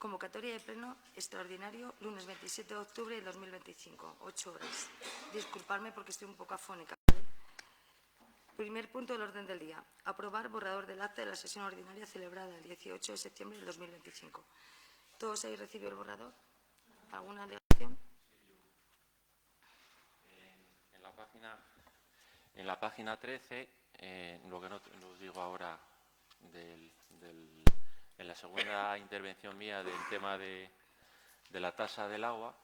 Convocatoria de pleno extraordinario, lunes 27 de octubre de 2025, 8 horas. Disculpadme porque estoy un poco afónica. Primer punto del orden del día. Aprobar borrador del acta de la sesión ordinaria celebrada el 18 de septiembre del 2025. ¿Todos habéis recibido el borrador? ¿Alguna alegación? En la página 13, lo que no os digo ahora en la segunda intervención mía del tema de la tasa del agua,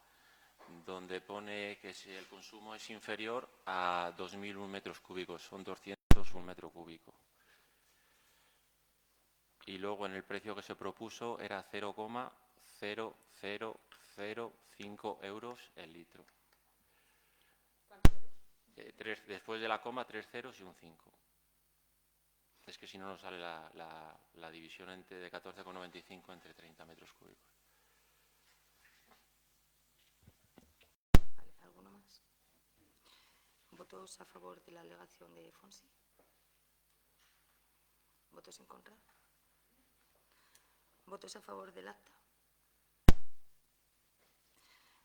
donde pone que si el consumo es inferior a 2.001 metros cúbicos, son 201 metro cúbico. Y luego en el precio que se propuso era 0,0005 euros el litro. Después de la coma, 3 ceros y un 5. Es que si no nos sale la división de 14,95 entre 30 metros cúbicos. Vale, ¿alguno más? ¿Votos a favor de la alegación de Fonsi? ¿Votos en contra? ¿Votos a favor del acta?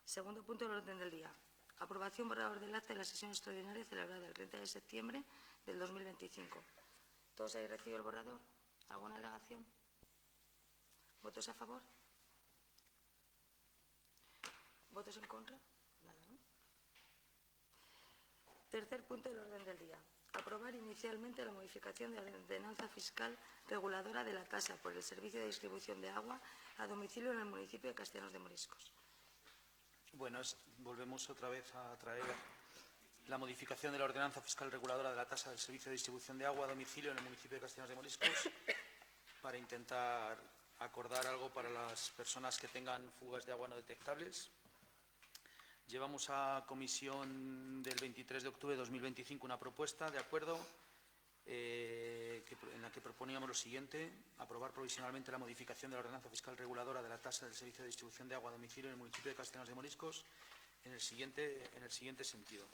Segundo punto del orden del día. Aprobación borrador del acta de la sesión extraordinaria celebrada el 30 de septiembre del 2025. ¿Todos habéis recibido el borrador? ¿Alguna alegación? ¿Votos a favor? ¿Votos en contra? Nada, ¿no? Tercer punto del orden del día. Aprobar inicialmente la modificación de la ordenanza fiscal reguladora de la tasa por el servicio de distribución de agua a domicilio en el municipio de Castellanos de Moriscos. Bueno, volvemos otra vez a traer la modificación de la ordenanza fiscal reguladora de la tasa del servicio de distribución de agua a domicilio en el municipio de Castellanos de Moriscos para intentar acordar algo para las personas que tengan fugas de agua no detectables. Llevamos a comisión del 23 de octubre de 2025 una propuesta de acuerdo en la que proponíamos lo siguiente: aprobar provisionalmente la modificación de la ordenanza fiscal reguladora de la tasa del servicio de distribución de agua a domicilio en el municipio de Castellanos de Moriscos en el siguiente sentido.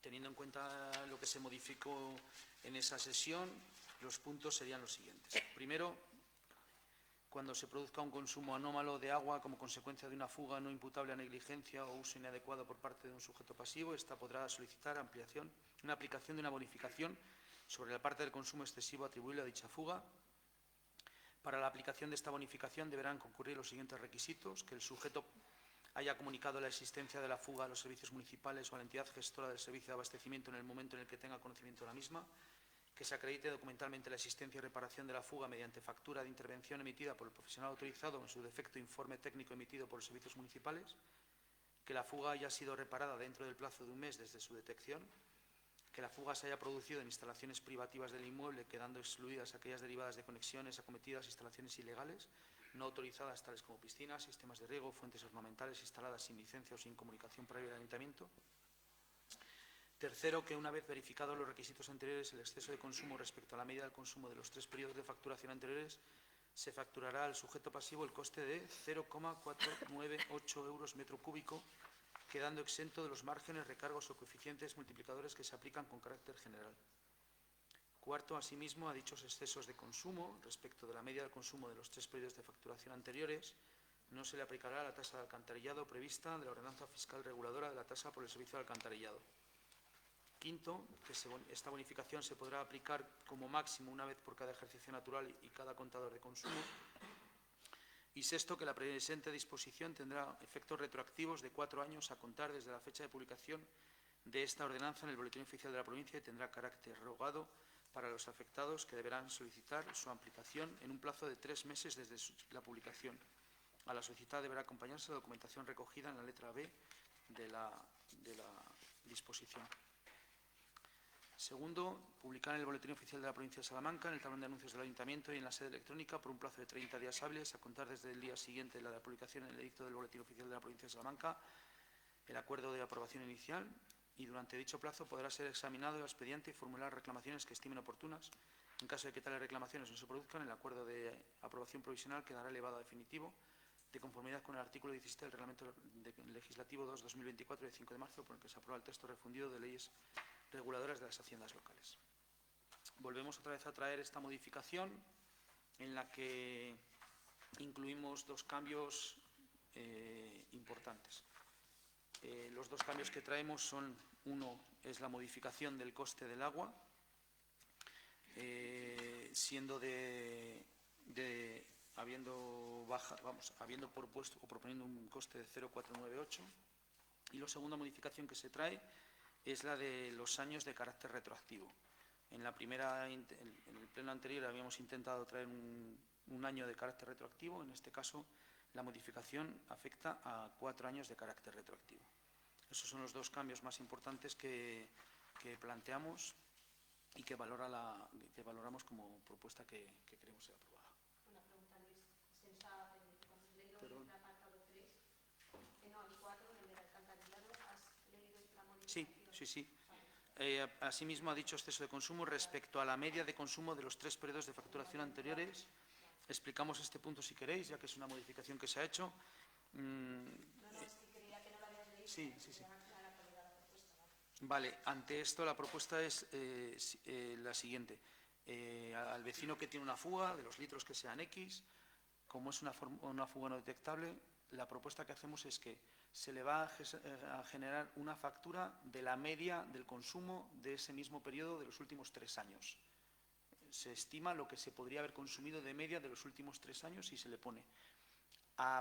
Teniendo en cuenta lo que se modificó en esa sesión, los puntos serían los siguientes. Primero, cuando se produzca un consumo anómalo de agua como consecuencia de una fuga no imputable a negligencia o uso inadecuado por parte de un sujeto pasivo, ésta podrá solicitar una aplicación de una bonificación sobre la parte del consumo excesivo atribuible a dicha fuga. Para la aplicación de esta bonificación deberán concurrir los siguientes requisitos: que el sujeto haya comunicado la existencia de la fuga a los servicios municipales o a la entidad gestora del servicio de abastecimiento en el momento en el que tenga conocimiento de la misma, que se acredite documentalmente la existencia y reparación de la fuga mediante factura de intervención emitida por el profesional autorizado o, en su defecto, informe técnico emitido por los servicios municipales, que la fuga haya sido reparada dentro del plazo de un mes desde su detección, que la fuga se haya producido en instalaciones privativas del inmueble, quedando excluidas aquellas derivadas de conexiones acometidas, instalaciones ilegales no autorizadas, tales como piscinas, sistemas de riego, fuentes ornamentales instaladas sin licencia o sin comunicación previa al ayuntamiento. Tercero, que una vez verificados los requisitos anteriores, el exceso de consumo respecto a la medida del consumo de los 3 periodos de facturación anteriores, se facturará al sujeto pasivo el coste de 0,498 euros metro cúbico, quedando exento de los márgenes, recargos o coeficientes multiplicadores que se aplican con carácter general. Cuarto, asimismo, a dichos excesos de consumo, respecto de la media del consumo de los 3 periodos de facturación anteriores, no se le aplicará la tasa de alcantarillado prevista de la ordenanza fiscal reguladora de la tasa por el servicio de alcantarillado. Quinto, que esta bonificación se podrá aplicar como máximo una vez por cada ejercicio natural y cada contador de consumo. Y sexto, que la presente disposición tendrá efectos retroactivos de 4 años a contar desde la fecha de publicación de esta ordenanza en el Boletín Oficial de la Provincia y tendrá carácter rogado para los afectados, que deberán solicitar su aplicación en un plazo de 3 meses desde la publicación. A la solicitada deberá acompañarse la documentación recogida en la letra B de la disposición. Segundo, publicar en el Boletín Oficial de la Provincia de Salamanca, en el tablón de anuncios del Ayuntamiento y en la sede electrónica por un plazo de 30 días hábiles a contar desde el día siguiente de la publicación en el edicto del Boletín Oficial de la Provincia de Salamanca el acuerdo de aprobación inicial, y durante dicho plazo podrá ser examinado el expediente y formular reclamaciones que estimen oportunas. En caso de que tales reclamaciones no se produzcan, el acuerdo de aprobación provisional quedará elevado a definitivo, de conformidad con el artículo 17 del Reglamento Legislativo 2-2024 de 5 de marzo, por el que se aprueba el texto refundido de leyes reguladoras de las haciendas locales. Volvemos otra vez a traer esta modificación en la que incluimos dos cambios importantes. Los dos cambios que traemos son, uno es la modificación del coste del agua, siendo habiendo propuesto o proponiendo un coste de 0,498, y la segunda modificación que se trae es la de los años de carácter retroactivo. En el pleno anterior habíamos intentado traer un año de carácter retroactivo. En este caso, la modificación afecta a 4 años de carácter retroactivo. Esos son los dos cambios más importantes que planteamos y que valoramos como propuesta que queremos ser aprobada. Una pregunta, Luis. Cuando has leído el apartado 3, no, el 4, en el del alcantarillado, ¿has leído la modificación? Sí. Asimismo, ha dicho exceso de consumo respecto a la media de consumo de los 3 periodos de facturación anteriores. Explicamos este punto si queréis, ya que es una modificación que se ha hecho. Es que creía que no lo habías leído. Sí. Vale, ante esto la propuesta es la siguiente. Al vecino que tiene una fuga de los litros que sean X, como es una fuga no detectable, la propuesta que hacemos es que se le va a generar una factura de la media del consumo de ese mismo periodo de los últimos 3 años. Se estima lo que se podría haber consumido de media de los últimos 3 años y se le pone. A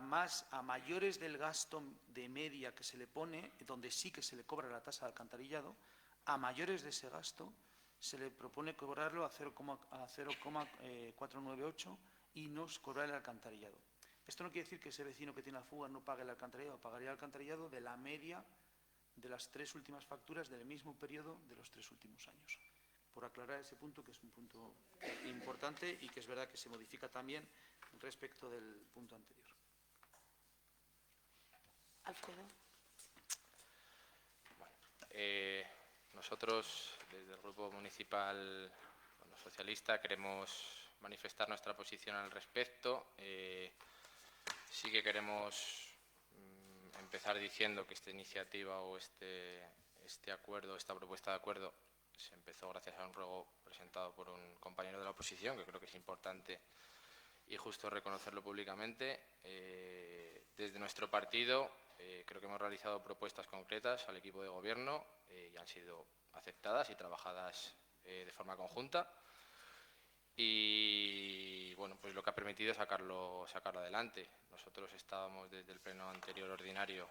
mayores del gasto de media que se le pone, donde sí que se le cobra la tasa de alcantarillado, a mayores de ese gasto se le propone cobrarlo a 0,498 y nos cobrar el alcantarillado. Esto no quiere decir que ese vecino que tiene la fuga no pague el alcantarillado, pagaría el alcantarillado de la media de las 3 últimas facturas del mismo periodo de los 3 últimos años. Por aclarar ese punto, que es un punto importante y que es verdad que se modifica también respecto del punto anterior. Alfredo. Bueno, nosotros, desde el Grupo Municipal Socialista, queremos manifestar nuestra posición al respecto. Sí que queremos empezar diciendo que esta iniciativa o este acuerdo, esta propuesta de acuerdo, se empezó gracias a un ruego presentado por un compañero de la oposición, que creo que es importante y justo reconocerlo públicamente. Desde nuestro partido creo que hemos realizado propuestas concretas al equipo de gobierno y han sido aceptadas y trabajadas de forma conjunta. Y bueno, pues lo que ha permitido sacarlo adelante. Nosotros estábamos desde el pleno anterior ordinario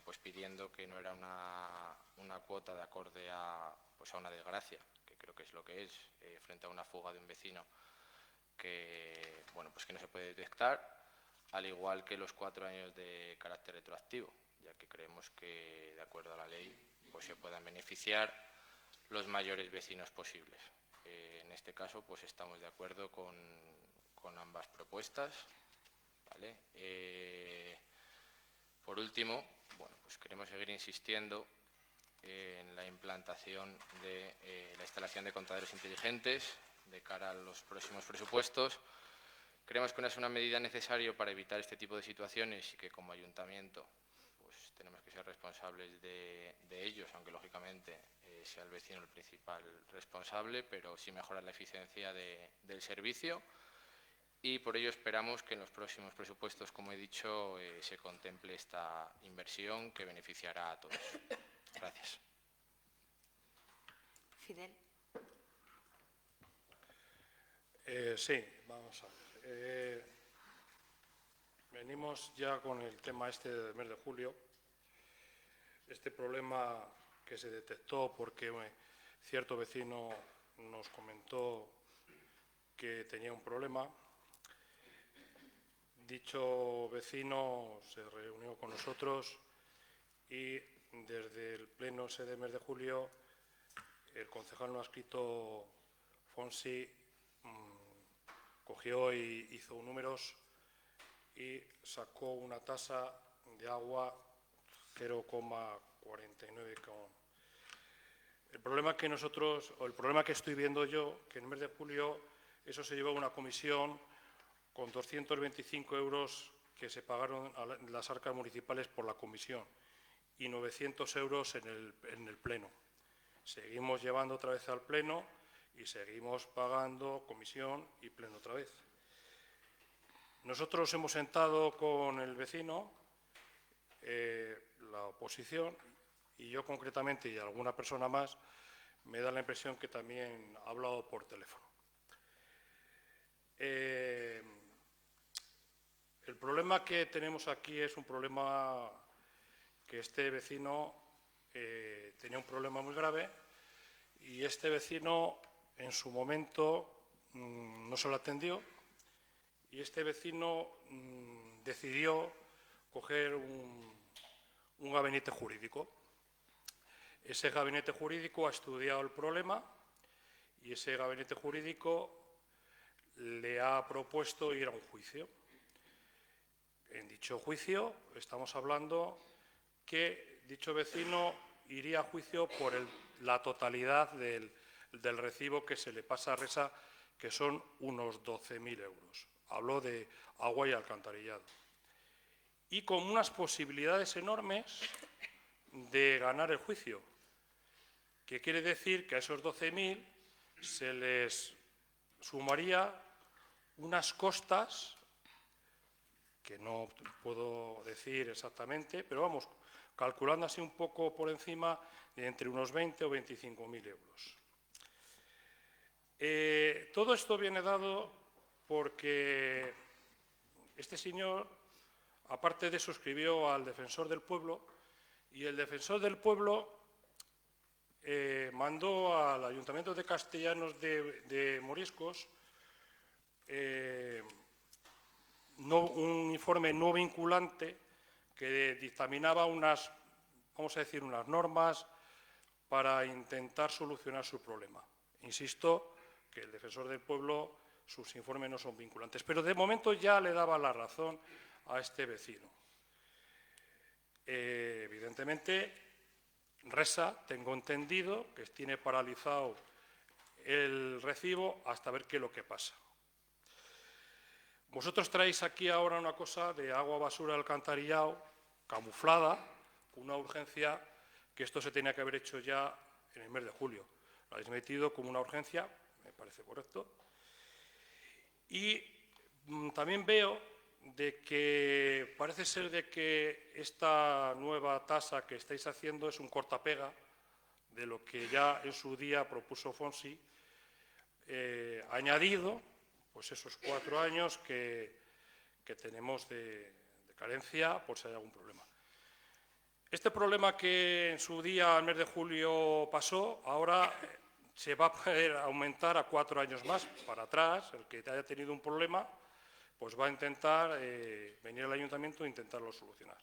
pues pidiendo que no era una cuota de acorde a una desgracia, que creo que es lo que es, frente a una fuga de un vecino que que no se puede detectar, al igual que los 4 años de carácter retroactivo, ya que creemos que, de acuerdo a la ley, se puedan beneficiar los mayores vecinos posibles. En este caso, estamos de acuerdo con ambas propuestas, ¿vale? Por último, queremos seguir insistiendo en la implantación de la instalación de contadores inteligentes de cara a los próximos presupuestos. Creemos que es una medida necesaria para evitar este tipo de situaciones y que como ayuntamiento tenemos que ser responsables de ellos, aunque lógicamente sea el vecino el principal responsable, pero sí mejorar la eficiencia del servicio. Y por ello esperamos que en los próximos presupuestos, como he dicho, se contemple esta inversión que beneficiará a todos. Gracias. Fidel. Sí, vamos a ver. Venimos ya con el tema del mes de julio. Este problema que se detectó porque cierto vecino nos comentó que tenía un problema. Dicho vecino se reunió con nosotros y desde el pleno del mes de julio el concejal no adscrito Fonsi cogió y hizo números y sacó una tasa de agua 0,49. El problema que estoy viendo yo, que en el mes de julio eso se llevó a una comisión con 225 euros que se pagaron a las arcas municipales por la comisión y 900 euros en el pleno. Seguimos llevando otra vez al pleno y seguimos pagando comisión y pleno otra vez. Nosotros hemos sentado con el vecino, la oposición, y yo concretamente y alguna persona más, me da la impresión que también ha hablado por teléfono. El problema que tenemos aquí es un problema que este vecino tenía un problema muy grave y este vecino en su momento no se lo atendió y este vecino decidió coger un gabinete jurídico. Ese gabinete jurídico ha estudiado el problema y ese gabinete jurídico le ha propuesto ir a un juicio. En dicho juicio estamos hablando que dicho vecino iría a juicio por la totalidad del recibo que se le pasa a Resa, que son unos 12.000 euros. Hablo de agua y alcantarillado. Y con unas posibilidades enormes de ganar el juicio, que quiere decir que a esos 12.000 se les sumaría unas costas, que no puedo decir exactamente, pero vamos, calculando así un poco por encima, de entre unos 20 o 25.000 euros. Todo esto viene dado porque este señor, aparte de eso, escribió al Defensor del Pueblo y el Defensor del Pueblo mandó al Ayuntamiento de Castellanos de Moriscos un informe no vinculante que dictaminaba unas normas para intentar solucionar su problema. Insisto que el Defensor del Pueblo, sus informes no son vinculantes, pero de momento ya le daba la razón a este vecino. Evidentemente, Resa, tengo entendido, que tiene paralizado el recibo hasta ver qué es lo que pasa. Vosotros traéis aquí ahora una cosa de agua, basura, alcantarillado, camuflada, una urgencia que esto se tenía que haber hecho ya en el mes de julio. Lo habéis metido como una urgencia, me parece correcto. Y también veo de que parece ser de que esta nueva tasa que estáis haciendo es un cortapega de lo que ya en su día propuso Fonsi, añadido pues esos 4 años que tenemos de carencia por si hay algún problema. Este problema que en su día, al mes de julio, pasó, ahora se va a poder aumentar a 4 años más para atrás. El que haya tenido un problema pues va a intentar venir al ayuntamiento e intentarlo solucionar.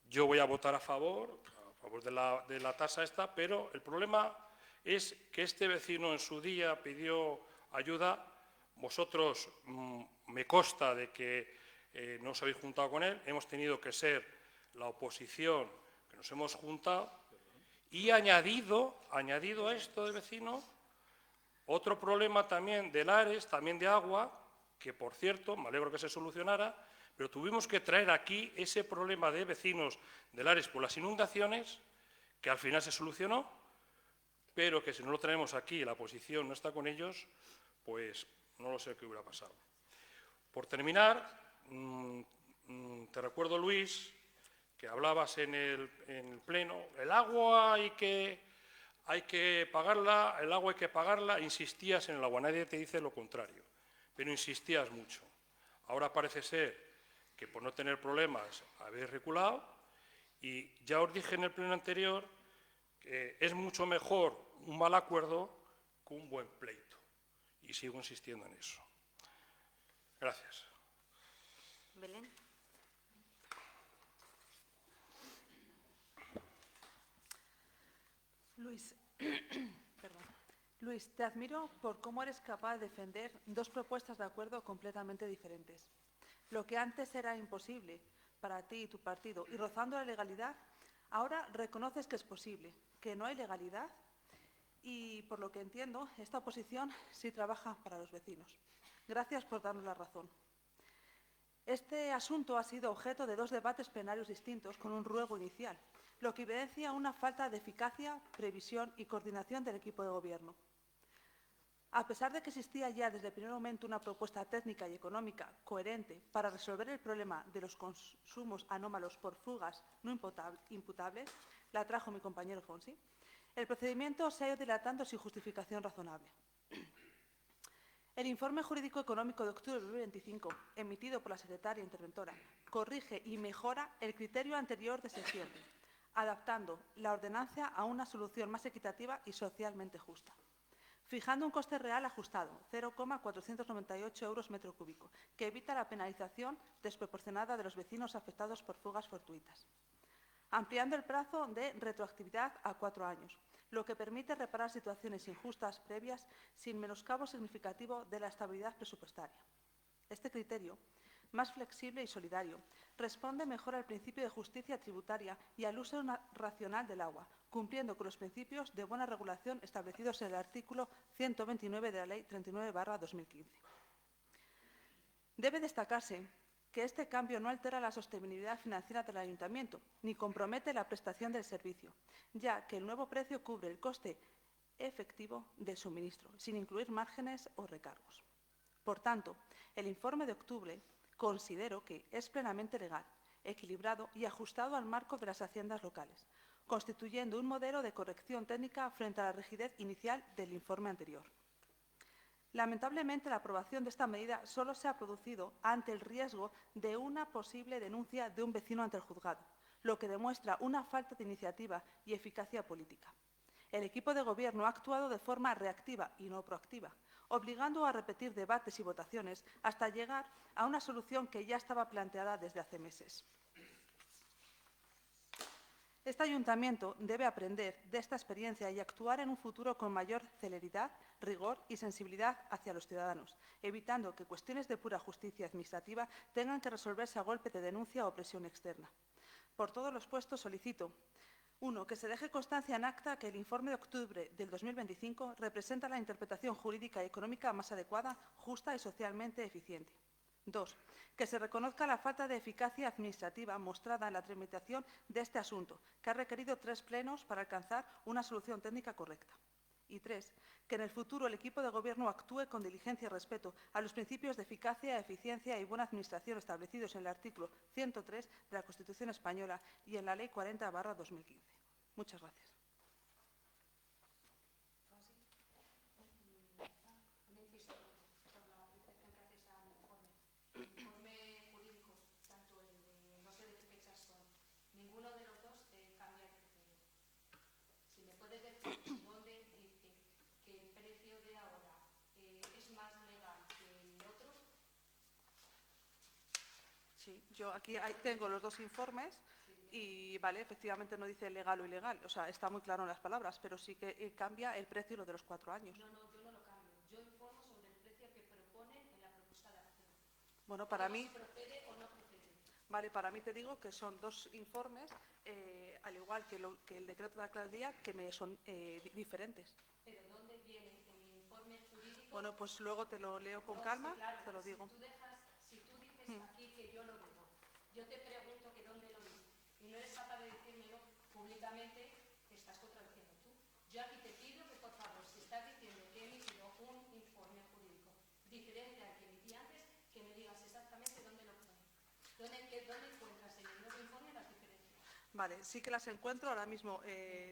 Yo voy a votar a favor de la tasa esta, pero el problema es que este vecino en su día pidió ayuda. Vosotros me consta de que no os habéis juntado con él, hemos tenido que ser la oposición que nos hemos juntado y añadido a esto de vecino otro problema también de Lares, también de agua, que por cierto, me alegro que se solucionara, pero tuvimos que traer aquí ese problema de vecinos de Lares por las inundaciones, que al final se solucionó, pero que si no lo traemos aquí y la oposición no está con ellos, pues no lo sé qué hubiera pasado. Por terminar, te recuerdo, Luis, que hablabas en el Pleno, el agua hay que pagarla, insistías en el agua, nadie te dice lo contrario, pero insistías mucho. Ahora parece ser que por no tener problemas habéis reculado y ya os dije en el pleno anterior que es mucho mejor un mal acuerdo que un buen pleito. Y sigo insistiendo en eso. Gracias. Belén. Luis, Luis, te admiro por cómo eres capaz de defender 2 propuestas de acuerdo completamente diferentes. Lo que antes era imposible para ti y tu partido y rozando la legalidad, ahora reconoces que es posible, que no hay legalidad y, por lo que entiendo, esta oposición sí trabaja para los vecinos. Gracias por darnos la razón. Este asunto ha sido objeto de 2 debates plenarios distintos con un ruego inicial, lo que evidencia una falta de eficacia, previsión y coordinación del equipo de gobierno. A pesar de que existía ya desde el primer momento una propuesta técnica y económica coherente para resolver el problema de los consumos anómalos por fugas no imputables, la trajo mi compañero Fonsi, el procedimiento se ha ido dilatando sin justificación razonable. El informe jurídico económico de octubre de 2025, emitido por la secretaria interventora, corrige y mejora el criterio anterior de septiembre, adaptando la ordenanza a una solución más equitativa y socialmente justa, fijando un coste real ajustado, 0,498 euros metro cúbico, que evita la penalización desproporcionada de los vecinos afectados por fugas fortuitas, ampliando el plazo de retroactividad a 4 años, lo que permite reparar situaciones injustas previas sin menoscabo significativo de la estabilidad presupuestaria. Este criterio, más flexible y solidario, responde mejor al principio de justicia tributaria y al uso racional del agua, cumpliendo con los principios de buena regulación establecidos en el artículo 129 de la Ley 39/2015. Debe destacarse que este cambio no altera la sostenibilidad financiera del Ayuntamiento ni compromete la prestación del servicio, ya que el nuevo precio cubre el coste efectivo del suministro, sin incluir márgenes o recargos. Por tanto, el informe de octubre considero que es plenamente legal, equilibrado y ajustado al marco de las haciendas locales, constituyendo un modelo de corrección técnica frente a la rigidez inicial del informe anterior. Lamentablemente, la aprobación de esta medida solo se ha producido ante el riesgo de una posible denuncia de un vecino ante el juzgado, lo que demuestra una falta de iniciativa y eficacia política. El equipo de Gobierno ha actuado de forma reactiva y no proactiva, obligando a repetir debates y votaciones hasta llegar a una solución que ya estaba planteada desde hace meses. Este Ayuntamiento debe aprender de esta experiencia y actuar en un futuro con mayor celeridad, rigor y sensibilidad hacia los ciudadanos, evitando que cuestiones de pura justicia administrativa tengan que resolverse a golpe de denuncia o presión externa. Por todos los puestos solicito: 1. Que se deje constancia en acta que el informe de octubre del 2025 representa la interpretación jurídica y económica más adecuada, justa y socialmente eficiente. 2. Que se reconozca la falta de eficacia administrativa mostrada en la tramitación de este asunto, que ha requerido 3 plenos para alcanzar una solución técnica correcta. Y 3. Que en el futuro el equipo de Gobierno actúe con diligencia y respeto a los principios de eficacia, eficiencia y buena administración establecidos en el artículo 103 de la Constitución española y en la Ley 40/2015. Muchas gracias. Ninguno de los dos cambia el criterio. Si me puedes decir dónde dice que el precio de ahora es más legal que el otro. Sí, yo aquí tengo los 2 informes y, vale, efectivamente no dice legal o ilegal, o sea, está muy claro en las palabras, pero sí que cambia el precio lo de los 4 años. No, yo no lo cambio. Yo informo sobre el precio que proponen en la propuesta de acción. Bueno, para mí... Si procede o no procede. Vale, para mí te digo que son 2 informes, al igual que el decreto de alcaldía, que me son diferentes. ¿Pero dónde viene el informe jurídico? Bueno, pues luego te lo leo con calma, sí, claro, te lo digo. Si tú dices aquí que yo lo digo, yo te pregunto que dónde lo digo, y no eres capaz de decírmelo públicamente, te estás contradiciendo tú. Yo aquí te pido que, por favor, si estás diciendo que he emitido un informe jurídico diferente al que emití antes, que me digas exactamente dónde lo pone. ¿Dónde encuentras en el nuevo informe las diferencias? Vale, sí que las encuentro ahora mismo.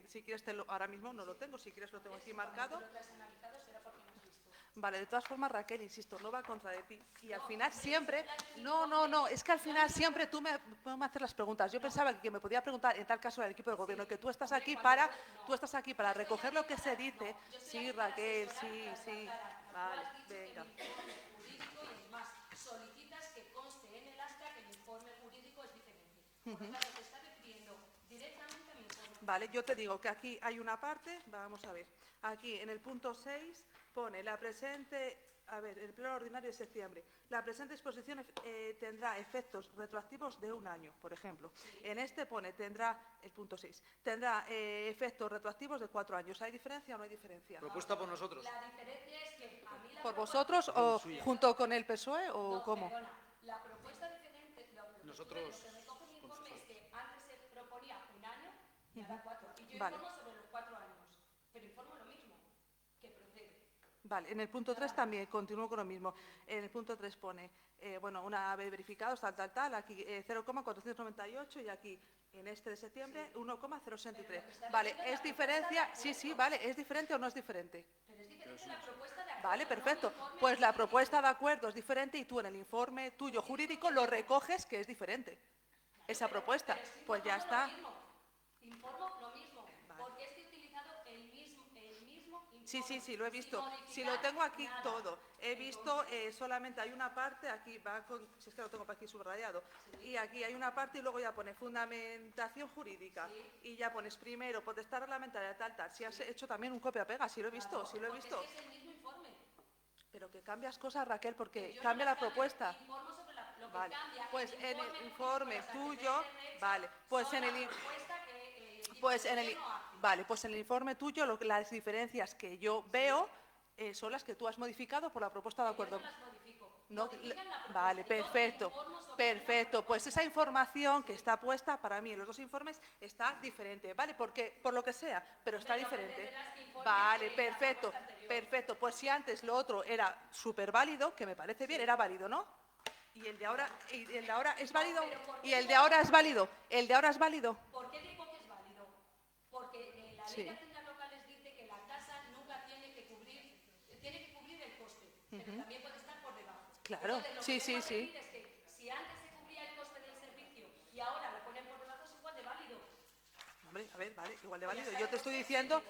Si quieres, ahora mismo no lo tengo, si quieres lo tengo aquí marcado. Cuando lo has analizado será porque no has visto. Vale, de todas formas, Raquel, insisto, no va contra de ti. Y al final siempre... No, es que al final siempre tú me haces las preguntas. Yo pensaba que me podía preguntar, en tal caso, al equipo de Gobierno, que tú estás aquí para recoger lo que se dice. Sí, Raquel, sí. Vale, venga. Jurídico y además solicitas que conste en el acta que el informe jurídico es diferente. Por lo tanto, te está refiriendo directamente a mi informe. Vale, yo te digo que aquí hay una parte, vamos a ver, aquí en el punto 6 pone la presente, el pleno ordinario de septiembre, la presente disposición tendrá efectos retroactivos de 1 año, por ejemplo. Sí. En este pone, el punto 6, tendrá efectos retroactivos de 4 años. ¿Hay diferencia o no hay diferencia? Propuesta por nosotros. La diferencia es que a mí la ¿Por vosotros o junto con el PSOE o no, cómo? Perdona, la propuesta diferente, nosotros... Lo que recoge mi informe es que antes se proponía 1 año y ahora 4. Y yo vale. informo sobre los 4 años, pero informo lo mismo, que procede. Vale, en el punto 3 también continúo con lo mismo. En el punto 3 pone, bueno, una vez verificados, tal, aquí 0,498 y aquí, en este de septiembre, 1,063. Vale, ¿es diferencia? Sí, vale, ¿es diferente o no es diferente? Pero es diferente la propuesta de acuerdo. Vale, perfecto. No el informe Pues la jurídico. propuesta de acuerdo es diferente y tú en el informe tuyo jurídico lo recoges que es diferente. Esa propuesta. Pero es que Pues ya informo está. lo mismo. Informo lo mismo. Porque es que he utilizado el mismo informe. Sí, lo he visto. Sin modificar Si lo tengo aquí nada. todo. He visto, solamente hay una parte, aquí va con, si es que lo tengo por aquí subrayado, y aquí hay una parte y luego ya pone fundamentación jurídica. Y ya pones primero, potestad reglamentaria, tal. Si has hecho también un copia-pega, sí lo he visto, sí lo he visto. Porque es que es el mismo informe. Pero que cambias cosas, Raquel, porque Yo no cambia las la cambio, propuesta. informo sobre lo que Vale, cambia. pues en el jurídico, informe las tuyo, acciones de derecho vale, pues son en el la propuesta que pues en el gobierno hace. vale, pues en el informe tuyo las diferencias que yo veo son las que tú has modificado por la propuesta de acuerdo. Yo no las modifico. No, Modifican la propuesta. vale, Yo perfecto. informo sobre Perfecto, pues esa información que está puesta para mí en los dos informes está diferente, ¿vale? Porque por lo que sea, pero está Pero diferente. pretenderás que informe Vale, la perfecto. propuesta anterior. Perfecto, pues si antes lo otro era súper válido, que me parece bien, era válido, ¿no? Y el de ahora es válido y el de ahora es válido. El de ahora es válido. ¿Por qué digo que es válido? Porque la ley Sí. de haciendas locales dice que la tasa nunca tiene que cubrir el coste, pero también puede estar por debajo. Claro, Entonces, lo sí, que sí, debemos sí. decir es que si antes se cubría el coste del servicio y ahora lo ponen por debajo, es igual de válido. Hombre, a ver, vale, igual de válido. Yo te estoy diciendo,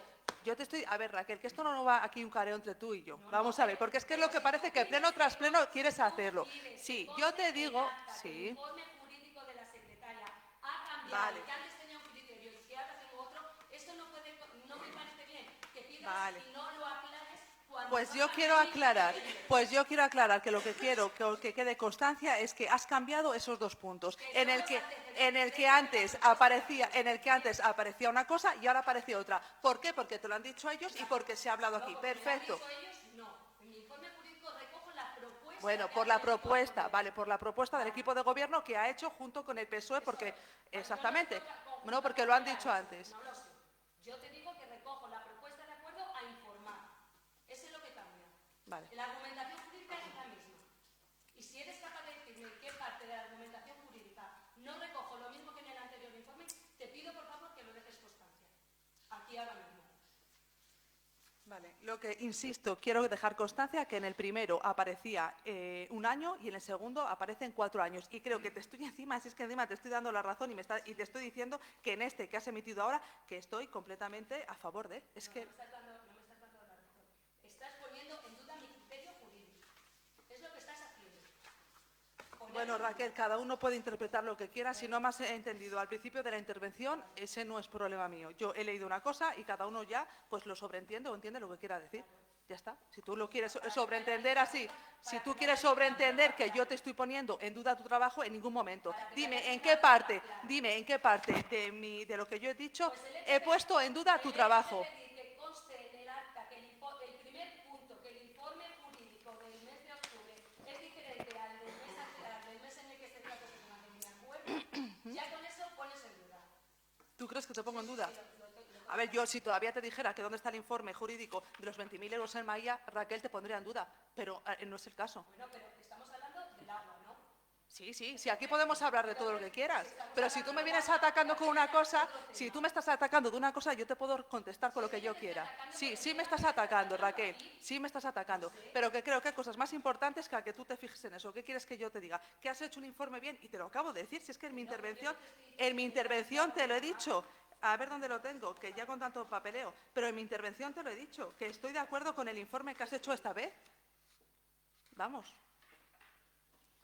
a ver, Raquel, que esto no va aquí un careo entre tú y yo. Vamos a ver, porque es que es lo que parece que pleno tras pleno quieres hacerlo. Sí, yo te digo, El sí, informe jurídico de la secretaria ha cambiado, Vale. que antes tenía un criterio y que ahora tengo otro. Esto no me parece bien que pidas Vale. y no lo aclares cuando pues yo vas a quiero cambiar aclarar, el criterio. pues yo quiero aclarar que lo que quiero que quede constancia es que has cambiado esos dos puntos, en el que antes aparecía una cosa y ahora aparece otra. ¿Por qué? Porque te lo han dicho ellos y porque se ha hablado aquí. Perfecto. ¿Me han dicho ellos? No. En mi informe jurídico recojo la propuesta. Bueno, que por hace la el equipo de propuesta, gobierno. vale, por la propuesta del equipo de gobierno que ha hecho junto con el PSOE, porque exactamente, no, porque lo han dicho antes. No lo sé. Yo te digo que recojo la propuesta de acuerdo a informar. Eso es lo que cambia. Vale. La argumentación jurídica es la misma. Y si eres capaz de decirme en qué parte de la argumentación jurídica no recojo lo mismo que en el anterior informe, te pido por favor que lo dejes constancia. Aquí ahora mismo. Vale, lo que insisto, quiero dejar constancia que en el primero aparecía 1 año y en el segundo aparecen 4 años. Y creo que te estoy encima, si es que encima te estoy dando la razón y te estoy diciendo que en este que has emitido ahora, que estoy completamente a favor de. Es que No me estás dando la razón. Estás poniendo en duda mi criterio jurídico. Es lo que estás haciendo. bueno, Raquel, cada uno puede interpretar lo que quiera. Si no me has entendido al principio de la intervención, ese no es problema mío. Yo he leído una cosa y cada uno ya pues lo sobreentiende o entiende lo que quiera decir. Ya está. Si tú lo quieres sobreentender así, si tú quieres sobreentender que yo te estoy poniendo en duda tu trabajo, en ningún momento. Dime en qué parte de lo que yo he dicho he puesto en duda tu trabajo. Que conste en el acta que el primer punto, que el informe jurídico del mes de octubre es diferente al del mes en el que se trata de una acuerdo, ya con eso pones en duda. ¿Tú crees que te pongo en duda? A ver, yo si todavía te dijera que dónde está el informe jurídico de los 20.000 euros en Maía, Raquel te pondría en duda, pero no es el caso. Bueno, pero estamos hablando del agua, ¿no? Sí, aquí podemos hablar de todo lo que quieras, pero si tú me vienes atacando con una cosa, si tú me estás atacando de una cosa, yo te puedo contestar con lo que yo quiera. Sí me estás atacando, Raquel, sí me estás atacando, pero que creo que hay cosas más importantes que a que tú te fijes en eso. ¿Qué quieres que yo te diga? Que has hecho un informe bien y te lo acabo de decir, si es que en mi intervención te lo he dicho. A ver dónde lo tengo, que ya con tanto papeleo, pero en mi intervención te lo he dicho, que estoy de acuerdo con el informe que has hecho esta vez. Vamos.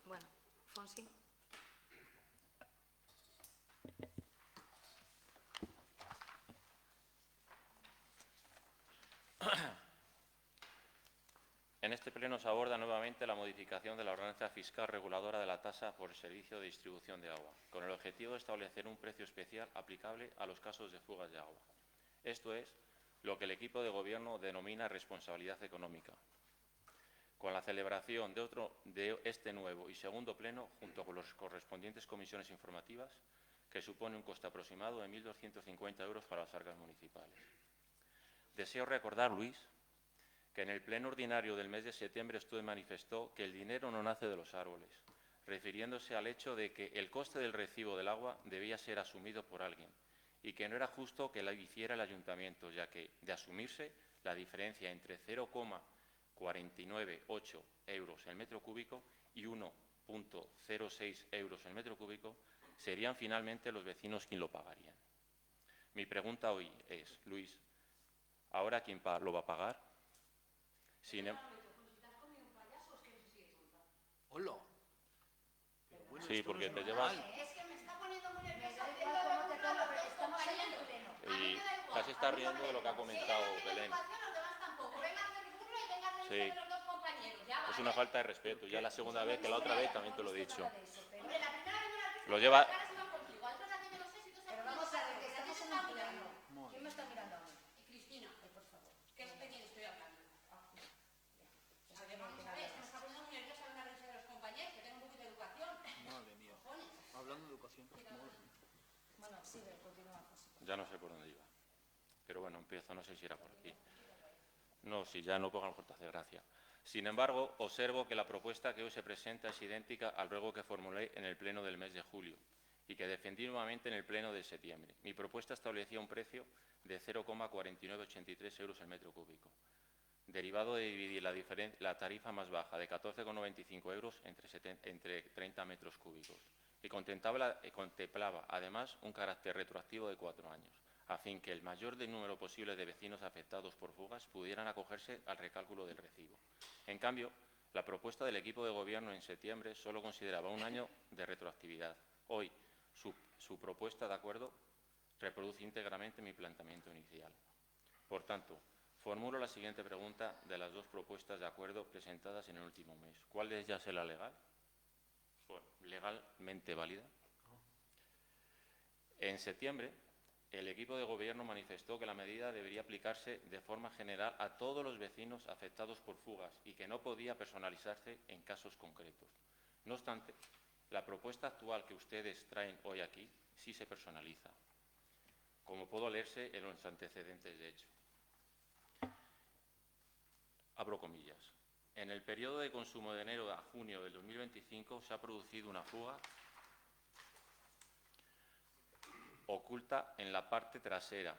Bueno, Fonsi. En este pleno se aborda nuevamente la modificación de la ordenanza fiscal reguladora de la tasa por servicio de distribución de agua, con el objetivo de establecer un precio especial aplicable a los casos de fugas de agua. Esto es lo que el equipo de gobierno denomina responsabilidad económica. Con la celebración de este nuevo y segundo pleno, junto con las correspondientes comisiones informativas, que supone un coste aproximado de 1.250 euros para las arcas municipales. Deseo recordar, Luis, que en el pleno ordinario del mes de septiembre usted manifestó que el dinero no nace de los árboles, refiriéndose al hecho de que el coste del recibo del agua debía ser asumido por alguien y que no era justo que lo hiciera el ayuntamiento, ya que, de asumirse, la diferencia entre 0,498 euros el metro cúbico y 1,06 euros el metro cúbico serían finalmente los vecinos quien lo pagarían. Mi pregunta hoy es, Luis, ¿ahora quién lo va a pagar? Hola. Pero bueno, Sí, esto no porque es te normal. llevas... Es que me está poniendo muy nerviosa haciendo de burla a los dos compañeros. Y casi está riendo de lo que ha comentado Belén. Los demás tampoco. Venga a hacer burla y venga a reírse Sí. de los dos compañeros. Ya Es vale. una falta de respeto. Ya la segunda vez que la otra vez también te lo he dicho. Hombre, la primera vez me Lo lleva... las caras iban contigo. Otras haciendo los éxitos. Pero vamos a ver, que estamos en un pleno. ¿Quién me está mirando a mí? Cristina, por favor. ¿De quién estoy hablando? Vamos a ver, es que me está poniendo muy nerviosa una risa de los compañeros, que tengo un poquito de educación. Madre mía. Hablando de educación. Madre mía. Bueno, sigue, continúa, José. Ya no sé por dónde iba. Pero bueno, empiezo, no sé si era por aquí. No, si ya no, porque a lo mejor te hace gracia. Sin embargo, observo que la propuesta que hoy se presenta es idéntica al ruego que formulé en el pleno del mes de julio y que defendí nuevamente en el pleno de septiembre. Mi propuesta establecía un precio de 0,4983 euros el metro cúbico, derivado de dividir la tarifa más baja de 14,95 euros entre 30 metros cúbicos y contemplaba además un carácter retroactivo de 4 años, a fin que el mayor número posible de vecinos afectados por fugas pudieran acogerse al recálculo del recibo. En cambio, la propuesta del equipo de Gobierno en septiembre solo consideraba un año de retroactividad. Hoy, su propuesta de acuerdo reproduce íntegramente mi planteamiento inicial. Por tanto, formulo la siguiente pregunta de las dos propuestas de acuerdo presentadas en el último mes. ¿Cuál de ellas es la legal? Bueno, legalmente válida. En septiembre, el equipo de Gobierno manifestó que la medida debería aplicarse de forma general a todos los vecinos afectados por fugas y que no podía personalizarse en casos concretos. No obstante, la propuesta actual que ustedes traen hoy aquí sí se personaliza, como pudo leerse en los antecedentes de hecho. Abro comillas. En el periodo de consumo de enero a junio del 2025 se ha producido una fuga oculta en la parte trasera,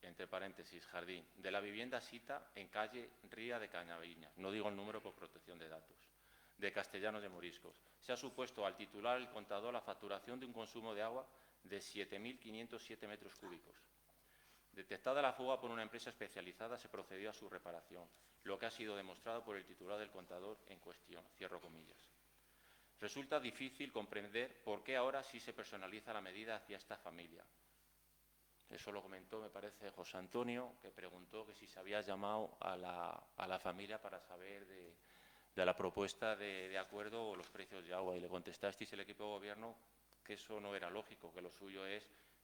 entre paréntesis, jardín, de la vivienda sita en calle Ría de Cañaviña, no digo el número por protección de datos, de Castellanos de Moriscos. Se ha supuesto al titular el contador la facturación de un consumo de agua de 7.507 metros cúbicos. Detectada la fuga por una empresa especializada, se procedió a su reparación, lo que ha sido demostrado por el titular del contador en cuestión. Cierro comillas. Resulta difícil comprender por qué ahora sí se personaliza la medida hacia esta familia. Eso lo comentó, me parece, José Antonio, que preguntó que si se había llamado a la familia para saber de la propuesta de acuerdo o los precios de agua. Y le contestasteis el equipo de Gobierno que eso no era lógico, que lo suyo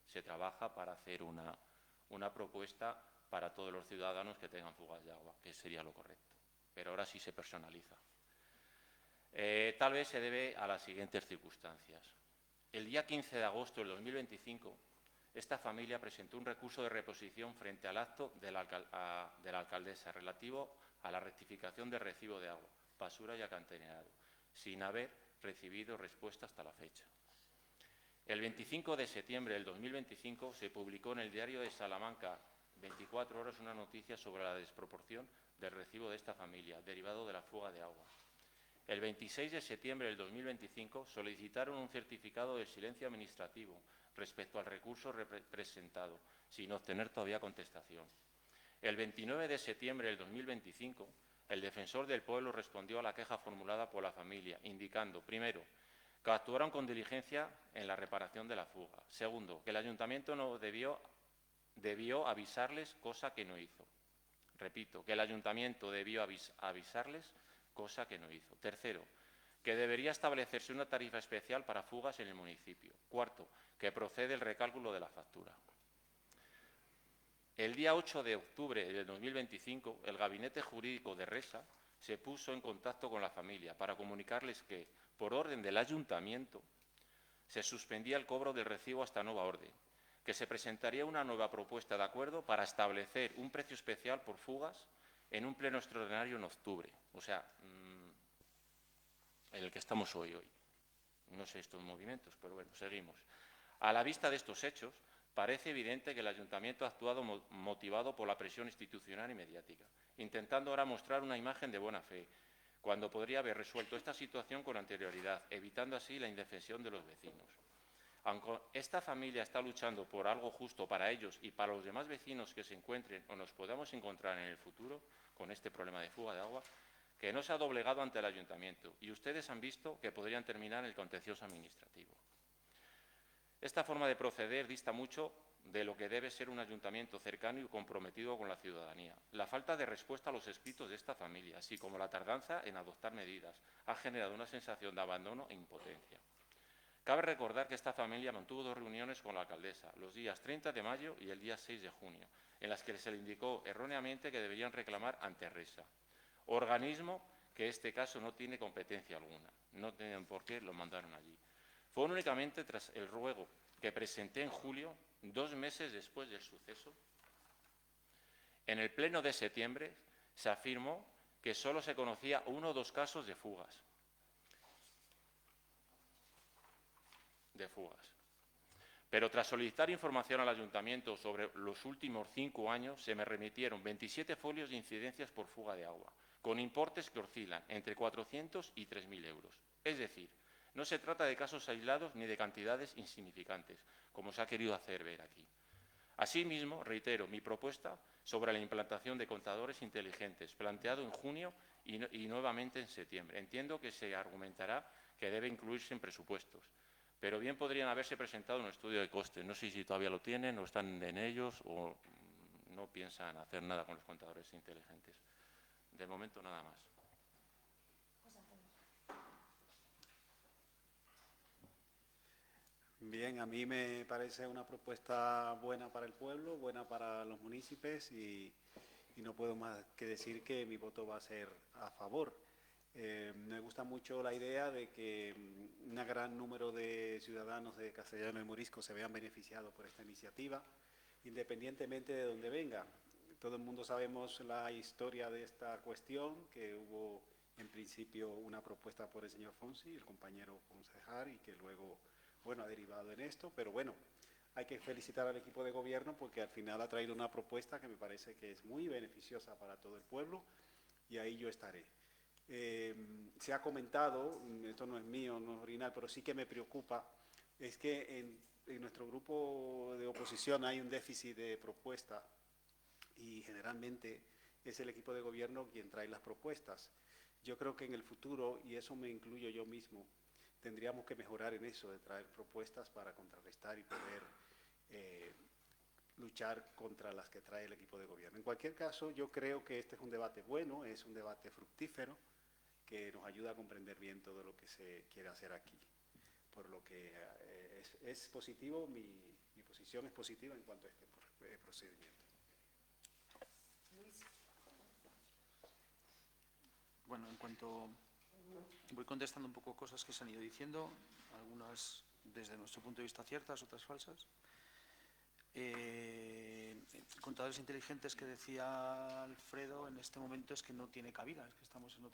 se trabaja para hacer una propuesta para todos los ciudadanos que tengan fugas de agua, que sería lo correcto. Pero ahora sí se personaliza. Tal vez se debe a las siguientes circunstancias. El día 15 de agosto del 2025, esta familia presentó un recurso de reposición frente al acto de la alcaldesa relativo a la rectificación del recibo de agua, basura y alcantarillado, sin haber recibido respuesta hasta la fecha. El 25 de septiembre del 2025 se publicó en el diario de Salamanca 24 horas una noticia sobre la desproporción del recibo de esta familia, derivado de la fuga de agua. El 26 de septiembre del 2025 solicitaron un certificado de silencio administrativo respecto al recurso presentado, sin obtener todavía contestación. El 29 de septiembre del 2025, el defensor del pueblo respondió a la queja formulada por la familia, indicando, primero, que actuaron con diligencia en la reparación de la fuga. Segundo, que el ayuntamiento no debió avisarles, cosa que no hizo. Repito, que el ayuntamiento debió avisarles, cosa que no hizo. Tercero, que debería establecerse una tarifa especial para fugas en el municipio. Cuarto, que procede el recálculo de la factura. El día 8 de octubre de 2025, el Gabinete Jurídico de Resa se puso en contacto con la familia para comunicarles que, por orden del ayuntamiento, se suspendía el cobro del recibo hasta nueva orden, que se presentaría una nueva propuesta de acuerdo para establecer un precio especial por fugas en un pleno extraordinario en octubre, o sea, en el que estamos hoy. No sé estos movimientos, pero bueno, seguimos. A la vista de estos hechos, parece evidente que el Ayuntamiento ha actuado motivado por la presión institucional y mediática, intentando ahora mostrar una imagen de buena fe, cuando podría haber resuelto esta situación con anterioridad, evitando así la indefensión de los vecinos. Aunque esta familia está luchando por algo justo para ellos y para los demás vecinos que se encuentren o nos podamos encontrar en el futuro con este problema de fuga de agua, que no se ha doblegado ante el Ayuntamiento y ustedes han visto que podrían terminar el contencioso administrativo. Esta forma de proceder dista mucho de lo que debe ser un ayuntamiento cercano y comprometido con la ciudadanía. La falta de respuesta a los escritos de esta familia, así como la tardanza en adoptar medidas, ha generado una sensación de abandono e impotencia. Cabe recordar que esta familia mantuvo 2 reuniones con la alcaldesa, los días 30 de mayo y el día 6 de junio, en las que se le indicó erróneamente que deberían reclamar ante RESA, organismo que en este caso no tiene competencia alguna. No tienen por qué lo mandaron allí. Fue únicamente tras el ruego que presenté en julio, 2 meses después del suceso, en el pleno de septiembre se afirmó que solo se conocía 1 o 2 casos de fugas. Pero tras solicitar información al Ayuntamiento sobre los últimos 5 años, se me remitieron 27 folios de incidencias por fuga de agua, con importes que oscilan entre 400 y 3.000 euros. Es decir, no se trata de casos aislados ni de cantidades insignificantes, como se ha querido hacer ver aquí. Asimismo, reitero mi propuesta sobre la implantación de contadores inteligentes, planteado en junio y nuevamente en septiembre. Entiendo que se argumentará que debe incluirse en presupuestos, pero bien podrían haberse presentado un estudio de costes. No sé si todavía lo tienen o están en ellos o no piensan hacer nada con los contadores inteligentes. De momento, nada más. Bien, a mí me parece una propuesta buena para el pueblo, buena para los municipios y no puedo más que decir que mi voto va a ser a favor. Me gusta mucho la idea de que un gran número de ciudadanos de Castellano de Morisco se vean beneficiados por esta iniciativa, independientemente de dónde venga. Todo el mundo sabemos la historia de esta cuestión, que hubo en principio una propuesta por el señor Fonsi, el compañero concejal, y que luego, bueno, ha derivado en esto, pero bueno, hay que felicitar al equipo de gobierno porque al final ha traído una propuesta que me parece que es muy beneficiosa para todo el pueblo y ahí yo estaré. Se ha comentado, esto no es mío, no es original, pero sí que me preocupa, es que en nuestro grupo de oposición hay un déficit de propuesta y generalmente es el equipo de gobierno quien trae las propuestas. Yo creo que en el futuro, y eso me incluyo yo mismo, tendríamos que mejorar en eso, de traer propuestas para contrarrestar y poder luchar contra las que trae el equipo de gobierno. En cualquier caso, yo creo que este es un debate bueno, es un debate fructífero, que nos ayuda a comprender bien todo lo que se quiere hacer aquí. Por lo que es positivo, mi posición es positiva en cuanto a este procedimiento. Bueno, en cuanto voy contestando un poco cosas que se han ido diciendo, algunas desde nuestro punto de vista ciertas, otras falsas. Contadores inteligentes que decía Alfredo en este momento es que no tiene cabida, es que estamos en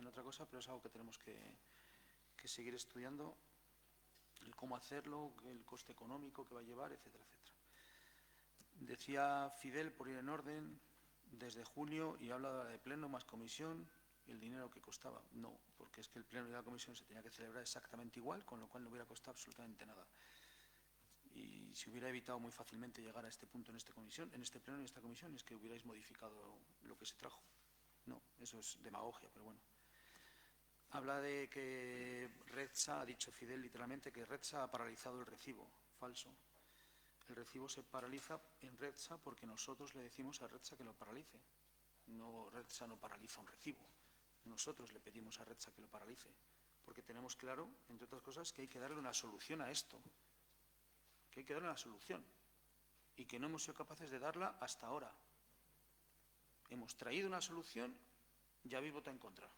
otra cosa, pero es algo que tenemos que seguir estudiando, el cómo hacerlo, el coste económico que va a llevar, etcétera, etcétera. Decía Fidel, por ir en orden, desde julio, y habla de pleno más comisión y el dinero que costaba. No, porque es que el pleno y la comisión se tenía que celebrar exactamente igual, con lo cual no hubiera costado absolutamente nada. Y se hubiera evitado muy fácilmente llegar a este punto en esta comisión, en este pleno y en esta comisión, es que hubierais modificado lo que se trajo. No, eso es demagogia, pero bueno. Habla de que Redsa, ha dicho Fidel literalmente, que Redsa ha paralizado el recibo. Falso. El recibo se paraliza en Redsa porque nosotros le decimos a Redsa que lo paralice. No, Redsa no paraliza un recibo. Nosotros le pedimos a Redsa que lo paralice. Porque tenemos claro, entre otras cosas, que hay que darle una solución a esto. Que hay que darle una solución. Y que no hemos sido capaces de darla hasta ahora. Hemos traído una solución y habéis votado en contra.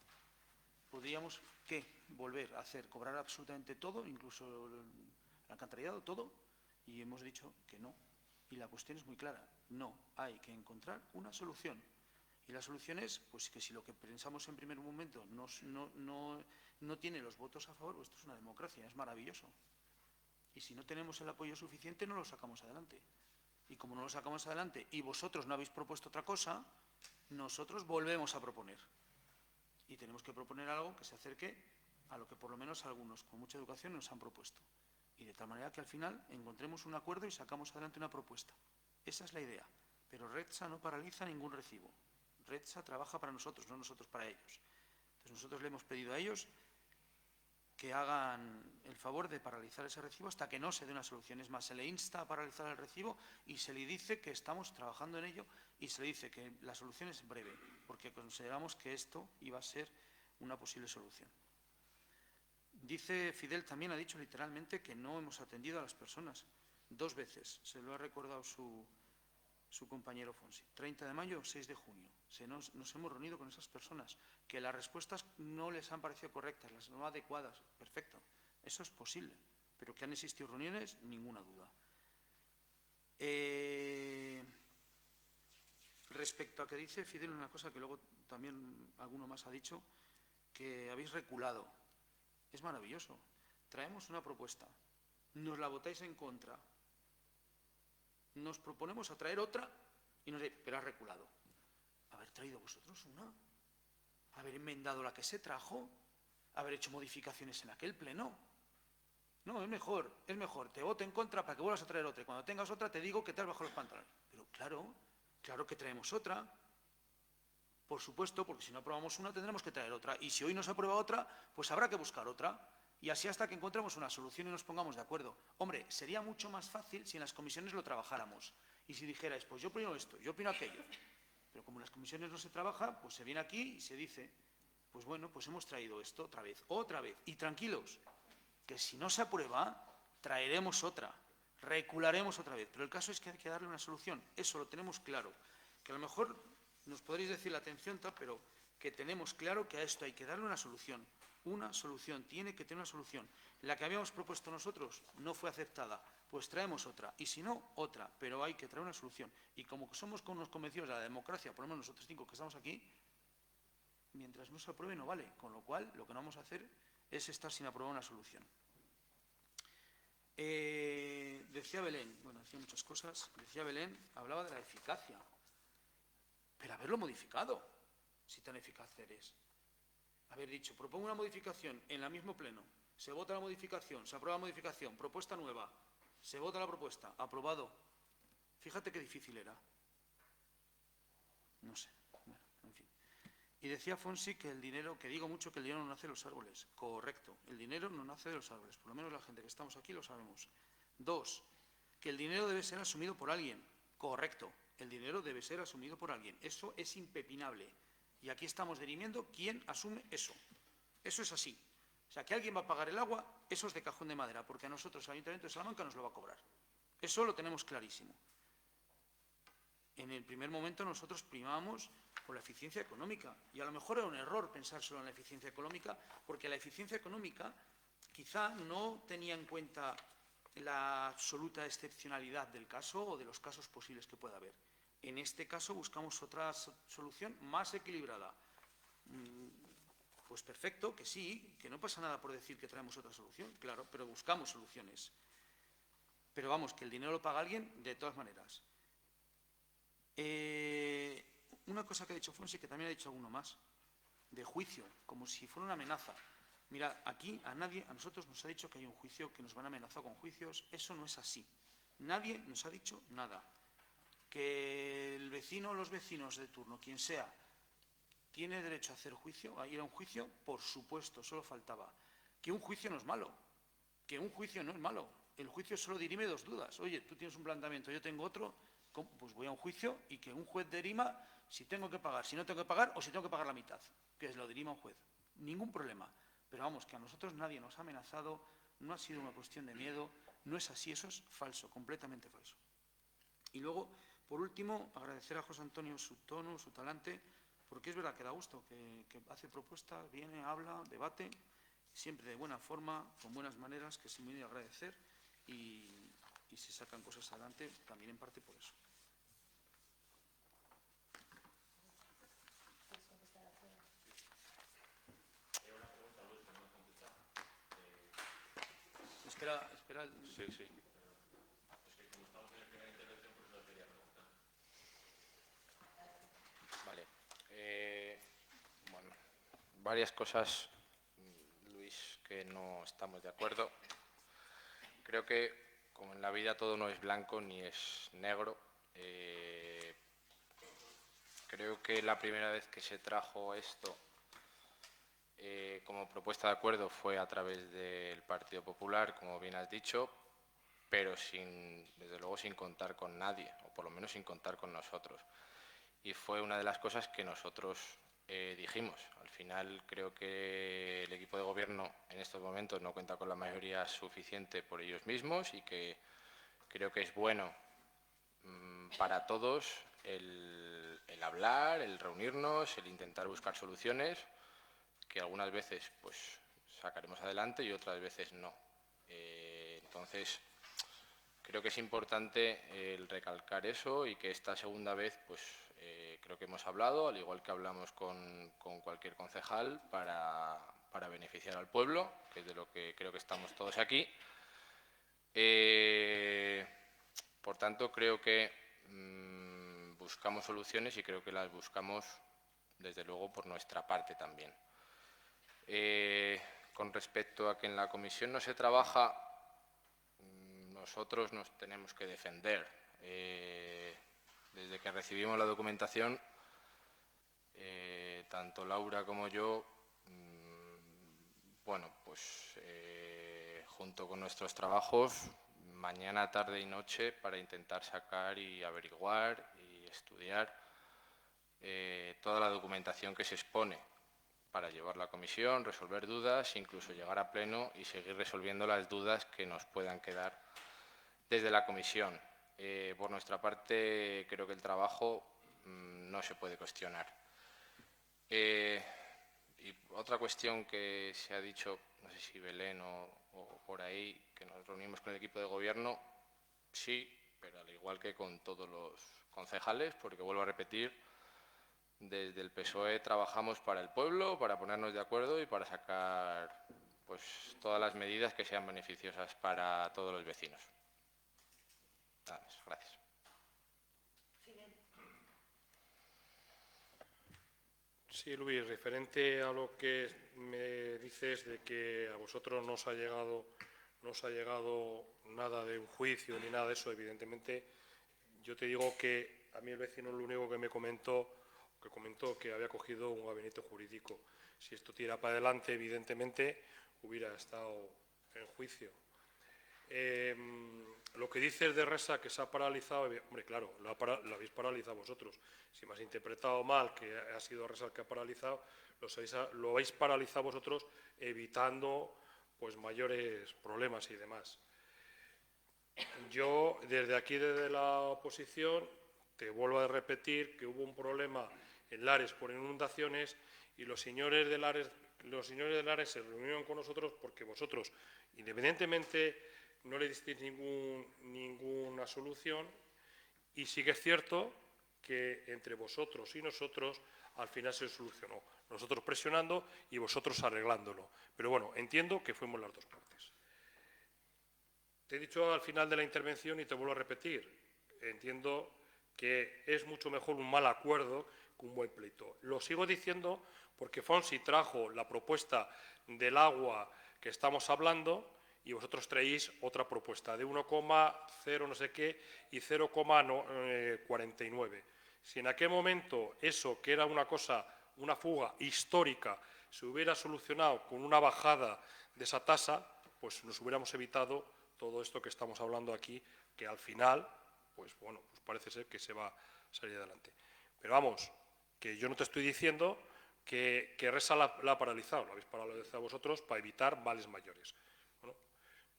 Podríamos, ¿qué? Volver a hacer, cobrar absolutamente todo, incluso el alcantarillado, todo, y hemos dicho que no. Y la cuestión es muy clara, no, hay que encontrar una solución. Y la solución es pues, que si lo que pensamos en primer momento no tiene los votos a favor, pues esto es una democracia, es maravilloso. Y si no tenemos el apoyo suficiente, no lo sacamos adelante. Y como no lo sacamos adelante y vosotros no habéis propuesto otra cosa, nosotros volvemos a proponer. Y tenemos que proponer algo que se acerque a lo que por lo menos algunos con mucha educación nos han propuesto. Y de tal manera que al final encontremos un acuerdo y sacamos adelante una propuesta. Esa es la idea. Pero Retsa no paraliza ningún recibo. Retsa trabaja para nosotros, no nosotros para ellos. Entonces nosotros le hemos pedido a ellos que hagan el favor de paralizar ese recibo hasta que no se dé una solución. Es más, se le insta a paralizar el recibo y se le dice que estamos trabajando en ello y se le dice que la solución es breve, porque consideramos que esto iba a ser una posible solución. Dice Fidel, también ha dicho literalmente que no hemos atendido a las personas. 2 veces, se lo ha recordado su compañero Fonsi. 30 de mayo, 6 de junio. Nos hemos reunido con esas personas, que las respuestas no les han parecido correctas, las no adecuadas. Perfecto, eso es posible. Pero que han existido reuniones, ninguna duda. Respecto a que dice Fidel una cosa que luego también alguno más ha dicho, que habéis reculado. Es maravilloso. Traemos una propuesta, nos la votáis en contra, nos proponemos a traer otra y nos dice, pero has reculado. Haber traído vosotros una, haber enmendado la que se trajo, haber hecho modificaciones en aquel pleno. No, es mejor, te voto en contra para que vuelvas a traer otra. Y cuando tengas otra te digo que te has bajado los pantalones. Pero claro que traemos otra. Por supuesto, porque si no aprobamos una tendremos que traer otra. Y si hoy no se aprueba otra, pues habrá que buscar otra. Y así hasta que encontremos una solución y nos pongamos de acuerdo. Hombre, sería mucho más fácil si en las comisiones lo trabajáramos. Y si dijerais, pues yo opino esto, yo opino aquello. Pero como en las comisiones no se trabaja, pues se viene aquí y se dice, pues bueno, pues hemos traído esto otra vez. Y tranquilos, que si no se aprueba, traeremos otra, recularemos otra vez. Pero el caso es que hay que darle una solución. Eso lo tenemos claro. Que a lo mejor nos podréis decir la atención, pero que tenemos claro que a esto hay que darle una solución. Una solución, tiene que tener una solución. La que habíamos propuesto nosotros no fue aceptada, pues traemos otra. Y si no, otra. Pero hay que traer una solución. Y como somos unos convencidos de la democracia, por lo menos nosotros 5 que estamos aquí, mientras no se apruebe no vale. Con lo cual, lo que no vamos a hacer es estar sin aprobar una solución. Decía Belén, bueno, decía muchas cosas. Decía Belén, hablaba de la eficacia. Pero haberlo modificado, si tan eficaz eres. Haber dicho, propongo una modificación en el mismo pleno, se vota la modificación, se aprueba la modificación, propuesta nueva, se vota la propuesta, aprobado. Fíjate qué difícil era. No sé, bueno, en fin. Y decía Fonsi que el dinero, que digo mucho que el dinero no nace de los árboles. Correcto, el dinero no nace de los árboles, por lo menos la gente que estamos aquí lo sabemos. 2, que el dinero debe ser asumido por alguien. Correcto. El dinero debe ser asumido por alguien. Eso es impepinable. Y aquí estamos dirimiendo quién asume eso. Eso es así. O sea, que alguien va a pagar el agua, eso es de cajón de madera, porque a nosotros, el Ayuntamiento de Salamanca, nos lo va a cobrar. Eso lo tenemos clarísimo. En el primer momento nosotros primábamos por la eficiencia económica. Y a lo mejor era un error pensar solo en la eficiencia económica, porque la eficiencia económica quizá no tenía en cuenta la absoluta excepcionalidad del caso o de los casos posibles que pueda haber. En este caso buscamos otra solución más equilibrada. Pues perfecto, que sí, que no pasa nada por decir que traemos otra solución, claro, pero buscamos soluciones. Pero vamos, que el dinero lo paga alguien de todas maneras. Una cosa que ha dicho Fonsi, que también ha dicho alguno más, de juicio, como si fuera una amenaza. Mira, aquí a nosotros nos ha dicho que hay un juicio, que nos van a amenazar con juicios. Eso no es así. Nadie nos ha dicho nada. Que el vecino o los vecinos de turno, quien sea, tiene derecho a hacer juicio, a ir a un juicio, por supuesto, solo faltaba. Que un juicio no es malo. Que un juicio no es malo. El juicio solo dirime 2 dudas. Oye, tú tienes un planteamiento, yo tengo otro, pues voy a un juicio y que un juez dirima si tengo que pagar, si no tengo que pagar o si tengo que pagar la mitad. Que lo dirima un juez. Ningún problema. Pero vamos, que a nosotros nadie nos ha amenazado, no ha sido una cuestión de miedo, no es así, eso es falso, completamente falso. Y luego, por último, agradecer a José Antonio su tono, su talante, porque es verdad que da gusto, que hace propuestas, viene, habla, debate, siempre de buena forma, con buenas maneras, que se me viene a agradecer y se sacan cosas adelante, también en parte por eso. Espera. Sí, sí. Vale. Bueno, varias cosas, Luis, que no estamos de acuerdo. Creo que, como en la vida, todo no es blanco ni es negro. Creo que la primera vez que se trajo esto como propuesta de acuerdo fue a través del Partido Popular, como bien has dicho, pero desde luego sin contar con nadie, o por lo menos sin contar con nosotros. Y fue una de las cosas que nosotros dijimos. Al final creo que el equipo de gobierno en estos momentos no cuenta con la mayoría suficiente por ellos mismos y que creo que es bueno para todos el hablar, el reunirnos, el intentar buscar soluciones que algunas veces pues sacaremos adelante y otras veces no. Entonces, creo que es importante el recalcar eso y que esta segunda vez pues creo que hemos hablado, al igual que hablamos con cualquier concejal, para beneficiar al pueblo, que es de lo que creo que estamos todos aquí. Por tanto, creo que buscamos soluciones y creo que las buscamos, desde luego, por nuestra parte también. Con respecto a que en la comisión no se trabaja, nosotros nos tenemos que defender. Desde que recibimos la documentación, tanto Laura como yo, bueno, pues junto con nuestros trabajos, mañana, tarde y noche, para intentar sacar y averiguar y estudiar toda la documentación que se expone para llevarla a comisión, resolver dudas, incluso llegar a pleno y seguir resolviendo las dudas que nos puedan quedar desde la comisión. Por nuestra parte, creo que el trabajo no se puede cuestionar. Y otra cuestión que se ha dicho, no sé si Belén o por ahí, que nos reunimos con el equipo de gobierno, sí, pero al igual que con todos los concejales, porque vuelvo a repetir, desde el PSOE trabajamos para el pueblo, para ponernos de acuerdo y para sacar pues todas las medidas que sean beneficiosas para todos los vecinos. Nada más, gracias. Sí, Luis, referente a lo que me dices de que a vosotros no os ha llegado nada de un juicio ni nada de eso, evidentemente, yo te digo que a mí el vecino lo único que me comentó que había cogido un gabinete jurídico. Si esto tira para adelante, evidentemente, hubiera estado en juicio. Lo que dices de Resa, que se ha paralizado, hombre, claro, lo habéis paralizado vosotros. Si me has interpretado mal, que ha sido Resa el que ha paralizado, lo habéis paralizado vosotros, evitando pues mayores problemas y demás. Yo, desde aquí, desde la oposición, te vuelvo a repetir que hubo un problema en Lares por inundaciones y los señores de Lares se reunieron con nosotros porque vosotros, independientemente, no le disteis ninguna solución, y sí que es cierto que entre vosotros y nosotros al final se solucionó. Nosotros presionando y vosotros arreglándolo. Pero bueno, entiendo que fuimos las dos partes. Te he dicho al final de la intervención y te vuelvo a repetir, entiendo que es mucho mejor un mal acuerdo que un buen pleito. Lo sigo diciendo porque Fonsi trajo la propuesta del agua que estamos hablando y vosotros traéis otra propuesta de 1,0 no sé qué y 0,49. Si en aquel momento eso, que era una fuga histórica, se hubiera solucionado con una bajada de esa tasa, pues nos hubiéramos evitado todo esto que estamos hablando aquí, que al final, pues bueno, pues parece ser que se va a salir adelante. Pero vamos, que yo no te estoy diciendo que Resa la ha paralizado, lo habéis paralizado vosotros para evitar males mayores. Bueno,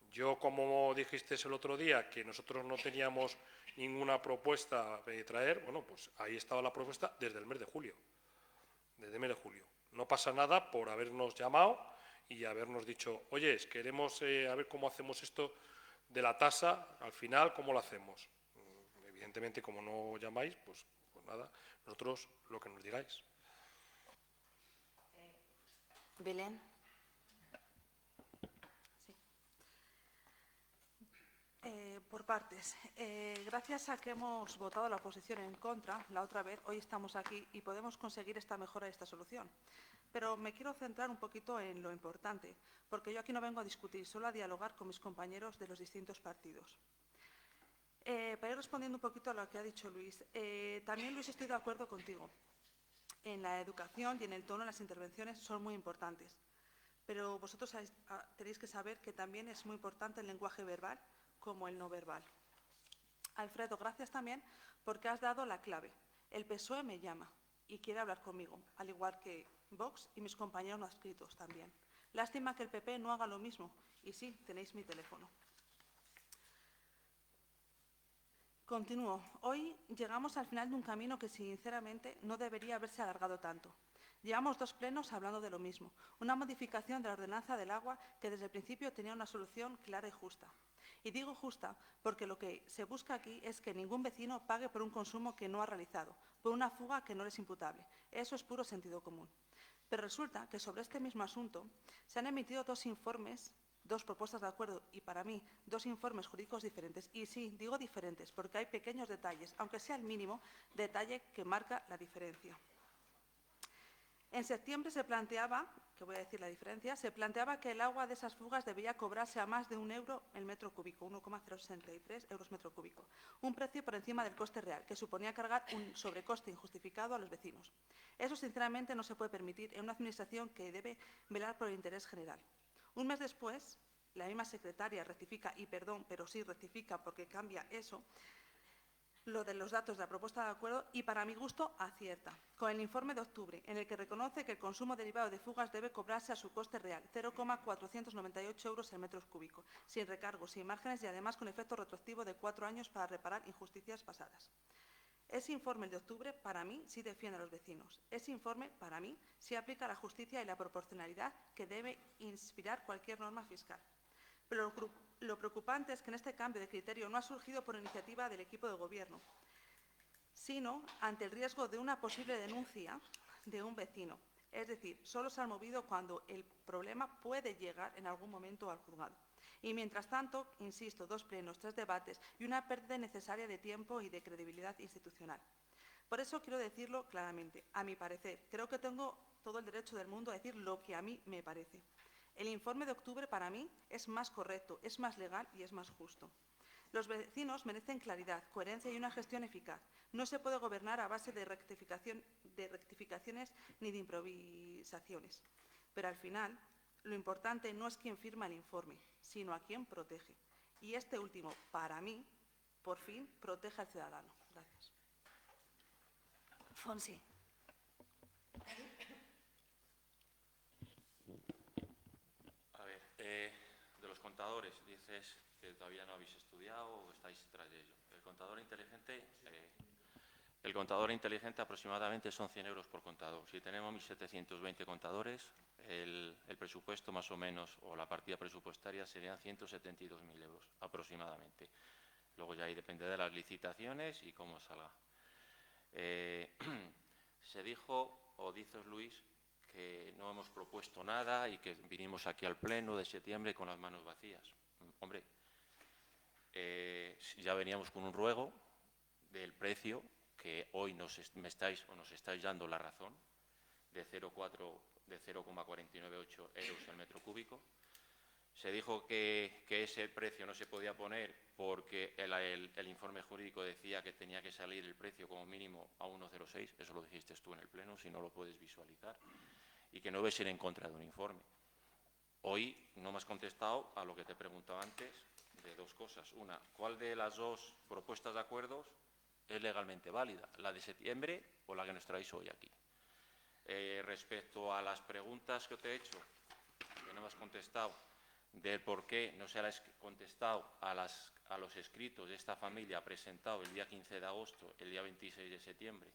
yo, como dijisteis el otro día, que nosotros no teníamos ninguna propuesta de traer, bueno, pues ahí estaba la propuesta desde el mes de julio. Desde el mes de julio. No pasa nada por habernos llamado y habernos dicho, oye, queremos a ver cómo hacemos esto de la tasa, al final, ¿cómo lo hacemos? Evidentemente, como no llamáis, pues nada, nosotros lo que nos digáis. Belén. Sí. por partes. Gracias a que hemos votado la oposición en contra la otra vez, hoy estamos aquí y podemos conseguir esta mejora y esta solución. Pero me quiero centrar un poquito en lo importante, porque yo aquí no vengo a discutir, solo a dialogar con mis compañeros de los distintos partidos. Para ir respondiendo un poquito a lo que ha dicho Luis, también, Luis, estoy de acuerdo contigo. En la educación y en el tono de las intervenciones son muy importantes. Pero vosotros tenéis que saber que también es muy importante el lenguaje verbal como el no verbal. Alfredo, gracias también porque has dado la clave. El PSOE me llama y quiere hablar conmigo, al igual que Vox y mis compañeros no adscritos también. Lástima que el PP no haga lo mismo. Y sí, tenéis mi teléfono. Continúo. Hoy llegamos al final de un camino que, sinceramente, no debería haberse alargado tanto. Llevamos 2 plenos hablando de lo mismo, una modificación de la ordenanza del agua que desde el principio tenía una solución clara y justa. Y digo justa porque lo que se busca aquí es que ningún vecino pague por un consumo que no ha realizado, por una fuga que no le es imputable. Eso es puro sentido común. Pero resulta que sobre este mismo asunto se han emitido 2 informes, 2 propuestas de acuerdo y, para mí, 2 informes jurídicos diferentes. Y sí, digo diferentes porque hay pequeños detalles, aunque sea el mínimo detalle que marca la diferencia. En septiembre se planteaba, que voy a decir la diferencia, se planteaba que el agua de esas fugas debía cobrarse a más de €1 el metro cúbico, 1,063 euros metro cúbico, un precio por encima del coste real, que suponía cargar un sobrecoste injustificado a los vecinos. Eso, sinceramente, no se puede permitir en una administración que debe velar por el interés general. Un mes después, la misma secretaria rectifica, y perdón, pero sí rectifica porque cambia eso, lo de los datos de la propuesta de acuerdo y, para mi gusto, acierta, con el informe de octubre, en el que reconoce que el consumo derivado de fugas debe cobrarse a su coste real, 0,498 euros el metro cúbico, sin recargos, sin márgenes y, además, con efecto retroactivo de 4 años para reparar injusticias pasadas. Ese informe de octubre, para mí, sí defiende a los vecinos. Ese informe, para mí, sí aplica la justicia y la proporcionalidad que debe inspirar cualquier norma fiscal. Pero lo preocupante es que en este cambio de criterio no ha surgido por iniciativa del equipo de gobierno, sino ante el riesgo de una posible denuncia de un vecino. Es decir, solo se han movido cuando el problema puede llegar en algún momento al juzgado. Y, mientras tanto, insisto, 2 plenos, 3 debates y una pérdida innecesaria de tiempo y de credibilidad institucional. Por eso quiero decirlo claramente. A mi parecer, creo que tengo todo el derecho del mundo a decir lo que a mí me parece. El informe de octubre, para mí, es más correcto, es más legal y es más justo. Los vecinos merecen claridad, coherencia y una gestión eficaz. No se puede gobernar a base de rectificaciones ni de improvisaciones. Pero, al final, lo importante no es quién firma el informe, sino a quién protege. Y este último, para mí, por fin, protege al ciudadano. Gracias. Fonsi. De los contadores, dices que todavía no habéis estudiado o estáis tras de ello. El contador inteligente aproximadamente son 100 euros por contador. Si tenemos 1.720 contadores, el presupuesto más o menos, o la partida presupuestaria, serían 172.000 euros aproximadamente. Luego ya ahí depende de las licitaciones y cómo salga. Se dijo, o dices, Luis, que no hemos propuesto nada y que vinimos aquí al pleno de septiembre con las manos vacías. Hombre, ya veníamos con un ruego del precio, que hoy nos estáis dando la razón, de 0,498 euros el metro cúbico. Se dijo que ese precio no se podía poner porque el informe jurídico decía que tenía que salir el precio como mínimo a 1,06, eso lo dijiste tú en el pleno, si no lo puedes visualizar, y que no ves ir en contra de un informe. Hoy no me has contestado a lo que te he preguntado antes de 2 cosas. Una, ¿cuál de las 2 propuestas de acuerdos es legalmente válida? ¿La de septiembre o la que nos traéis hoy aquí? Respecto a las preguntas que te he hecho, que no me has contestado, del por qué no se las has contestado a los escritos de esta familia presentado el día 15 de agosto, el día 26 de septiembre,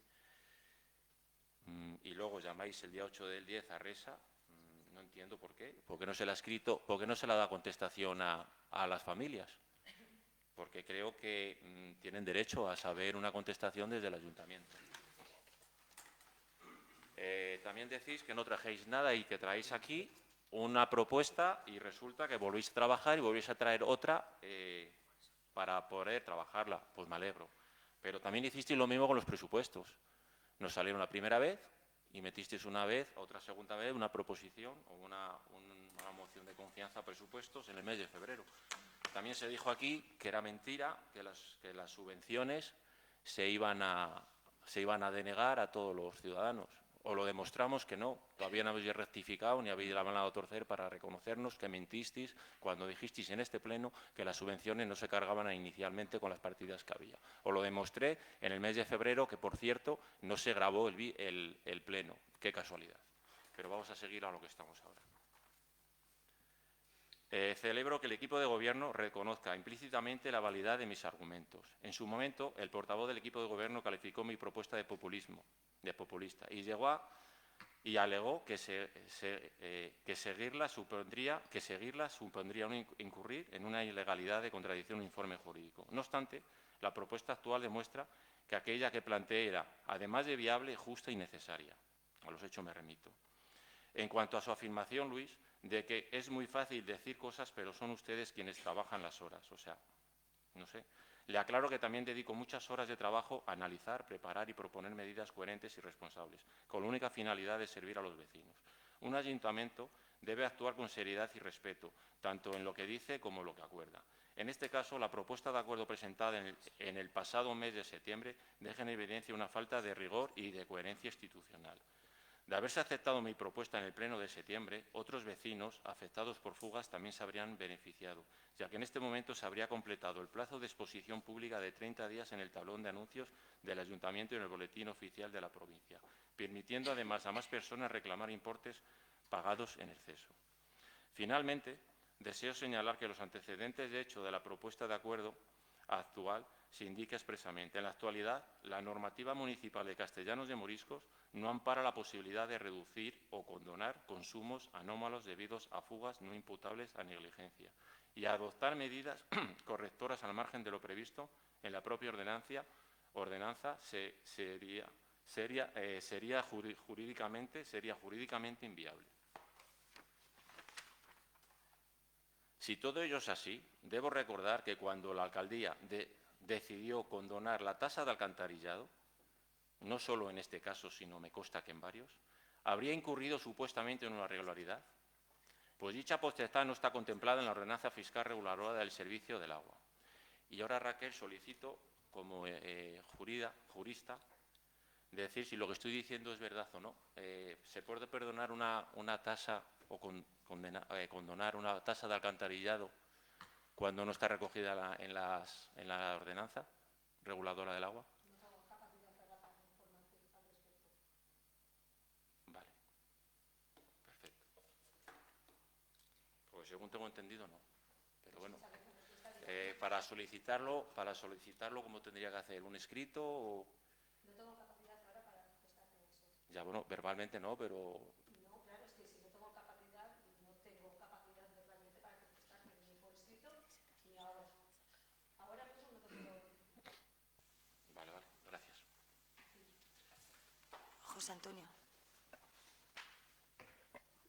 y luego llamáis el día 8 del 10 a Resa, no entiendo por qué. ¿Por qué no se la ha escrito? ¿Por qué no se le da contestación a las familias? Porque creo que tienen derecho a saber una contestación desde el ayuntamiento. También decís que no trajéis nada y que traéis aquí una propuesta y resulta que volvéis a trabajar y volvéis a traer otra para poder trabajarla, pues me alegro. Pero también hicisteis lo mismo con los presupuestos. Nos salieron la primera vez y metisteis una vez, otra segunda vez, una proposición o una moción de confianza a presupuestos en el mes de febrero. También se dijo aquí que era mentira, que las subvenciones se iban a denegar a todos los ciudadanos. O lo demostramos que no, todavía no habéis rectificado ni habéis la mano a torcer para reconocernos que mentisteis cuando dijisteis en este pleno que las subvenciones no se cargaban inicialmente con las partidas que había. Os lo demostré en el mes de febrero, que por cierto no se grabó el pleno. Qué casualidad. Pero vamos a seguir a lo que estamos ahora. Celebro que el equipo de Gobierno reconozca implícitamente la validez de mis argumentos. En su momento, el portavoz del equipo de Gobierno calificó mi propuesta de populista y alegó que seguirla supondría incurrir en una ilegalidad de contradicción a un informe jurídico. No obstante, la propuesta actual demuestra que aquella que planteé era, además de viable, justa y necesaria. A los hechos me remito. En cuanto a su afirmación, Luis, de que es muy fácil decir cosas, pero son ustedes quienes trabajan las horas. O sea, no sé. Le aclaro que también dedico muchas horas de trabajo a analizar, preparar y proponer medidas coherentes y responsables, con la única finalidad de servir a los vecinos. Un ayuntamiento debe actuar con seriedad y respeto, tanto en lo que dice como en lo que acuerda. En este caso, la propuesta de acuerdo presentada en el pasado mes de septiembre deja en evidencia una falta de rigor y de coherencia institucional. De haberse aceptado mi propuesta en el pleno de septiembre, otros vecinos afectados por fugas también se habrían beneficiado, ya que en este momento se habría completado el plazo de exposición pública de 30 días en el tablón de anuncios del Ayuntamiento y en el Boletín Oficial de la provincia, permitiendo además a más personas reclamar importes pagados en exceso. Finalmente, deseo señalar que los antecedentes de hecho de la propuesta de acuerdo actual se indica expresamente. En la actualidad, la normativa municipal de Castellanos de Moriscos no ampara la posibilidad de reducir o condonar consumos anómalos debidos a fugas no imputables a negligencia y a adoptar medidas correctoras al margen de lo previsto en la propia ordenanza sería jurídicamente inviable. Si todo ello es así, debo recordar que cuando la alcaldía decidió condonar la tasa de alcantarillado, no solo en este caso, sino me consta que en varios, habría incurrido supuestamente en una irregularidad, pues dicha potestad no está contemplada en la ordenanza fiscal reguladora del servicio del agua. Y ahora, Raquel, solicito, como jurista, decir si lo que estoy diciendo es verdad o no. ¿Se puede perdonar una tasa o condonar una tasa de alcantarillado cuando no está recogida en la ordenanza reguladora del agua? Vale. Perfecto. Pues según tengo entendido, no. Pero bueno, para solicitarlo, ¿cómo tendría que hacer? ¿Un escrito o...? No tengo capacidad ahora para contestarte eso. Ya, bueno, verbalmente no, pero... No, claro, es que si no tengo capacidad, no tengo capacidad verbalmente para contestarte ni por escrito ni ahora. Ahora mismo no te puedo decir. Vale, gracias. José Antonio.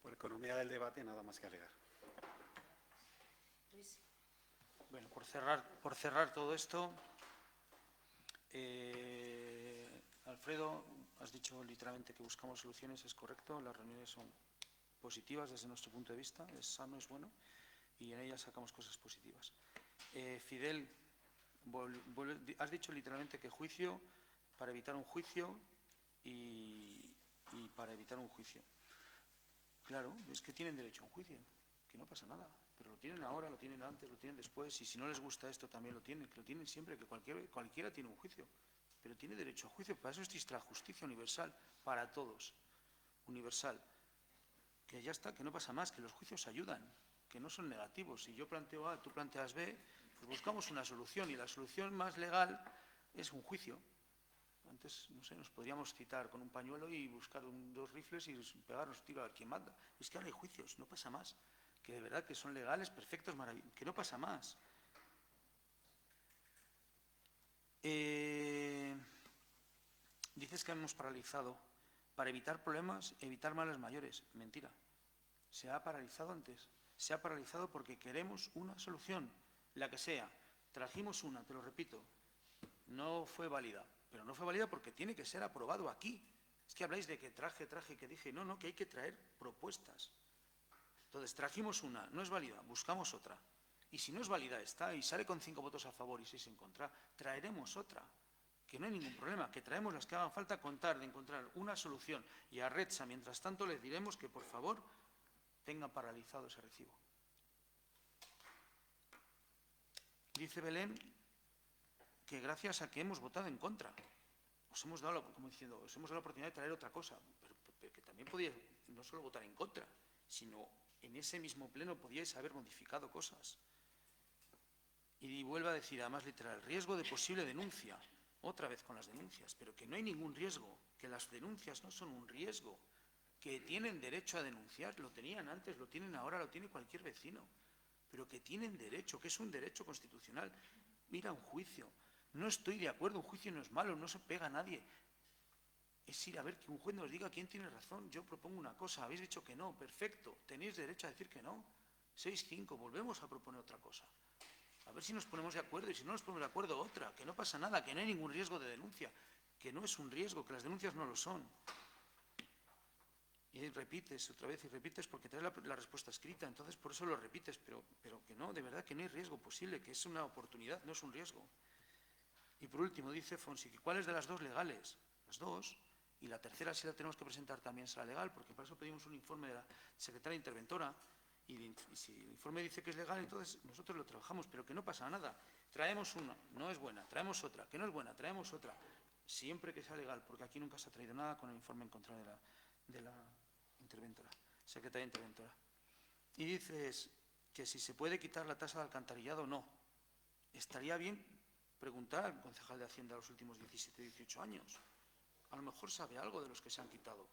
Por economía del debate, nada más que alegar. Luis. Bueno, por cerrar todo esto, Alfredo, has dicho literalmente que buscamos soluciones, es correcto, las reuniones son positivas desde nuestro punto de vista, es sano, es bueno, y en ellas sacamos cosas positivas. Fidel, has dicho literalmente que juicio para evitar un juicio y para evitar un juicio. Claro, es que tienen derecho a un juicio, que no pasa nada, pero lo tienen ahora, lo tienen antes, lo tienen después, y si no les gusta esto también lo tienen, que lo tienen siempre, que cualquiera tiene un juicio, pero tiene derecho a juicio. Para eso existe la justicia universal, para todos, universal, que ya está, que no pasa más, que los juicios ayudan, que no son negativos. Si yo planteo A, tú planteas B, pues buscamos una solución, y la solución más legal es un juicio. Antes, no sé, nos podríamos citar con un pañuelo y buscar 2 rifles y pegarnos tiro a ver quién manda. Es que ahora hay juicios, no pasa más. Que de verdad que son legales, perfectos, maravillosos, que no pasa más. Dices que hemos paralizado para evitar problemas, evitar males mayores. Mentira. Se ha paralizado antes. Se ha paralizado porque queremos una solución, la que sea. Trajimos una, te lo repito, no fue válida, pero no fue válida porque tiene que ser aprobado aquí. Es que habláis de que traje, que dije, no, que hay que traer propuestas. Entonces, trajimos una, no es válida, buscamos otra. Y si no es válida esta y sale con 5 votos a favor y 6 en contra, traeremos otra. Que no hay ningún problema, que traemos las que hagan falta contar de encontrar una solución. Y a Retsa, mientras tanto, les diremos que, por favor, tengan paralizado ese recibo. Dice Belén que gracias a que hemos votado en contra, os hemos dado, como diciendo, os hemos dado la oportunidad de traer otra cosa, pero que también podíais no solo votar en contra, sino en ese mismo pleno podíais haber modificado cosas. Y vuelve a decir, además literal, riesgo de posible denuncia, otra vez con las denuncias, pero que no hay ningún riesgo, que las denuncias no son un riesgo, que tienen derecho a denunciar, lo tenían antes, lo tienen ahora, lo tiene cualquier vecino, pero que tienen derecho, que es un derecho constitucional. Mira, un juicio. No estoy de acuerdo, un juicio no es malo, no se pega a nadie. Es ir a ver que un juez nos diga quién tiene razón. Yo propongo una cosa, habéis dicho que no, perfecto, tenéis derecho a decir que no. 6-5, volvemos a proponer otra cosa. A ver si nos ponemos de acuerdo y si no nos ponemos de acuerdo otra, que no pasa nada, que no hay ningún riesgo de denuncia, que no es un riesgo, que las denuncias no lo son. Y repites otra vez y repites porque traes la respuesta escrita, entonces por eso lo repites, pero que no, de verdad que no hay riesgo posible, que es una oportunidad, no es un riesgo. Y por último dice Fonsi, ¿cuáles de las dos legales? Las dos, y la tercera sí la tenemos que presentar también será legal, porque para eso pedimos un informe de la secretaria interventora, y si el informe dice que es legal, entonces nosotros lo trabajamos, pero que no pasa nada. Traemos una, no es buena, traemos otra, que no es buena, traemos otra, siempre que sea legal, porque aquí nunca se ha traído nada con el informe en contra de la interventora, secretaria interventora. Y dices que si se puede quitar la tasa de alcantarillado, no. Estaría bien preguntar al concejal de Hacienda de los últimos 17, 18 años. A lo mejor sabe algo de los que se han quitado.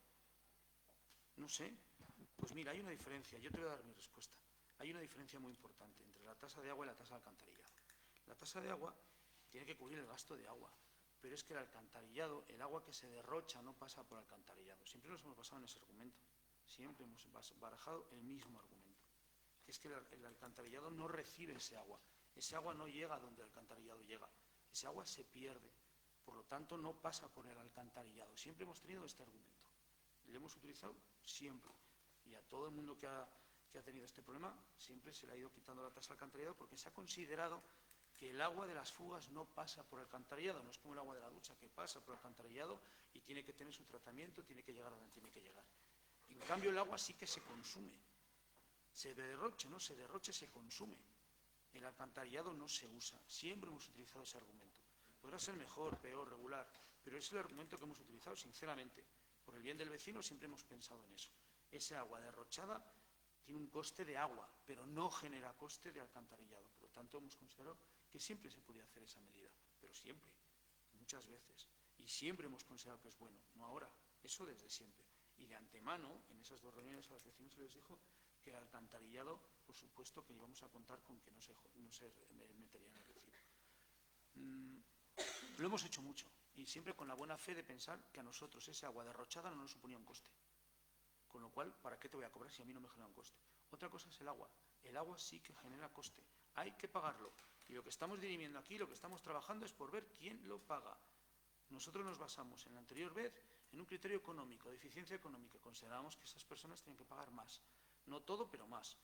No sé. Pues mira, hay una diferencia. Yo te voy a dar mi respuesta. Hay una diferencia muy importante entre la tasa de agua y la tasa de alcantarillado. La tasa de agua tiene que cubrir el gasto de agua. Pero es que el alcantarillado, el agua que se derrocha no pasa por alcantarillado. Siempre nos hemos basado en ese argumento. Siempre hemos barajado el mismo argumento. Que es que el alcantarillado no recibe ese agua. Ese agua no llega a donde el alcantarillado llega. Ese agua se pierde. Por lo tanto, no pasa por el alcantarillado. Siempre hemos tenido este argumento. Lo hemos utilizado siempre. Y a todo el mundo que ha tenido este problema, siempre se le ha ido quitando la tasa de alcantarillado porque se ha considerado que el agua de las fugas no pasa por el alcantarillado. No es como el agua de la ducha, que pasa por el alcantarillado y tiene que tener su tratamiento, tiene que llegar a donde tiene que llegar. En cambio, el agua sí que se consume. Se derroche, no se derroche, se consume. El alcantarillado no se usa. Siempre hemos utilizado ese argumento. Podrá ser mejor, peor, regular, pero es el argumento que hemos utilizado sinceramente. Por el bien del vecino siempre hemos pensado en eso. Ese agua derrochada tiene un coste de agua, pero no genera coste de alcantarillado. Por lo tanto, hemos considerado que siempre se podía hacer esa medida, pero siempre, muchas veces. Y siempre hemos considerado que es bueno, no ahora, eso desde siempre. Y de antemano, en esas dos reuniones a los vecinos se les dijo que el alcantarillado, por supuesto, que íbamos a contar con que no se metería en el recibo. Lo hemos hecho mucho, y siempre con la buena fe de pensar que a nosotros ese agua derrochada no nos suponía un coste. Con lo cual, ¿para qué te voy a cobrar si a mí no me genera un coste? Otra cosa es el agua. El agua sí que genera coste. Hay que pagarlo. Y lo que estamos dirimiendo aquí, lo que estamos trabajando es por ver quién lo paga. Nosotros nos basamos en la anterior vez en un criterio económico, de eficiencia económica. Consideramos que esas personas tienen que pagar más. No todo, pero más.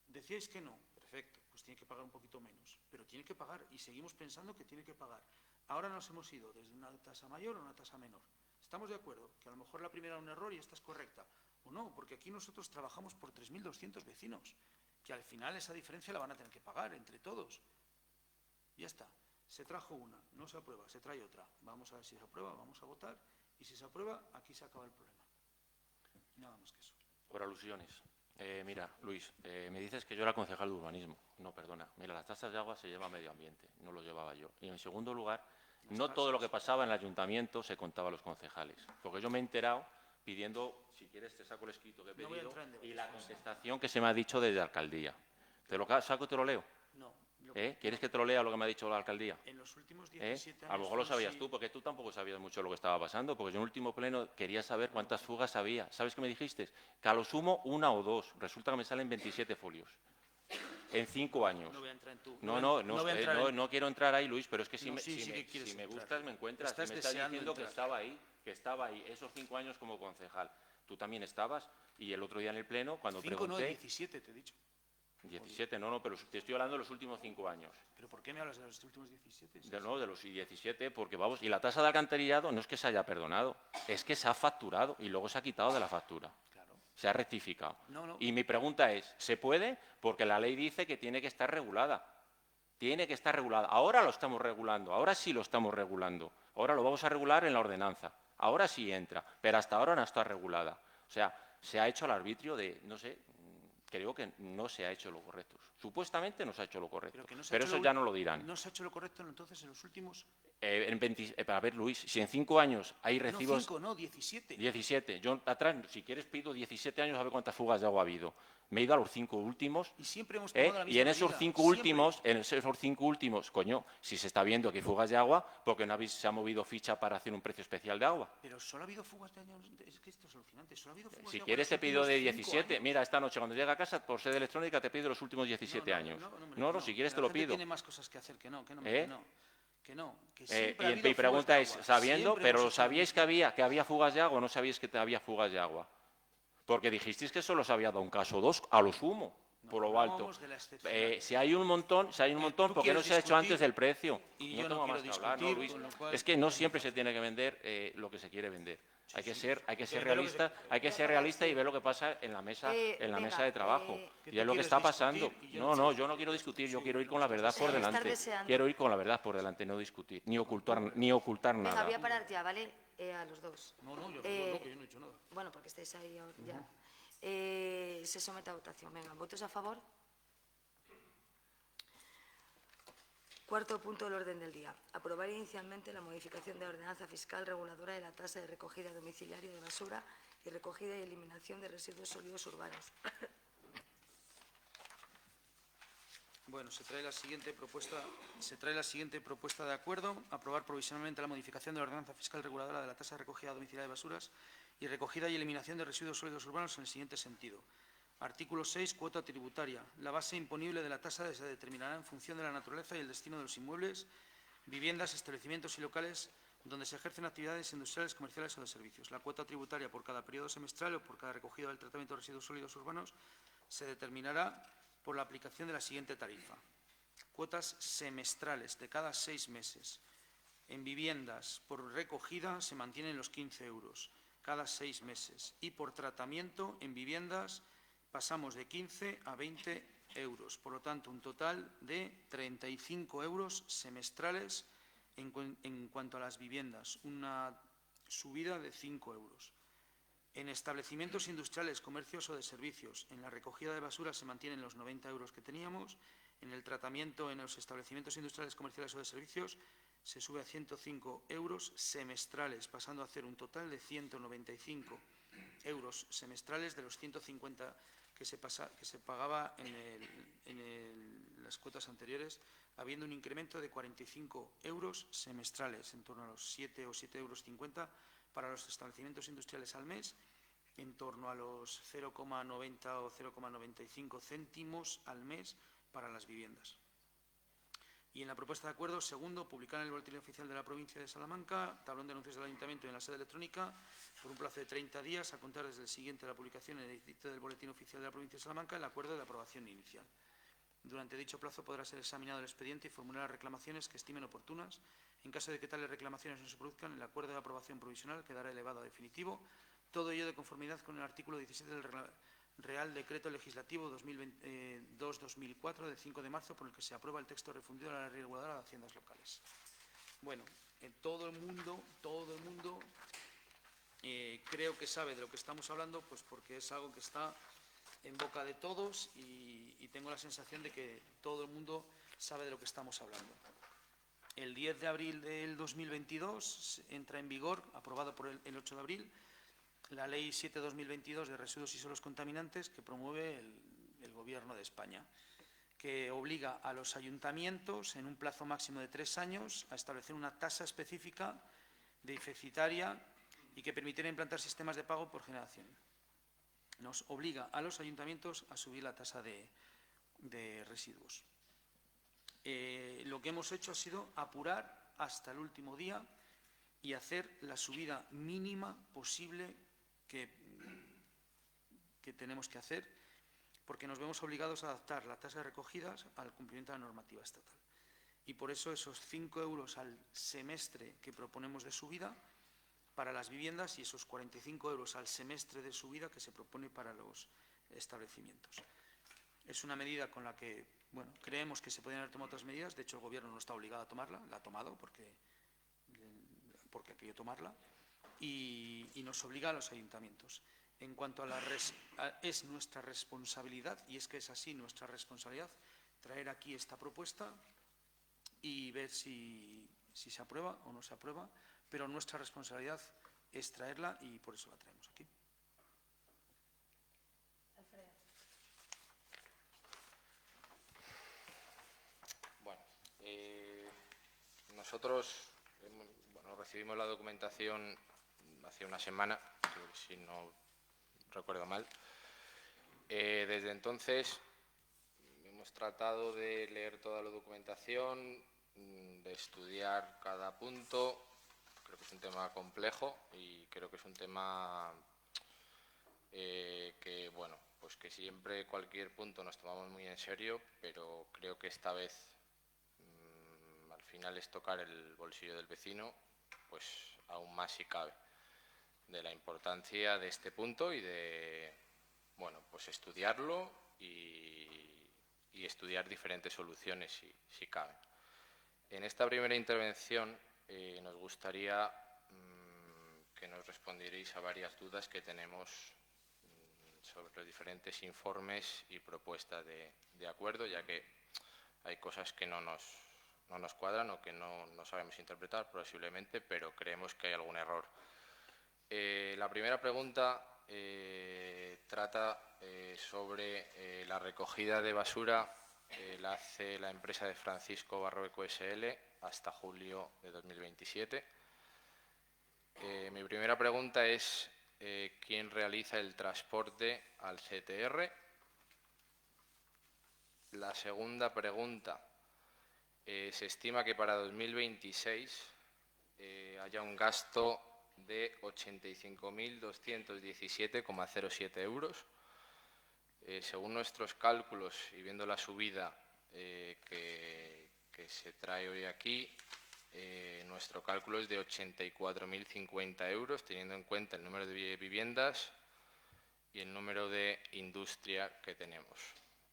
Decíais que no. Perfecto, pues tiene que pagar un poquito menos. Pero tiene que pagar y seguimos pensando que tiene que pagar. Ahora nos hemos ido desde una tasa mayor a una tasa menor. ¿Estamos de acuerdo? Que a lo mejor la primera era un error y esta es correcta. O no, porque aquí nosotros trabajamos por 3.200 vecinos, que al final esa diferencia la van a tener que pagar entre todos. Ya está. Se trajo una, no se aprueba, se trae otra. Vamos a ver si se aprueba, vamos a votar. Y si se aprueba, aquí se acaba el problema. Nada más que eso. Por alusiones. Mira, Luis, me dices que yo era concejal de urbanismo. No, perdona. Mira, las tasas de agua se lleva a medio ambiente, no lo llevaba yo. Y en segundo lugar, no todo lo que pasaba en el ayuntamiento se contaba a los concejales. Porque yo me he enterado pidiendo, si quieres te saco el escrito que he pedido, y la contestación que se me ha dicho desde la alcaldía. ¿Te lo saco y te lo leo? No. ¿Quieres que te lo lea lo que me ha dicho la alcaldía? En los últimos 17 años... A lo mejor lo sabías tú, porque tú tampoco sabías mucho lo que estaba pasando, porque yo en el último pleno quería saber cuántas fugas había. ¿Sabes qué me dijiste? Que a lo sumo 1 o 2. Resulta que me salen 27 folios. en 5 años. No voy a entrar en tu... No quiero entrar ahí, Luis, pero es que si No, me, sí, si sí me- que quieres si me entrar. gustas, me encuentras. Estás Si me estás deseando diciendo entrar. que estaba ahí esos 5 años como concejal. Tú también estabas, y el otro día en el Pleno, cuando 5 no, pregunté... 17 te he dicho. 17, no, pero te estoy hablando de los últimos 5 años. ¿Pero por qué me hablas de los últimos 17? De los 17, porque vamos, y la tasa de alcantarillado no es que se haya perdonado, es que se ha facturado y luego se ha quitado de la factura. Claro. Se ha rectificado. No. Y mi pregunta es, ¿se puede? Porque la ley dice que tiene que estar regulada. Tiene que estar regulada. Ahora lo estamos regulando, ahora sí lo estamos regulando. Ahora lo vamos a regular en la ordenanza. Ahora sí entra, pero hasta ahora no está regulada. O sea, se ha hecho al arbitrio de, no sé, creo que no se ha hecho lo correcto. Supuestamente no se ha hecho lo correcto, Pero, que no se ha pero hecho eso ya no lo dirán. ¿No se ha hecho lo correcto entonces en los últimos...? A ver, Luis, si en 5 años hay recibos... No, 5, no, 17. 17. Yo atrás, si quieres, pido 17 años a ver cuántas fugas de agua ha habido. Me he ido a los 5 últimos. Y siempre hemos tomado la misma Y en esos medida, 5 últimos, coño, si se está viendo que hay fugas de agua, porque no se ha movido ficha para hacer un precio especial de agua. Pero solo ha habido fugas de años... Es que esto es alucinante. Solo ha habido fugas Si de agua quieres en los te pido de últimos 5 17. años. Mira, esta noche cuando llegue a casa, por sede electrónica, te pido los últimos 17 años. No, si quieres te lo pido. Tiene más cosas que hacer que no. Que siempre ha habido Mi pregunta fugas de es, agua. sabiendo, Siempre pero hemos hecho lo ¿sabíais mismo. que había fugas de agua o no sabíais que había fugas de agua? Porque dijisteis que solo se había dado un caso, 2, a lo sumo, por lo alto. hablábamos de la excepcionalidad. Si hay un montón, tú ¿por qué no quieres se ha hecho discutir antes del precio? y No yo tengo no más quiero que hablar, ¿no, discutir, Luis? con lo cual- Es que no siempre se tiene que vender lo que se quiere vender. Hay que ser realista, hay que ser realista y ver lo que pasa en la mesa, venga, de trabajo. ¿Qué Y es tú lo que quieres está pasando. discutir? Y yo No, yo no quiero discutir, yo quiero ir con la verdad por Estar delante. deseando. Quiero ir con la verdad por delante, no discutir, ni ocultar Venga, nada. voy a parar ya, ¿vale? A los dos. No, yo Eh, que yo no he hecho nada. Bueno, porque estáis ahí ahora, ya. Se somete a votación. Venga, ¿votos a favor? Cuarto punto del orden del día. Aprobar inicialmente la modificación de la ordenanza fiscal reguladora de la tasa de recogida domiciliaria de basura y recogida y eliminación de residuos sólidos urbanos. Bueno, se trae la siguiente propuesta de acuerdo. Aprobar provisionalmente la modificación de la ordenanza fiscal reguladora de la tasa de recogida domiciliaria de basuras y recogida y eliminación de residuos sólidos urbanos en el siguiente sentido. Artículo 6. Cuota tributaria. La base imponible de la tasa se determinará en función de la naturaleza y el destino de los inmuebles, viviendas, establecimientos y locales donde se ejercen actividades industriales, comerciales o de servicios. La cuota tributaria por cada periodo semestral o por cada recogida del tratamiento de residuos sólidos urbanos se determinará por la aplicación de la siguiente tarifa. Cuotas semestrales de cada 6 meses. En viviendas por recogida se mantienen los 15 euros cada 6 meses y por tratamiento en viviendas pasamos de 15 a 20 euros. Por lo tanto, un total de 35 euros semestrales en cuanto a las viviendas, una subida de 5 euros. En establecimientos industriales, comercios o de servicios, en la recogida de basura se mantienen los 90 euros que teníamos. En el tratamiento en los establecimientos industriales, comerciales o de servicios se sube a 105 euros semestrales, pasando a hacer un total de 195 euros semestrales de los 150 que se pagaba en las cuotas anteriores, habiendo un incremento de 45 euros semestrales, en torno a los 7 o 7,50 euros para los establecimientos industriales al mes, en torno a los 0,90 o 0,95 céntimos al mes para las viviendas. Y en la propuesta de acuerdo, segundo, publicar en el Boletín Oficial de la Provincia de Salamanca, tablón de anuncios del Ayuntamiento y en la sede electrónica, por un plazo de 30 días, a contar desde el siguiente de la publicación en el edicto del Boletín Oficial de la Provincia de Salamanca, el acuerdo de aprobación inicial. Durante dicho plazo podrá ser examinado el expediente y formular las reclamaciones que estimen oportunas. En caso de que tales reclamaciones no se produzcan, el acuerdo de aprobación provisional quedará elevado a definitivo, todo ello de conformidad con el artículo 17 del Real Decreto Legislativo 2-2004 de 5 de marzo, por el que se aprueba el texto refundido de la Ley Reguladora de Haciendas Locales. Bueno, todo el mundo creo que sabe de lo que estamos hablando, pues porque es algo que está en boca de todos y tengo la sensación de que todo el mundo sabe de lo que estamos hablando. El 10 de abril del 2022 entra en vigor, aprobado por el 8 de abril, la Ley 7/2022 de residuos y suelos contaminantes que promueve el Gobierno de España, que obliga a los ayuntamientos en un plazo máximo de 3 años a establecer una tasa específica deficitaria y que permitirá implantar sistemas de pago por generación. Nos obliga a los ayuntamientos a subir la tasa de residuos. Lo que hemos hecho ha sido apurar hasta el último día y hacer la subida mínima posible que tenemos que hacer, porque nos vemos obligados a adaptar la tasa de recogidas al cumplimiento de la normativa estatal. Y por eso esos 5 euros al semestre que proponemos de subida para las viviendas y esos 45 euros al semestre de subida que se propone para los establecimientos. Es una medida con la que, bueno, creemos que se podrían haber tomado otras medidas. De hecho, el Gobierno no está obligado a tomarla, la ha tomado porque ha querido tomarla, y nos obliga a los ayuntamientos. En cuanto a es nuestra responsabilidad, y es que es así nuestra responsabilidad, traer aquí esta propuesta y ver si se aprueba o no se aprueba, pero nuestra responsabilidad es traerla y por eso la traemos aquí. Alfredo. Bueno, nosotros recibimos la documentación hace una semana, creo que si no recuerdo mal. Desde entonces hemos tratado de leer toda la documentación, de estudiar cada punto. Creo que es un tema complejo y creo que es un tema que, bueno, pues que siempre cualquier punto nos tomamos muy en serio, pero creo que esta vez al final es tocar el bolsillo del vecino, pues aún más si cabe, de la importancia de este punto y de, bueno, pues estudiarlo y estudiar diferentes soluciones si cabe. En esta primera intervención nos gustaría que nos respondierais a varias dudas que tenemos sobre los diferentes informes y propuestas de acuerdo, ya que hay cosas que no nos cuadran o que no sabemos interpretar posiblemente, pero creemos que hay algún error. La primera pregunta trata sobre la recogida de basura. La hace la empresa de Francisco Barroeco SL hasta julio de 2027. Mi primera pregunta es ¿quién realiza el transporte al CTR? La segunda pregunta, se estima que para 2026 haya un gasto de 85.217,07 euros. Según nuestros cálculos y viendo la subida que se trae hoy aquí, nuestro cálculo es de 84.050 euros, teniendo en cuenta el número de viviendas y el número de industria que tenemos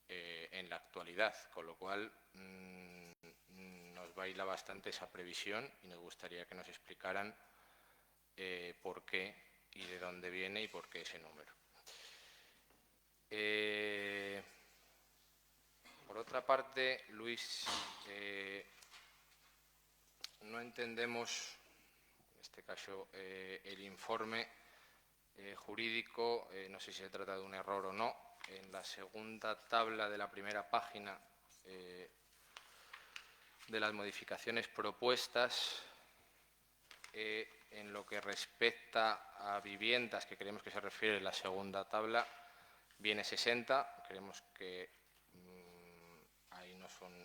en la actualidad, con lo cual nos baila bastante esa previsión y nos gustaría que nos explicaran por qué y de dónde viene y por qué ese número. Por otra parte, Luis, no entendemos, en este caso, el informe jurídico, no sé si se trata de un error o no. En la segunda tabla de la primera página de las modificaciones propuestas, en lo que respecta a viviendas, que creemos que se refiere en la segunda tabla, viene 60, creemos que ahí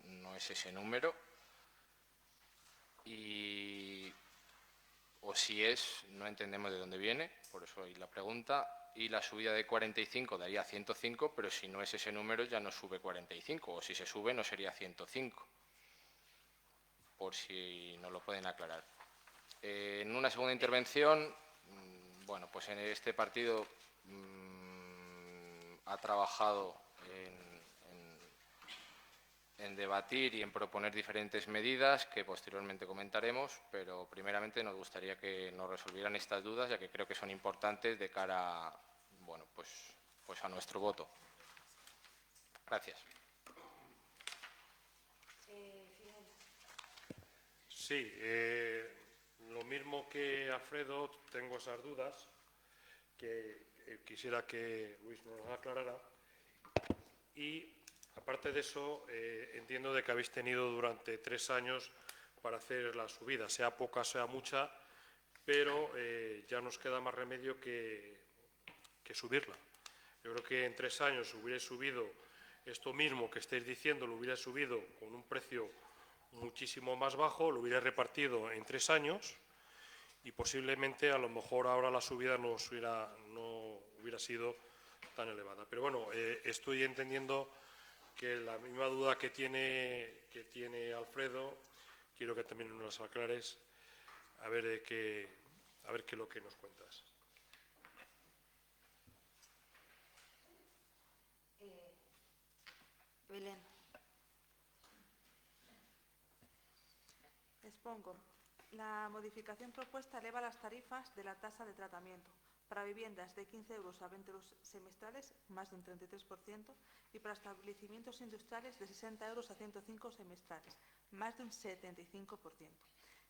no es ese número, o si es, no entendemos de dónde viene, por eso ahí la pregunta, y la subida de 45 daría 105, pero si no es ese número ya no sube 45, o si se sube no sería 105, por si nos lo pueden aclarar. En una segunda intervención, bueno, pues en este partido ha trabajado en debatir y en proponer diferentes medidas que posteriormente comentaremos, pero primeramente nos gustaría que nos resolvieran estas dudas, ya que creo que son importantes de cara, bueno, pues a nuestro voto. Gracias. Sí, lo mismo que Alfredo, tengo esas dudas que quisiera que Luis nos las aclarara. Y aparte de eso, entiendo de que habéis tenido durante 3 años para hacer la subida, sea poca, sea mucha, pero ya nos queda más remedio que subirla. Yo creo que en 3 años hubierais subido esto mismo que estáis diciendo lo hubiera subido con un precio muchísimo más bajo, lo hubiera repartido en 3 años y posiblemente a lo mejor ahora la subida no hubiera sido tan elevada. Pero bueno, estoy entendiendo que la misma duda que tiene Alfredo, quiero que también nos aclares, a ver qué es lo que nos cuentas. Belén. Expongo. La modificación propuesta eleva las tarifas de la tasa de tratamiento para viviendas de 15 euros a 20 euros semestrales, más de un 33%, y para establecimientos industriales de 60 euros a 105 semestrales, más de un 75%.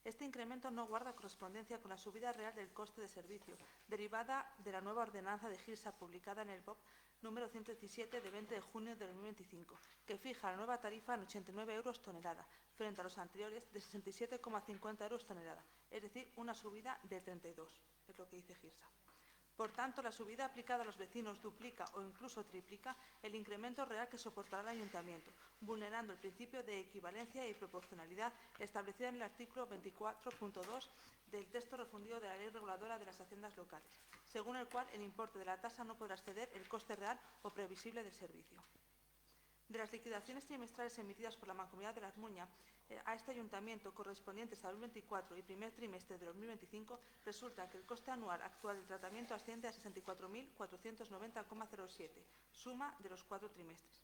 Este incremento no guarda correspondencia con la subida real del coste de servicio, derivada de la nueva ordenanza de GIRSA publicada en el BOP número 117 de 20 de junio de 2025, que fija la nueva tarifa en 89 euros tonelada, frente a los anteriores de 67,50 euros tonelada, es decir, una subida de 32, es lo que dice GIRSA. Por tanto, la subida aplicada a los vecinos duplica o incluso triplica el incremento real que soportará el ayuntamiento, vulnerando el principio de equivalencia y proporcionalidad establecido en el artículo 24.2 del texto refundido de la Ley Reguladora de las Haciendas Locales, según el cual el importe de la tasa no podrá exceder el coste real o previsible del servicio. De las liquidaciones trimestrales emitidas por la Mancomunidad de la Armuña a este ayuntamiento correspondientes al 2024 y primer trimestre de 2025, resulta que el coste anual actual del tratamiento asciende a 64.490,07, suma de los 4 trimestres.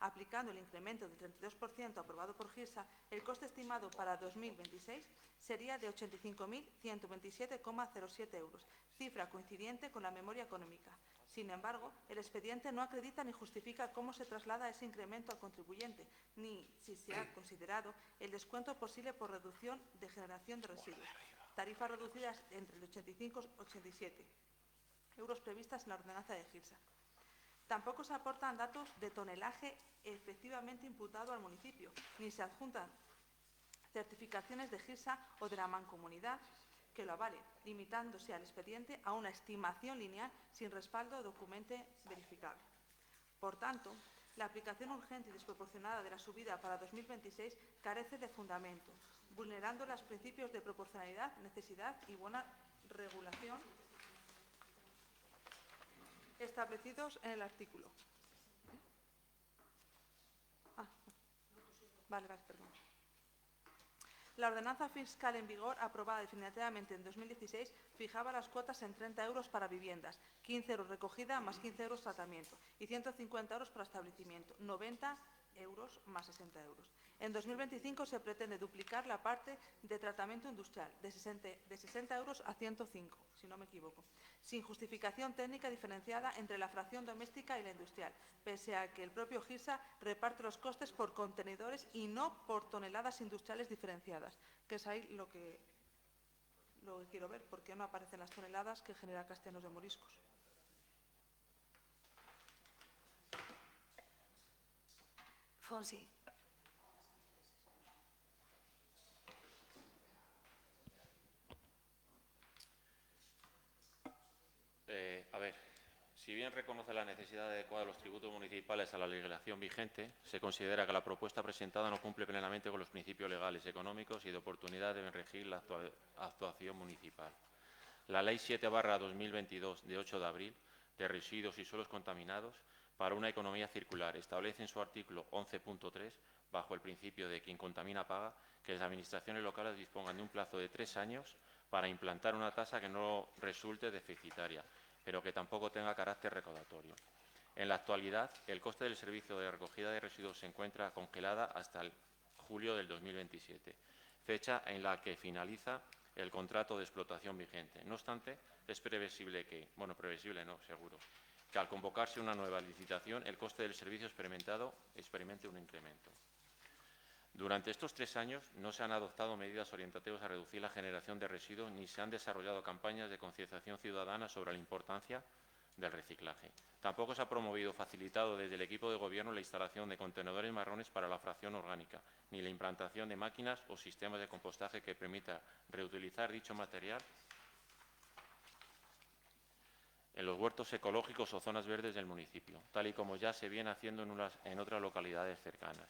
Aplicando el incremento del 32% aprobado por GIRSA, el coste estimado para 2026 sería de 85.127,07 euros, cifra coincidente con la memoria económica. Sin embargo, el expediente no acredita ni justifica cómo se traslada ese incremento al contribuyente, ni si se ha considerado el descuento posible por reducción de generación de residuos, tarifas reducidas entre el 85 y 87 euros previstas en la ordenanza de GIRSA. Tampoco se aportan datos de tonelaje efectivamente imputado al municipio, ni se adjuntan certificaciones de GIRSA o de la mancomunidad que lo avale, limitándose al expediente a una estimación lineal sin respaldo documente verificable. Por tanto, la aplicación urgente y desproporcionada de la subida para 2026 carece de fundamento, vulnerando los principios de proporcionalidad, necesidad y buena regulación establecidos en el artículo. Perdón. La ordenanza fiscal en vigor, aprobada definitivamente en 2016, fijaba las cuotas en 30 euros para viviendas, 15 euros recogida más 15 euros tratamiento y 150 euros para establecimiento, 90 euros más 60 euros. En 2025 se pretende duplicar la parte de tratamiento industrial, de 60 euros a 105, si no me equivoco, sin justificación técnica diferenciada entre la fracción doméstica y la industrial, pese a que el propio GIRSA reparte los costes por contenedores y no por toneladas industriales diferenciadas, que es ahí lo que quiero ver, por qué no aparecen las toneladas que genera Castellanos de Moriscos. Fonsi. A ver, si bien reconoce la necesidad de adecuar los tributos municipales a la legislación vigente, se considera que la propuesta presentada no cumple plenamente con los principios legales, económicos y de oportunidad deben regir la actuación municipal. La Ley 7/2022, de 8 de abril, de residuos y suelos contaminados para una economía circular, establece en su artículo 11.3, bajo el principio de quien contamina paga, que las administraciones locales dispongan de un plazo de 3 años para implantar una tasa que no resulte deficitaria, pero que tampoco tenga carácter recaudatorio. En la actualidad, el coste del servicio de recogida de residuos se encuentra congelada hasta el julio del 2027, fecha en la que finaliza el contrato de explotación vigente. No obstante, es previsible que, seguro, que al convocarse una nueva licitación, el coste del servicio experimente un incremento. Durante estos 3 años no se han adoptado medidas orientativas a reducir la generación de residuos ni se han desarrollado campañas de concienciación ciudadana sobre la importancia del reciclaje. Tampoco se ha promovido o facilitado desde el equipo de Gobierno la instalación de contenedores marrones para la fracción orgánica, ni la implantación de máquinas o sistemas de compostaje que permita reutilizar dicho material en los huertos ecológicos o zonas verdes del municipio, tal y como ya se viene haciendo en otras localidades cercanas.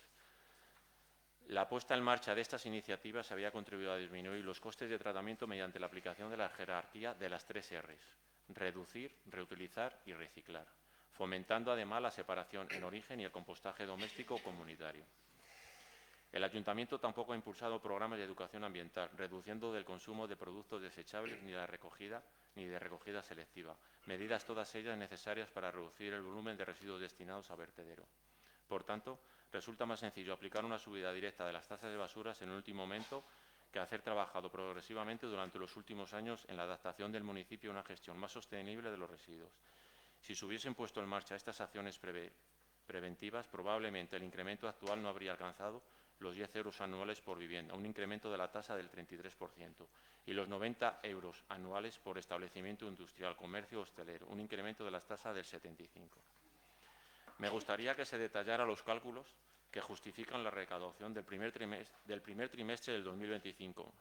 La puesta en marcha de estas iniciativas había contribuido a disminuir los costes de tratamiento mediante la aplicación de la jerarquía de las 3 Rs: reducir, reutilizar y reciclar, fomentando además la separación en origen y el compostaje doméstico o comunitario. El Ayuntamiento tampoco ha impulsado programas de educación ambiental, reduciendo del consumo de productos desechables ni de recogida selectiva, medidas todas ellas necesarias para reducir el volumen de residuos destinados a vertedero. Por tanto, resulta más sencillo aplicar una subida directa de las tasas de basuras en el último momento que hacer trabajado progresivamente durante los últimos años en la adaptación del municipio a una gestión más sostenible de los residuos. Si se hubiesen puesto en marcha estas acciones preventivas, probablemente el incremento actual no habría alcanzado los 10 euros anuales por vivienda, un incremento de la tasa del 33%, y los 90 euros anuales por establecimiento industrial, comercio o hostelero, un incremento de las tasas del 75%. Me gustaría que se detallara los cálculos que justifican la recaudación del primer trimestre del 2025,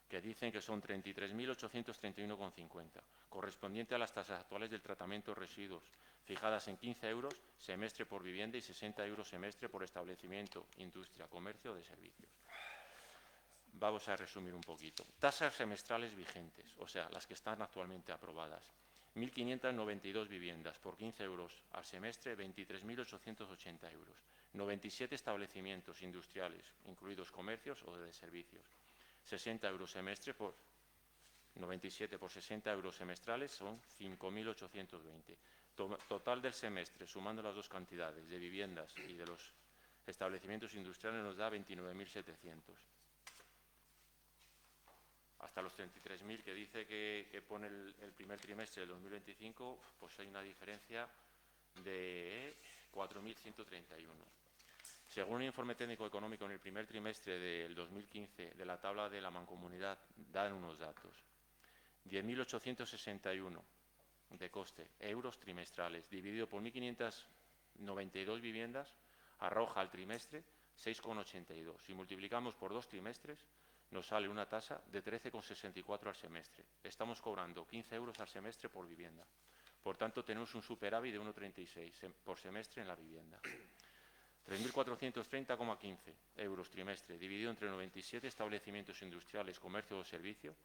que dicen que son 33.831,50, correspondiente a las tasas actuales del tratamiento de residuos, fijadas en 15 euros semestre por vivienda y 60 euros semestre por establecimiento, industria, comercio o de servicios. Vamos a resumir un poquito. Tasas semestrales vigentes, o sea, las que están actualmente aprobadas. 1.592 viviendas por 15 euros al semestre, 23.880 euros. 97 establecimientos industriales, incluidos comercios o de servicios. 60 euros semestre por 97 por 60 euros semestrales son 5.820. Total del semestre, sumando las dos cantidades de viviendas y de los establecimientos industriales, nos da 29.700. Hasta los 33.000 que dice que pone el primer trimestre del 2025, pues hay una diferencia de 4.131. Según un informe técnico económico en el primer trimestre del 2015 de la tabla de la Mancomunidad, dan unos datos. 10.861 de coste, euros trimestrales, dividido por 1.592 viviendas, arroja al trimestre 6,82. Si multiplicamos por 2 trimestres, nos sale una tasa de 13,64 al semestre. Estamos cobrando 15 euros al semestre por vivienda. Por tanto, tenemos un superávit de 1,36 por semestre en la vivienda. 3.430,15 euros trimestre, dividido entre 97 establecimientos industriales, comercio o servicio,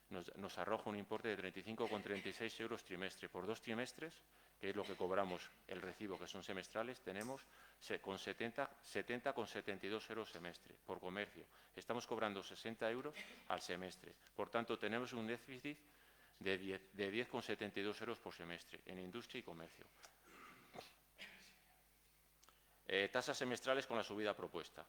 nos arroja un importe de 35,36 euros trimestre. Por 2 trimestres, que es lo que cobramos el recibo, que son semestrales, tenemos con 70,72 euros semestre. Por comercio, estamos cobrando 60 euros al semestre. Por tanto, tenemos un déficit de 10,72 euros por semestre en industria y comercio. Tasas semestrales con la subida propuesta.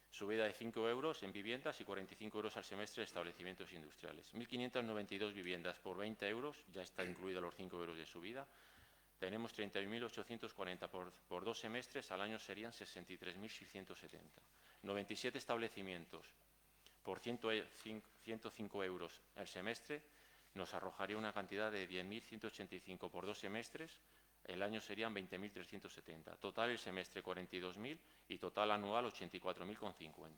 Subida de 5 euros en viviendas y 45 euros al semestre en establecimientos industriales. 1.592 viviendas por 20 euros, ya está incluido los 5 euros de subida. Tenemos 31.840 por 2 semestres, al año serían 63.670. 97 establecimientos por 105 euros al semestre, nos arrojaría una cantidad de 10.185 por 2 semestres, el año serían 20.370. Total el semestre 42.000 y total anual 84.050.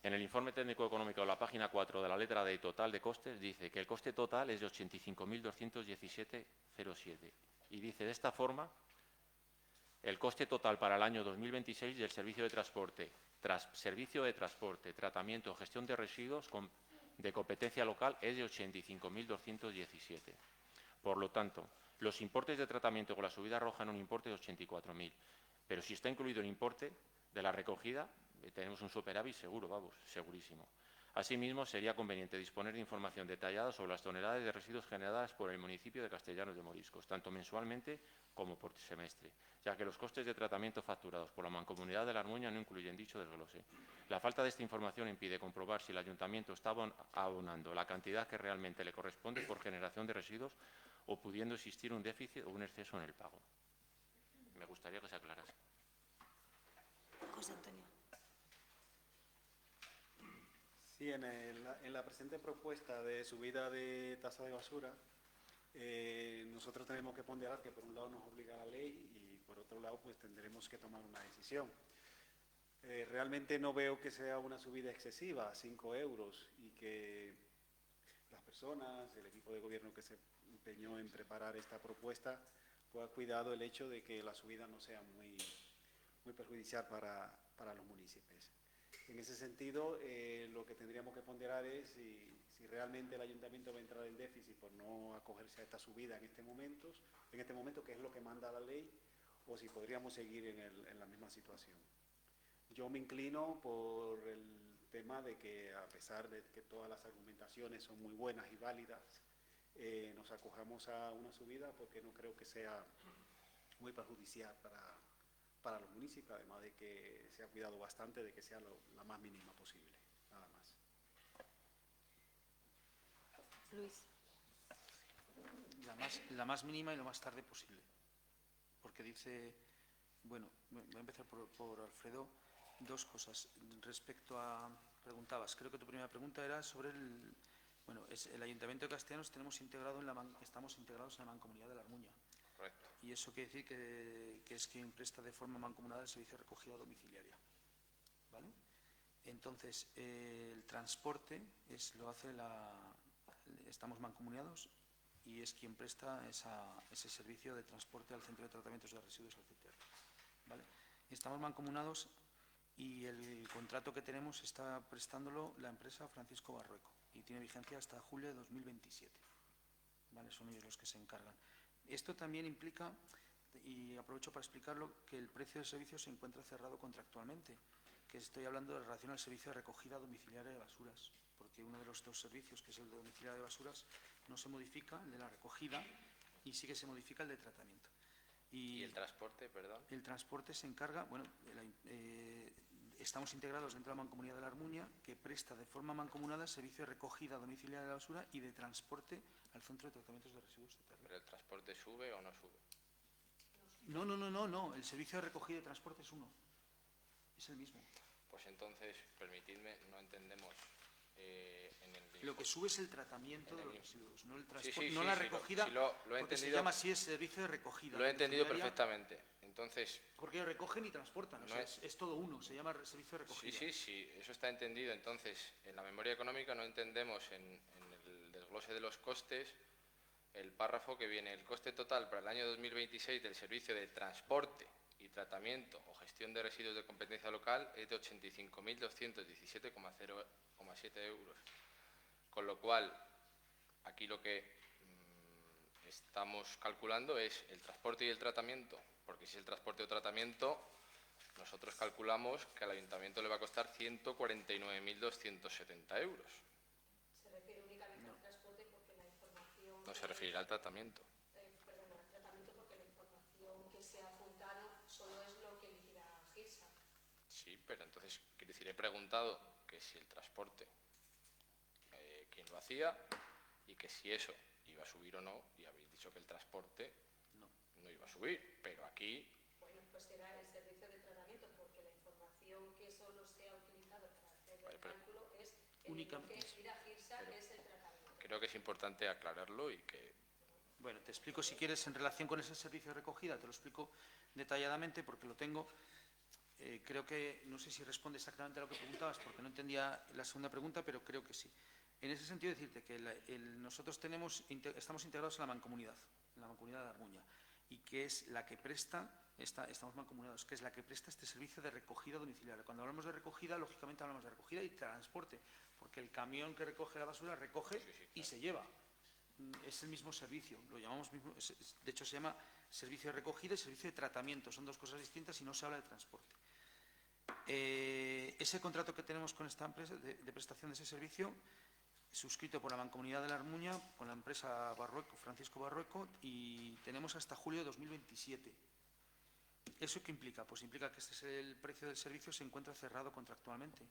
En el informe técnico económico de la página 4 de la letra D total de costes dice que el coste total es de 85.217,07 y dice de esta forma el coste total para el año 2026 del servicio de transporte, tratamiento o gestión de residuos de competencia local es de 85.217. Por lo tanto, los importes de tratamiento con la subida arrojan un importe de 84.000, pero si está incluido el importe de la recogida, tenemos un superávit seguro, vamos, segurísimo. Asimismo, sería conveniente disponer de información detallada sobre las toneladas de residuos generadas por el municipio de Castellanos de Moriscos, tanto mensualmente como por semestre, ya que los costes de tratamiento facturados por la Mancomunidad de La Armuña no incluyen dicho desglose. La falta de esta información impide comprobar si el Ayuntamiento está abonando la cantidad que realmente le corresponde por generación de residuos o pudiendo existir un déficit o un exceso en el pago. Me gustaría que se aclarase. José Antonio. Sí, en la presente propuesta de subida de tasa de basura, nosotros tenemos que ponderar que por un lado nos obliga la ley y por otro lado pues tendremos que tomar una decisión. Realmente no veo que sea una subida excesiva, 5 euros, y que las personas, el equipo de gobierno que se empeñó en preparar esta propuesta, pues ha cuidado el hecho de que la subida no sea muy perjudicial para los municipios. En ese sentido, lo que tendríamos que ponderar es si realmente el ayuntamiento va a entrar en déficit por no acogerse a esta subida en este momento, que es lo que manda la ley, o si podríamos seguir en la misma situación. Yo me inclino por el tema de que, a pesar de que todas las argumentaciones son muy buenas y válidas, nos acojamos a una subida porque no creo que sea muy perjudicial para los municipios, además de que se ha cuidado bastante de que sea la más mínima posible, nada más. Luis. La más mínima y lo más tarde posible. Porque dice, bueno, voy a empezar por Alfredo, dos cosas. Respecto a, preguntabas, creo que tu primera pregunta era sobre el Ayuntamiento de Castellanos estamos integrados en la Mancomunidad de la Armuña. Correcto. Y eso quiere decir que es quien presta de forma mancomunada el servicio de recogida domiciliaria. ¿Vale? Entonces, el transporte lo hace estamos mancomunados y es quien presta ese servicio de transporte al Centro de Tratamientos de Residuos, al CTR. ¿Vale? Estamos mancomunados y el contrato que tenemos está prestándolo la empresa Francisco Barrueco y tiene vigencia hasta julio de 2027. ¿Vale? Son ellos los que se encargan. Esto también implica, y aprovecho para explicarlo, que el precio del servicio se encuentra cerrado contractualmente, que estoy hablando de relación al servicio de recogida domiciliaria de basuras, porque uno de los dos servicios, que es el de domiciliaria de basuras, no se modifica, el de la recogida, y sí que se modifica el de tratamiento. ¿Y el transporte, perdón? El transporte se encarga, estamos integrados dentro de la Mancomunidad de la Armuña, que presta de forma mancomunada servicio de recogida domiciliaria de la basura y de transporte al Centro de Tratamientos de Residuos de Terra. ¿Pero el transporte sube o no sube? No. El servicio de recogida y transporte es uno. Es el mismo. Pues entonces, permitidme, no entendemos Lo que sube es el tratamiento de los residuos, no el transporte, sí, no la recogida, lo he porque entendido, se llama así el servicio de recogida. Lo he entendido perfectamente. Entonces, porque recogen y transportan, no o sea, es todo uno, se llama servicio de recogida. Sí, eso está entendido. Entonces, en la memoria económica no entendemos en el desglose de los costes el párrafo que viene: el coste total para el año 2026 del servicio de transporte y tratamiento o gestión de residuos de competencia local es de 85.217,7 euros. Con lo cual, aquí lo que estamos calculando es el transporte y el tratamiento, porque si es el transporte o tratamiento, nosotros calculamos que al ayuntamiento le va a costar 149.270 euros. Se refiere únicamente al transporte porque la información... No se referirá al tratamiento. Perdón, al tratamiento porque la información que se ha apuntado solo es lo que liquida GIRSA. Sí, pero entonces, quiero decir, he preguntado que si el transporte, quién lo hacía y que si eso iba a subir o no, y habéis dicho que el transporte no iba a subir, pero aquí... Bueno, pues será el servicio de tratamiento porque la información que solo se ha utilizado para hacer el cálculo es lo que liquida GIRSA, que es el tratamiento. Creo que es importante aclararlo y que... Bueno, te explico si quieres en relación con ese servicio de recogida, te lo explico detalladamente porque lo tengo. Creo que, no sé si responde exactamente a lo que preguntabas porque no entendía la segunda pregunta, pero creo que sí. En ese sentido, decirte que nosotros estamos integrados en la Mancomunidad de Armuña, y que es la que presta, estamos mancomunados, que es la que presta este servicio de recogida domiciliaria. Cuando hablamos de recogida, lógicamente hablamos de recogida y transporte, porque el camión que recoge la basura recoge y se lleva. Es el mismo servicio, lo llamamos mismo, de hecho se llama servicio de recogida y servicio de tratamiento, son dos cosas distintas y no se habla de transporte. Ese contrato que tenemos con esta empresa de prestación de ese servicio, suscrito por la Mancomunidad de la Armuña, con la empresa Barrueco, Francisco Barrueco, y tenemos hasta julio de 2027. ¿Eso qué implica? Pues implica que este es el precio del servicio, se encuentra cerrado contractualmente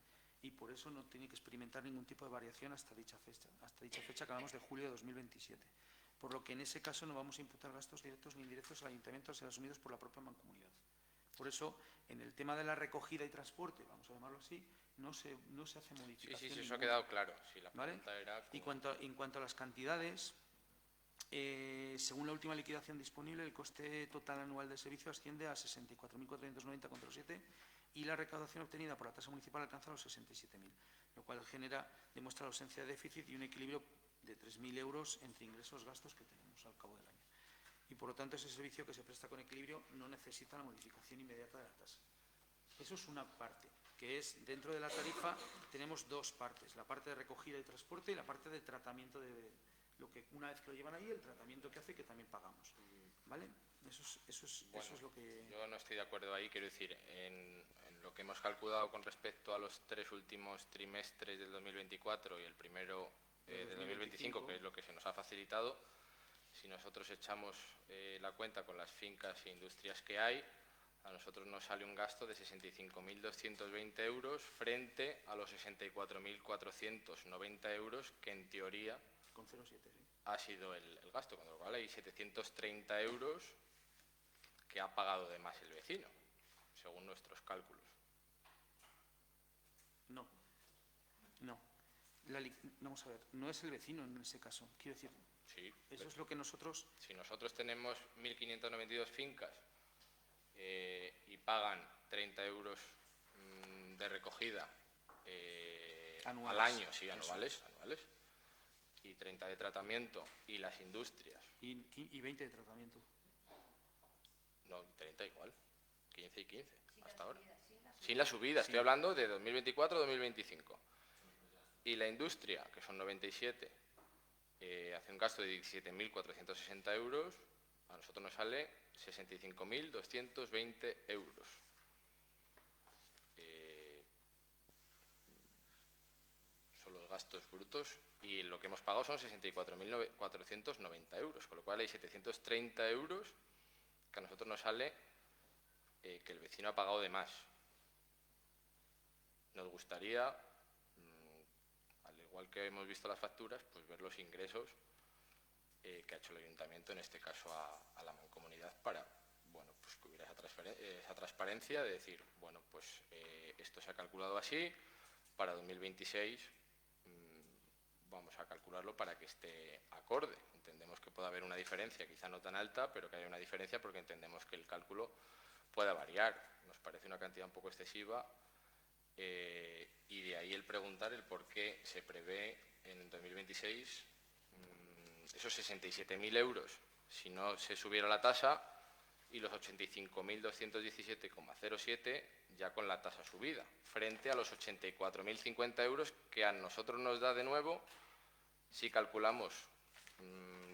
y por eso no tiene que experimentar ningún tipo de variación hasta dicha fecha que hablamos de julio de 2027. Por lo que en ese caso no vamos a imputar gastos directos ni indirectos al ayuntamiento a ser asumidos por la propia mancomunidad. Por eso, en el tema de la recogida y transporte, vamos a llamarlo así, no se hace modificación. Sí, eso ha quedado claro. Sí, la pregunta ¿vale? era Y en cuanto a las cantidades, según la última liquidación disponible, el coste total anual del servicio asciende a 64.490,07 y la recaudación obtenida por la tasa municipal alcanza los 67.000, lo cual demuestra la ausencia de déficit y un equilibrio de 3.000 euros entre ingresos y gastos que tenemos al cabo del año. Y por lo tanto ese servicio que se presta con equilibrio no necesita la modificación inmediata de la tasa. Eso es una parte, que es dentro de la tarifa tenemos dos partes, la parte de recogida y transporte y la parte de tratamiento de lo que una vez que lo llevan ahí, el tratamiento que hace que también pagamos. ¿Vale? Eso es lo que... Yo no estoy de acuerdo ahí, quiero decir, en lo que hemos calculado con respecto a los 3 últimos trimestres del 2024 y el primero del 2025, que es lo que se nos ha facilitado, si nosotros echamos la cuenta con las fincas e industrias que hay, a nosotros nos sale un gasto de 65.220 euros frente a los 64.490 euros que en teoría Con 0,7, sí. ha sido el gasto, con lo cual hay 730 euros que ha pagado de más el vecino, según nuestros cálculos. No. Vamos a ver, no es el vecino en ese caso, quiero decir. Sí, Eso es lo que nosotros... Si nosotros tenemos 1.592 fincas y pagan 30 euros de recogida al año, sí, anuales, y 30 de tratamiento, y las industrias... Y 20 de tratamiento. No, 30 igual, 15 y 15, hasta ahora. Sin la subida, estoy hablando de 2024-2025. Y la industria, que son 97, hace un gasto de 17.460 euros, a nosotros nos sale 65.220 euros. Son los gastos brutos y lo que hemos pagado son 64.490 euros, con lo cual hay 730 euros que a nosotros nos sale que el vecino ha pagado de más. Nos gustaría, al igual que hemos visto las facturas, pues ver los ingresos que ha hecho el ayuntamiento, en este caso a la mancomunidad, para pues que hubiera esa transparencia de decir, pues esto se ha calculado así, para 2026 vamos a calcularlo para que esté acorde. Entendemos que puede haber una diferencia, quizá no tan alta, pero que haya una diferencia porque entendemos que el cálculo pueda variar. Nos parece una cantidad un poco excesiva y de ahí el preguntar el por qué se prevé en 2026 esos 67.000 euros si no se subiera la tasa y los 85.217,07 ya con la tasa subida, frente a los 84.050 euros que a nosotros nos da de nuevo, si calculamos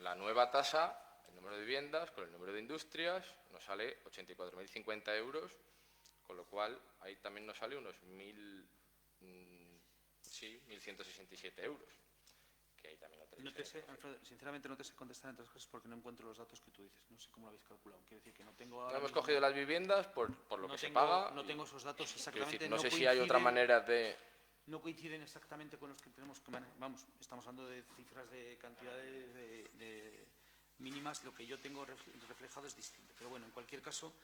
la nueva tasa, el número de viviendas con el número de industrias, nos sale 84.050 euros, con lo cual ahí también nos sale unos 1.167 euros. Que ahí también Alfredo, sinceramente no te sé contestar en otras cosas porque no encuentro los datos que tú dices. No sé cómo lo habéis calculado. Quiero decir que no tengo... No hemos cogido las viviendas por lo que se paga. No tengo esos datos exactamente. Decir, no sé si hay otra manera de... No coinciden exactamente con los que tenemos que manejar. Vamos, estamos hablando de cifras de cantidades de mínimas. Lo que yo tengo reflejado es distinto. Pero bueno, en cualquier caso...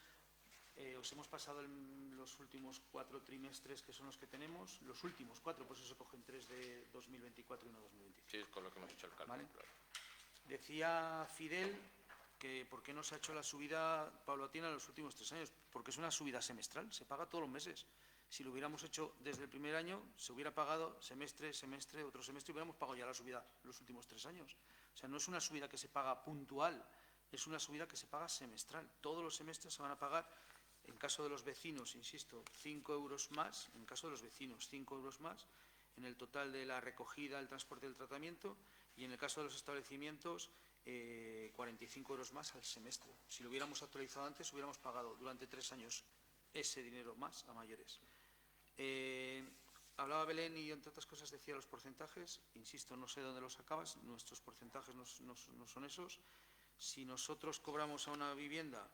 os hemos pasado los últimos 4 trimestres que son los que tenemos, los últimos 4, por eso se cogen 3 de 2024 y 1 de 2025. Sí, es con lo que hemos hecho el cálculo. ¿Vale? Claro. Decía Fidel que por qué no se ha hecho la subida paulatina en los últimos 3 años, porque es una subida semestral, se paga todos los meses. Si lo hubiéramos hecho desde el primer año, se hubiera pagado semestre, otro semestre, y hubiéramos pagado ya la subida los últimos 3 años. O sea, no es una subida que se paga puntual, es una subida que se paga semestral. Todos los semestres se van a pagar. En caso de los vecinos, insisto, 5 euros más, en caso de los vecinos, 5 euros más, en el total de la recogida, el transporte y el tratamiento, y en el caso de los establecimientos, 45 euros más al semestre. Si lo hubiéramos actualizado antes, hubiéramos pagado durante 3 años ese dinero más a mayores. Hablaba Belén y, entre otras cosas, decía los porcentajes. Insisto, no sé dónde los sacabas, nuestros porcentajes no son esos. Si nosotros cobramos a una vivienda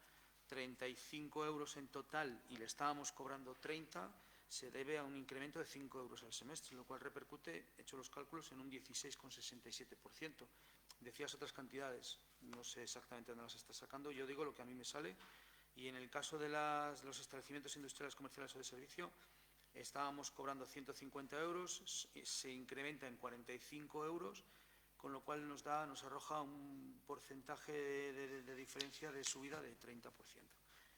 35 euros en total y le estábamos cobrando 30, se debe a un incremento de 5 euros al semestre, lo cual repercute, he hecho los cálculos, en un 16,67%. Decías otras cantidades, no sé exactamente dónde las estás sacando, yo digo lo que a mí me sale, y en el caso de los establecimientos industriales, comerciales o de servicio, estábamos cobrando 150 euros, se incrementa en 45 euros, con lo cual nos arroja un porcentaje de diferencia de subida de 30%.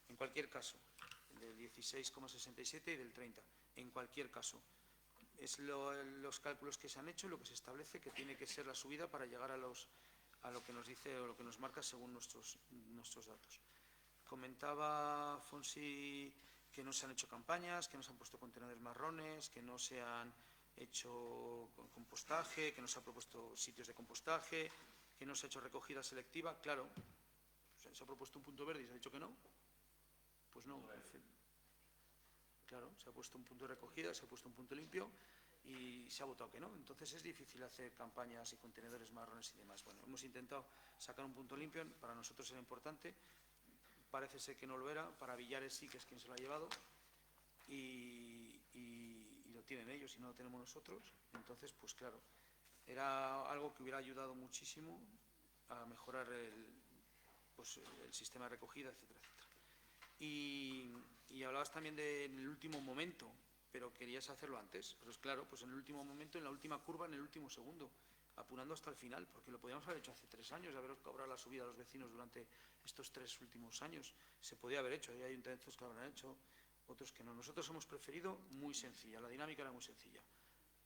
En cualquier caso, del 16,67 y del 30. En cualquier caso, es los cálculos que se han hecho, lo que se establece que tiene que ser la subida para llegar a lo que nos dice o lo que nos marca según nuestros datos. Comentaba Fonsi que no se han hecho campañas, que no se han puesto contenedores marrones, que no se han hecho compostaje, que no se han propuesto sitios de compostaje, que no se ha hecho recogida selectiva. Claro, se ha propuesto un punto verde y se ha dicho que no. Pues no. Claro, se ha puesto un punto de recogida, se ha puesto un punto limpio y se ha votado que no. Entonces es difícil hacer campañas y contenedores marrones y demás. Bueno, hemos intentado sacar un punto limpio, para nosotros era importante. Parece ser que no lo era, para Villares sí, que es quien se lo ha llevado, y lo tienen ellos y no lo tenemos nosotros. Entonces, pues claro, era algo que hubiera ayudado muchísimo a mejorar el sistema de recogida, etcétera, etcétera. Y hablabas también en el último momento, pero querías hacerlo antes. Pero es claro, pues en el último momento, en la última curva, en el último segundo, apurando hasta el final, porque lo podíamos haber hecho hace 3 años, haber cobrado la subida a los vecinos durante estos 3 últimos años. Se podía haber hecho, hay ayuntamientos que lo habrán hecho, otros que no. Nosotros hemos preferido muy sencilla, la dinámica era muy sencilla.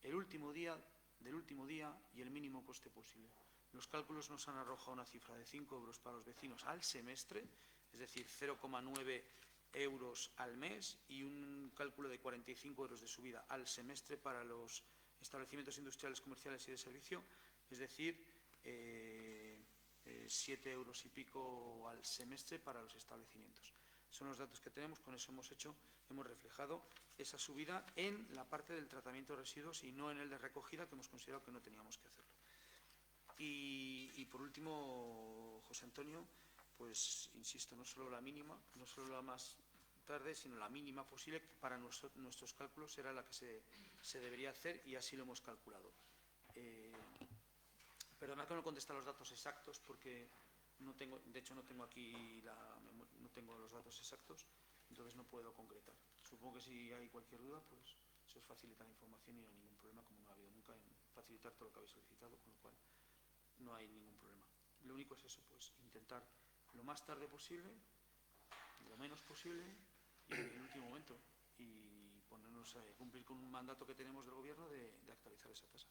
El último día del último día y el mínimo coste posible. Los cálculos nos han arrojado una cifra de 5 euros para los vecinos al semestre, es decir, 0,9 euros al mes, y un cálculo de 45 euros de subida al semestre para los establecimientos industriales, comerciales y de servicio, es decir, 7 euros y pico al semestre para los establecimientos. Son los datos que tenemos, con eso hemos reflejado esa subida en la parte del tratamiento de residuos y no en el de recogida, que hemos considerado que no teníamos que hacerlo. Y por último, José Antonio, pues insisto, no solo la mínima, no solo la más tarde, sino la mínima posible, que para nuestros cálculos era la que se debería hacer, y así lo hemos calculado. Perdona que no conteste los datos exactos, porque no tengo aquí no tengo los datos exactos, entonces no puedo concretar. Supongo que si hay cualquier duda, pues se os facilita la información y no hay ningún problema, como no ha habido nunca en facilitar todo lo que habéis solicitado, con lo cual no hay ningún problema. Lo único es eso, pues intentar lo más tarde posible, lo menos posible y en el último momento, y ponernos a cumplir con un mandato que tenemos del Gobierno de actualizar esa tasa.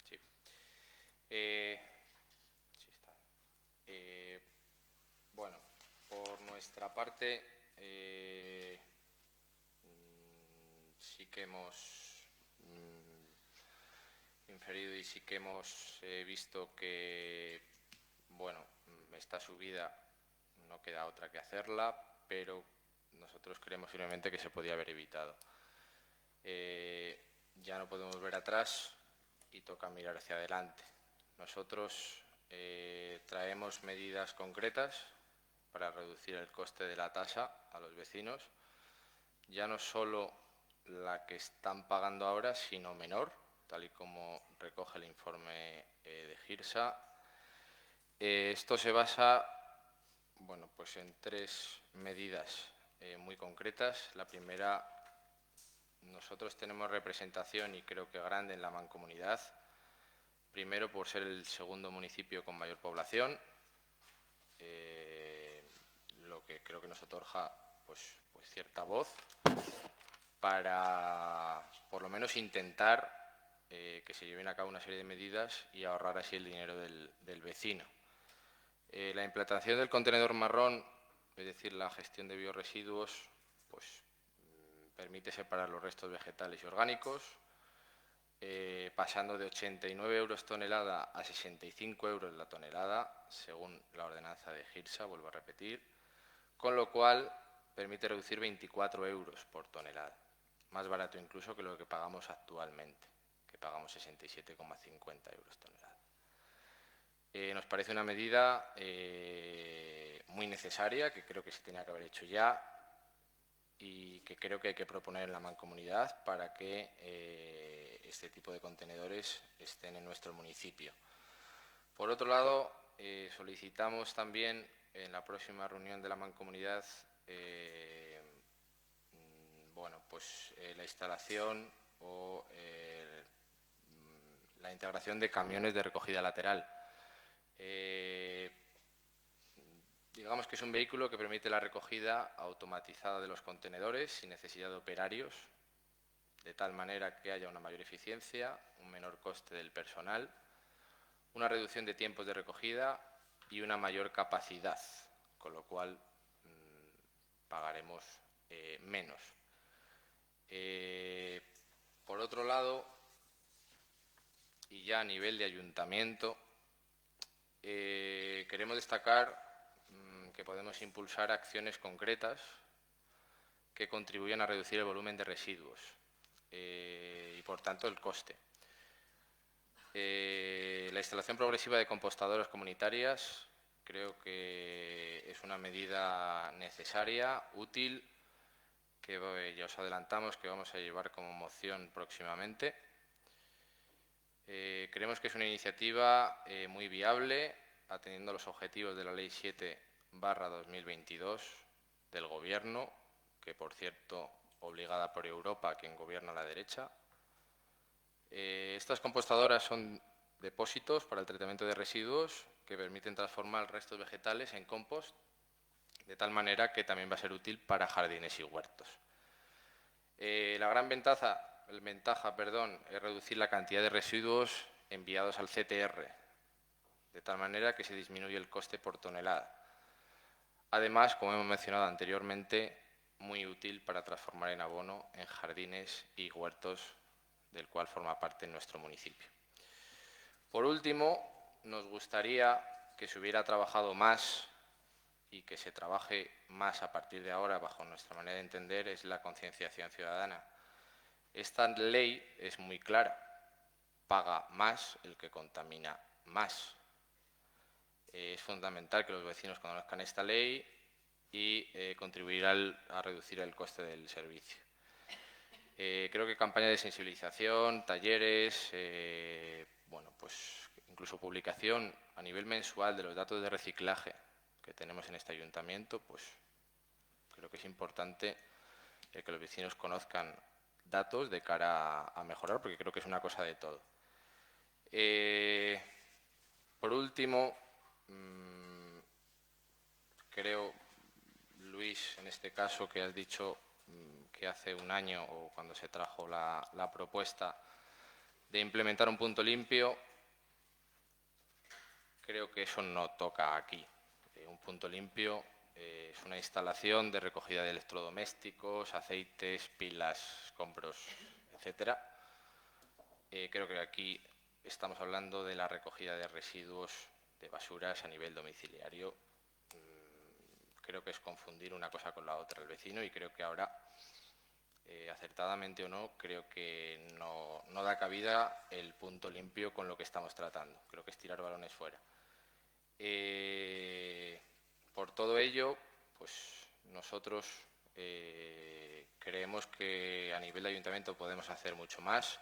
Sí. Sí está. Bueno, por nuestra parte, sí que hemos inferido y sí que hemos visto que, bueno, esta subida no queda otra que hacerla, pero nosotros creemos firmemente que se podía haber evitado. Ya no podemos ver atrás y toca mirar hacia adelante. Nosotros traemos medidas concretas para reducir el coste de la tasa a los vecinos, ya no solo la que están pagando ahora, sino menor, tal y como recoge el informe de GIRSA. Esto se basa, bueno, pues en 3 medidas muy concretas. La primera, nosotros tenemos representación, y creo que grande, en la Mancomunidad. Primero, por ser el segundo municipio con mayor población, lo que creo que nos otorga pues cierta voz para, por lo menos, intentar que se lleven a cabo una serie de medidas y ahorrar así el dinero del vecino. La implantación del contenedor marrón, es decir, la gestión de biorresiduos, pues permite separar los restos vegetales y orgánicos, pasando de 89 euros tonelada a 65 euros la tonelada, según la ordenanza de GIRSA, vuelvo a repetir, con lo cual permite reducir 24 euros por tonelada, más barato incluso que lo que pagamos actualmente, que pagamos 67,50 euros tonelada. Nos parece una medida muy necesaria, que creo que se tenía que haber hecho ya y que creo que hay que proponer en la Mancomunidad para que este tipo de contenedores estén en nuestro municipio. Por otro lado, solicitamos también en la próxima reunión de la Mancomunidad bueno, pues, la instalación o la integración de camiones de recogida lateral. Digamos que es un vehículo que permite la recogida automatizada de los contenedores sin necesidad de operarios, de tal manera que haya una mayor eficiencia, un menor coste del personal, una reducción de tiempos de recogida y una mayor capacidad, con lo cual pagaremos menos. Por otro lado, y ya a nivel de ayuntamiento, queremos destacar que podemos impulsar acciones concretas que contribuyan a reducir el volumen de residuos y, por tanto, el coste. La instalación progresiva de compostadoras comunitarias creo que es una medida necesaria, útil, que ya os adelantamos que vamos a llevar como moción próximamente. Creemos que es una iniciativa muy viable, atendiendo a los objetivos de la Ley 7/2022 del Gobierno, que, por cierto, obligada por Europa, quien gobierna a la derecha. Estas compostadoras son depósitos para el tratamiento de residuos que permiten transformar restos vegetales en compost, de tal manera que también va a ser útil para jardines y huertos. La gran ventaja es reducir la cantidad de residuos enviados al CTR, de tal manera que se disminuye el coste por tonelada. Además, como hemos mencionado anteriormente, muy útil para transformar en abono en jardines y huertos, del cual forma parte nuestro municipio. Por último, nos gustaría que se hubiera trabajado más y que se trabaje más a partir de ahora, bajo nuestra manera de entender, es la concienciación ciudadana. Esta ley es muy clara, paga más el que contamina más. Es fundamental que los vecinos conozcan esta ley y contribuir a reducir el coste del servicio. Creo que campañas de sensibilización, talleres, pues incluso publicación a nivel mensual de los datos de reciclaje que tenemos en este ayuntamiento, pues creo que es importante que los vecinos conozcan datos de cara a mejorar, porque creo que es una cosa de todo. Por último, creo, Luis, en este caso que has dicho que hace un año o cuando se trajo la propuesta de implementar un punto limpio, creo que eso no toca aquí. Un punto limpio es una instalación de recogida de electrodomésticos, aceites, pilas, compros, etcétera. Creo que aquí estamos hablando de la recogida de residuos de basuras a nivel domiciliario. Creo que es confundir una cosa con la otra el vecino, y creo que ahora, acertadamente o no, creo que no da cabida el punto limpio con lo que estamos tratando. Creo que es tirar balones fuera. Por todo ello, pues nosotros creemos que a nivel de ayuntamiento podemos hacer mucho más,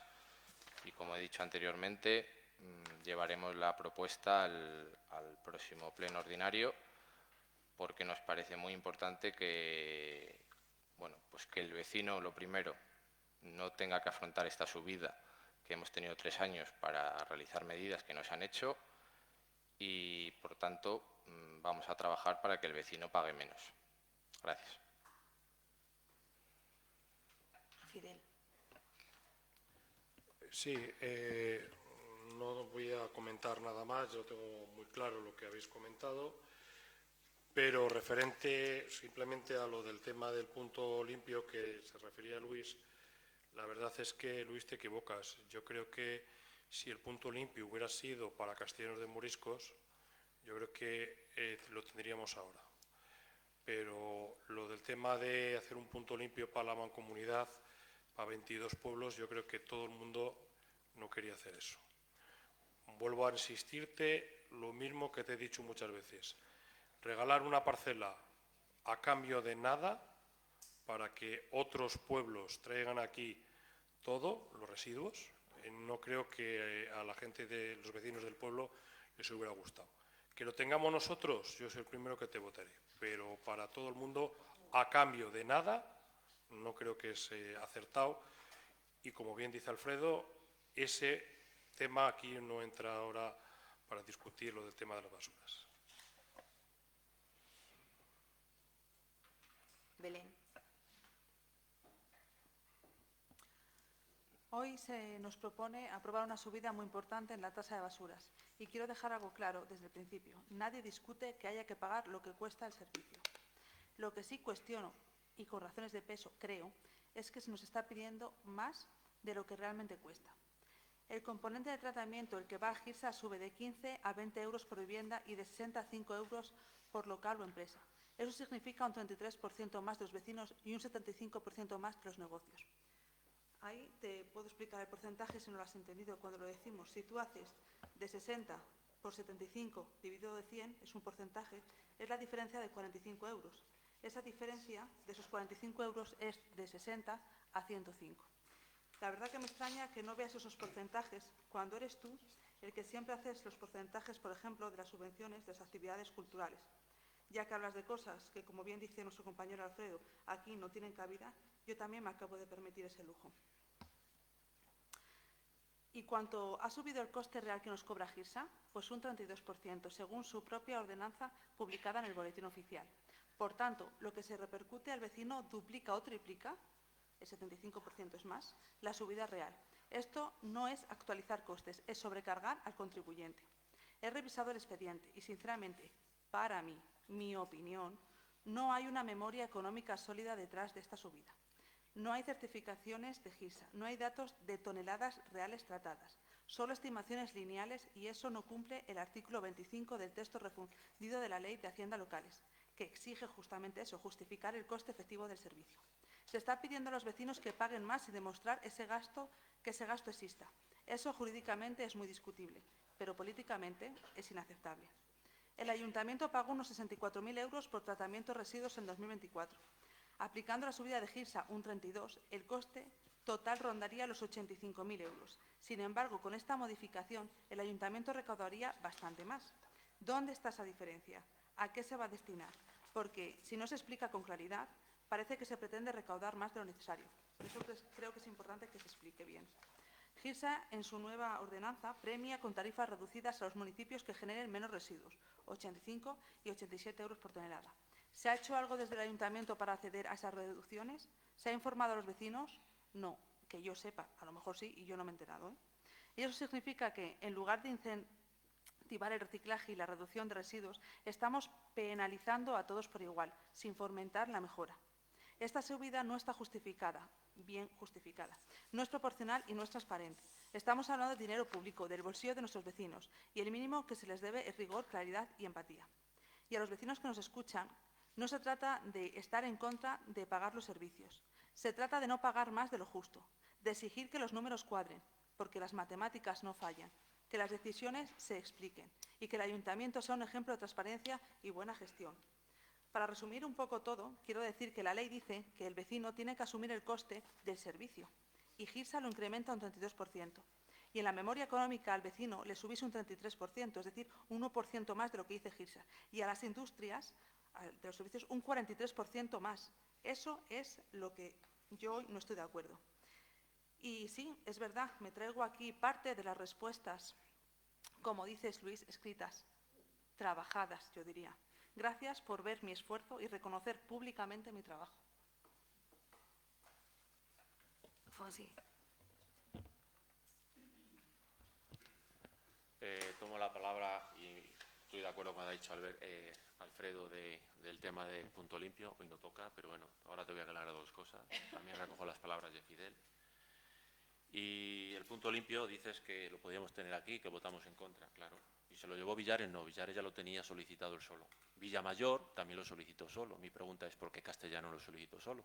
y, como he dicho anteriormente, llevaremos la propuesta al próximo pleno ordinario, porque nos parece muy importante que el vecino, lo primero, no tenga que afrontar esta subida que hemos tenido 3 años para realizar medidas que no se han hecho, y, por tanto, vamos a trabajar para que el vecino pague menos. Gracias. Fidel. Sí, no voy a comentar nada más, yo tengo muy claro lo que habéis comentado, pero referente simplemente a lo del tema del punto limpio que se refería Luis, la verdad es que, Luis, te equivocas. Yo creo que si el punto limpio hubiera sido para Castellanos de Moriscos, yo creo que lo tendríamos ahora. Pero lo del tema de hacer un punto limpio para la mancomunidad, para 22 pueblos, yo creo que todo el mundo no quería hacer eso. Vuelvo a insistirte lo mismo que te he dicho muchas veces. Regalar una parcela a cambio de nada para que otros pueblos traigan aquí todo, los residuos, no creo que a la gente de los vecinos del pueblo les hubiera gustado. Que lo tengamos nosotros, yo soy el primero que te votaré, pero para todo el mundo, a cambio de nada, no creo que es acertado. Y, como bien dice Alfredo, ese tema aquí no entra ahora para discutir lo del tema de las basuras. Belén. Hoy se nos propone aprobar una subida muy importante en la tasa de basuras. Y quiero dejar algo claro desde el principio. Nadie discute que haya que pagar lo que cuesta el servicio. Lo que sí cuestiono, y con razones de peso creo, es que se nos está pidiendo más de lo que realmente cuesta. El componente de tratamiento, el que va a GIRSA, sube de 15 a 20 euros por vivienda y de 60 a 5 euros por local o empresa. Eso significa un 33% más de los vecinos y un 75% más de los negocios. Ahí te puedo explicar el porcentaje si no lo has entendido cuando lo decimos. Si tú haces de 60 por 75 dividido de 100, es un porcentaje, es la diferencia de 45 euros. Esa diferencia de esos 45 euros es de 60 a 105. La verdad que me extraña que no veas esos porcentajes cuando eres tú el que siempre haces los porcentajes, por ejemplo, de las subvenciones de las actividades culturales. Ya que hablas de cosas que, como bien dice nuestro compañero Alfredo, aquí no tienen cabida, yo también me acabo de permitir ese lujo. ¿Y cuánto ha subido el coste real que nos cobra GIRSA? Pues un 32%, según su propia ordenanza publicada en el Boletín Oficial. Por tanto, lo que se repercute al vecino duplica o triplica, el 75% es más, la subida real. Esto no es actualizar costes, es sobrecargar al contribuyente. He revisado el expediente y, sinceramente, para mí, mi opinión, no hay una memoria económica sólida detrás de esta subida. No hay certificaciones de GIRSA, no hay datos de toneladas reales tratadas, solo estimaciones lineales, y eso no cumple el artículo 25 del texto refundido de la Ley de Hacienda Locales, que exige justamente eso, justificar el coste efectivo del servicio. Se está pidiendo a los vecinos que paguen más y demostrar que ese gasto exista. Eso jurídicamente es muy discutible, pero políticamente es inaceptable. El Ayuntamiento pagó unos 64.000 euros por tratamiento de residuos en 2024. Aplicando la subida de GIRSA un 32%, el coste total rondaría los 85.000 euros. Sin embargo, con esta modificación, el Ayuntamiento recaudaría bastante más. ¿Dónde está esa diferencia? ¿A qué se va a destinar? Porque, si no se explica con claridad, parece que se pretende recaudar más de lo necesario. Por eso creo que es importante que se explique bien. GIRSA, en su nueva ordenanza, premia con tarifas reducidas a los municipios que generen menos residuos, 85 y 87 euros por tonelada. ¿Se ha hecho algo desde el Ayuntamiento para acceder a esas reducciones? ¿Se ha informado a los vecinos? No, que yo sepa, a lo mejor sí, y yo no me he enterado. Y eso significa que, en lugar de incentivar el reciclaje y la reducción de residuos, estamos penalizando a todos por igual, sin fomentar la mejora. Esta subida no está justificada, bien justificada. No es proporcional y no es transparente. Estamos hablando de dinero público, del bolsillo de nuestros vecinos, y el mínimo que se les debe es rigor, claridad y empatía. Y a los vecinos que nos escuchan, no se trata de estar en contra de pagar los servicios. Se trata de no pagar más de lo justo, de exigir que los números cuadren, porque las matemáticas no fallan, que las decisiones se expliquen y que el Ayuntamiento sea un ejemplo de transparencia y buena gestión. Para resumir un poco todo, quiero decir que la ley dice que el vecino tiene que asumir el coste del servicio y GIRSA lo incrementa un 32%. Y en la memoria económica al vecino le subís un 33%, es decir, un 1% más de lo que dice GIRSA. Y a las industrias de los servicios un 43% más. Eso es lo que yo no estoy de acuerdo. Y sí, es verdad, me traigo aquí parte de las respuestas, como dices Luis, escritas, trabajadas, yo diría. Gracias por ver mi esfuerzo y reconocer públicamente mi trabajo. Fonsi. Tomo la palabra y estoy de acuerdo con lo que ha dicho Alfredo del tema del punto limpio. Hoy no toca, pero bueno, ahora te voy a aclarar dos cosas. También recojo las palabras de Fidel. Y el punto limpio dices que lo podíamos tener aquí, que votamos en contra, claro. Y se lo llevó Villares, no, Villares ya lo tenía solicitado él solo. Villamayor también lo solicitó solo. Mi pregunta es por qué Castellano lo solicitó solo.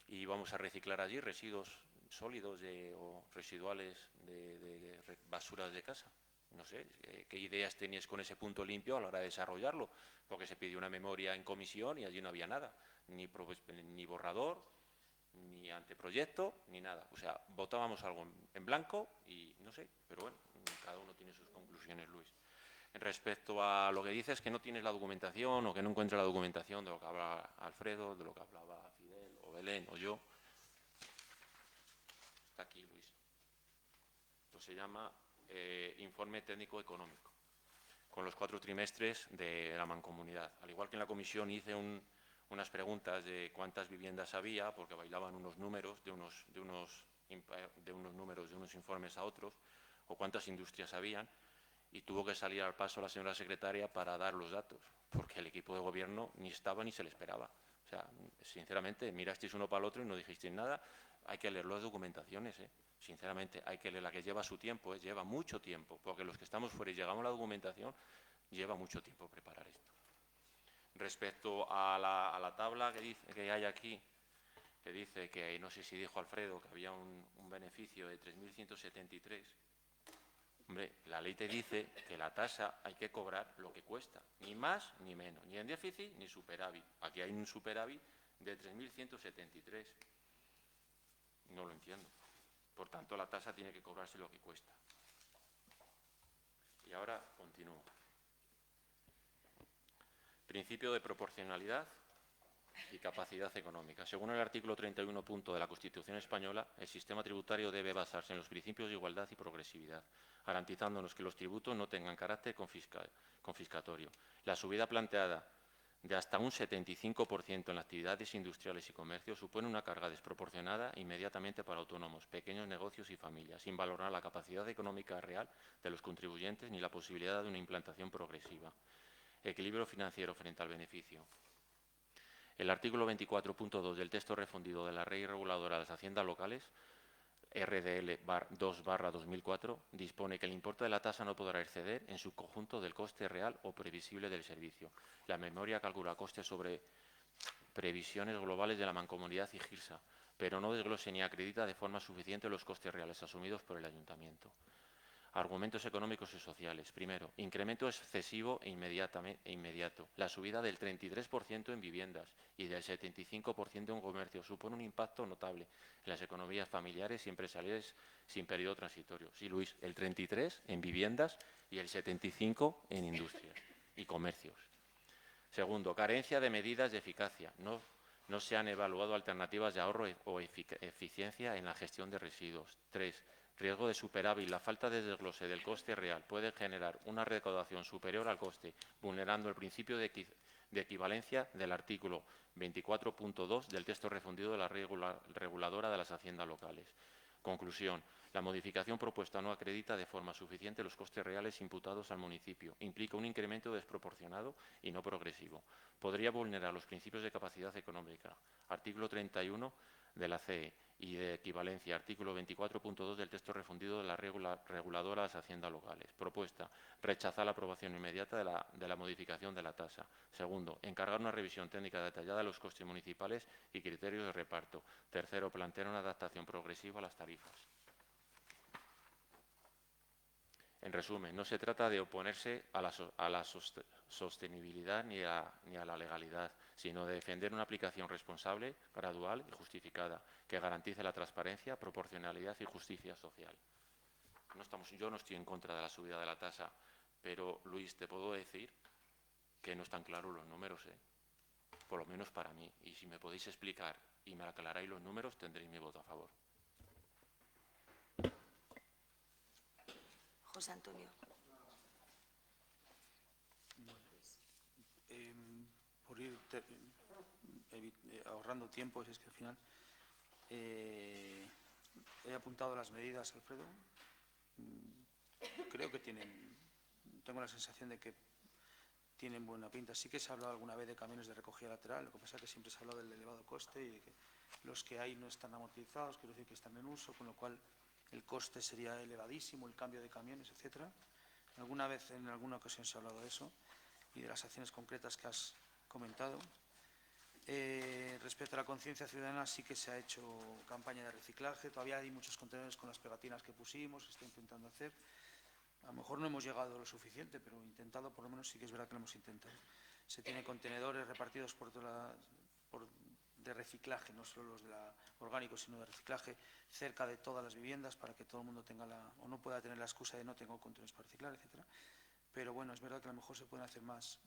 Y vamos a reciclar allí residuos sólidos o residuales de basuras de casa. No sé, ¿qué ideas tenías con ese punto limpio a la hora de desarrollarlo? Porque se pidió una memoria en comisión y allí no había nada, ni borrador, ni anteproyecto, ni nada. O sea, votábamos algo en blanco y no sé, pero bueno, cada uno tiene sus conclusiones, Luis. En respecto a lo que dices, que no tienes la documentación o que no encuentras la documentación de lo que hablaba Alfredo, de lo que hablaba Fidel o Belén o yo, está aquí, Luis. Esto se llama informe técnico económico, con los 4 trimestres de la mancomunidad. Al igual que en la comisión hice unas preguntas de cuántas viviendas había, porque bailaban unos números de unos números de unos informes a otros, o cuántas industrias habían, y tuvo que salir al paso la señora secretaria para dar los datos, porque el equipo de gobierno ni estaba ni se le esperaba. O sea, sinceramente, mirasteis uno para el otro y no dijisteis nada. Hay que leer las documentaciones, sinceramente, hay que leerla, que lleva su tiempo, lleva mucho tiempo, porque los que estamos fuera y llegamos a la documentación, lleva mucho tiempo preparar esto. Respecto a la tabla que hay aquí, que dice que, no sé si dijo Alfredo, que había un beneficio de 3.173, hombre, la ley te dice que la tasa hay que cobrar lo que cuesta, ni más ni menos, ni en déficit ni superávit. Aquí hay un superávit de 3.173. No lo entiendo. Por tanto, la tasa tiene que cobrarse lo que cuesta. Y ahora continúo. Principio de proporcionalidad y capacidad económica. Según el artículo 31 punto de la Constitución española, el sistema tributario debe basarse en los principios de igualdad y progresividad, garantizándonos que los tributos no tengan carácter confiscatorio. La subida planteada de hasta un 75% en las actividades industriales y comercios supone una carga desproporcionada inmediatamente para autónomos, pequeños negocios y familias, sin valorar la capacidad económica real de los contribuyentes ni la posibilidad de una implantación progresiva. Equilibrio financiero frente al beneficio. El artículo 24.2 del texto refundido de la Ley Reguladora de las Haciendas Locales, RDL 2/2004, dispone que el importe de la tasa no podrá exceder en su conjunto del coste real o previsible del servicio. La memoria calcula costes sobre previsiones globales de la Mancomunidad y GIRSA, pero no desglose ni acredita de forma suficiente los costes reales asumidos por el Ayuntamiento. Argumentos económicos y sociales. Primero, incremento excesivo e inmediato. La subida del 33% en viviendas y del 75% en comercio supone un impacto notable en las economías familiares y empresariales sin periodo transitorio. Sí, Luis, el 33% en viviendas y el 75% en industrias y comercios. Segundo, carencia de medidas de eficacia. No se han evaluado alternativas de ahorro o eficiencia en la gestión de residuos. 3. Riesgo de superávit. La falta de desglose del coste real puede generar una recaudación superior al coste, vulnerando el principio de equivalencia del artículo 24.2 del texto refundido de la Reguladora de las Haciendas Locales. Conclusión. La modificación propuesta no acredita de forma suficiente los costes reales imputados al municipio. Implica un incremento desproporcionado y no progresivo. Podría vulnerar los principios de capacidad económica. Artículo 31 de la CE y de equivalencia, artículo 24.2 del texto refundido de la Reguladora de las Haciendas Locales. Propuesta, rechazar la aprobación inmediata de la modificación de la tasa. Segundo, encargar una revisión técnica detallada de los costes municipales y criterios de reparto. Tercero, plantear una adaptación progresiva a las tarifas. En resumen, no se trata de oponerse a la sostenibilidad ni a la legalidad, sino de defender una aplicación responsable, gradual y justificada, que garantice la transparencia, proporcionalidad y justicia social. Yo no estoy en contra de la subida de la tasa, pero, Luis, te puedo decir que no están claros los números, por lo menos para mí. Y si me podéis explicar y me aclaráis los números, tendréis mi voto a favor. José Antonio. Por ir ahorrando tiempo, si es que al final he apuntado las medidas, Alfredo. Creo que tengo la sensación de que tienen buena pinta. Sí que se ha hablado alguna vez de camiones de recogida lateral, lo que pasa es que siempre se ha hablado del elevado coste y de que los que hay no están amortizados, quiero decir que están en uso, con lo cual el coste sería elevadísimo, el cambio de camiones, etcétera. Alguna vez, en alguna ocasión se ha hablado de eso y de las acciones concretas que has comentado. Respecto a la conciencia ciudadana, sí que se ha hecho campaña de reciclaje. Todavía hay muchos contenedores con las pegatinas que pusimos, se está intentando hacer. A lo mejor no hemos llegado lo suficiente, pero intentado, por lo menos sí que es verdad que lo hemos intentado. Se tienen contenedores repartidos de reciclaje, no solo los de orgánicos, sino de reciclaje, cerca de todas las viviendas para que todo el mundo tenga o no pueda tener la excusa de no tengo contenedores para reciclar, etcétera. Pero bueno, es verdad que a lo mejor se pueden hacer más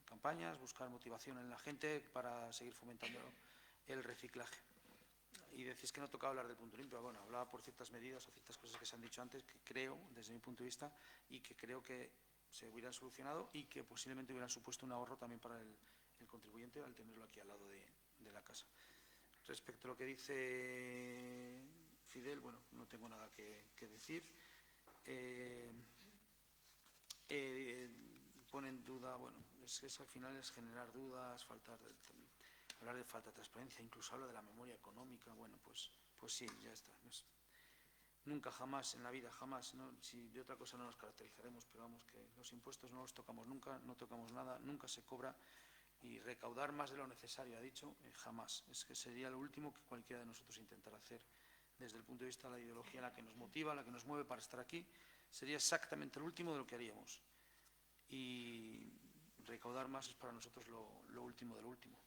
campañas, buscar motivación en la gente para seguir fomentando el reciclaje. Y decís que no tocaba hablar del punto limpio. Bueno, hablaba por ciertas medidas o ciertas cosas que se han dicho antes que creo, desde mi punto de vista, y que creo que se hubieran solucionado y que posiblemente hubieran supuesto un ahorro también para el consumidor. contribuyente al tenerlo aquí al lado de la casa. Respecto a lo que dice Fidel, bueno, no tengo nada que decir. Pone en duda, bueno, es al final es generar dudas, hablar de falta de transparencia, incluso habla de la memoria económica. Bueno, pues sí, ya está. Nunca, jamás, en la vida, jamás, ¿no? Si de otra cosa no nos caracterizaremos, pero vamos, que los impuestos no los tocamos nunca, no tocamos nada, nunca se cobra, y recaudar más de lo necesario, ha dicho, jamás. Es que sería lo último que cualquiera de nosotros intentara hacer desde el punto de vista de la ideología, la que nos motiva, la que nos mueve para estar aquí, sería exactamente lo último de lo que haríamos. Y recaudar más es para nosotros lo último de lo último.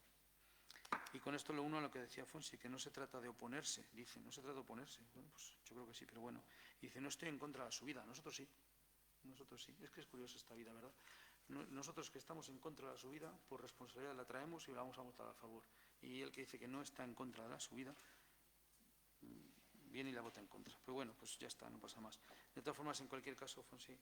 Y con esto lo uno a lo que decía Fonsi, que no se trata de oponerse, dice, no se trata de oponerse. Bueno, pues yo creo que sí, pero bueno. Dice, no estoy en contra de la subida, nosotros sí. Nosotros sí. Es que es curioso esta vida, ¿verdad? Nosotros que estamos en contra de la subida, por responsabilidad la traemos y la vamos a votar a favor. Y el que dice que no está en contra de la subida, viene y la vota en contra. Pero bueno, pues ya está, no pasa más. De todas formas, en cualquier caso, Fonsi,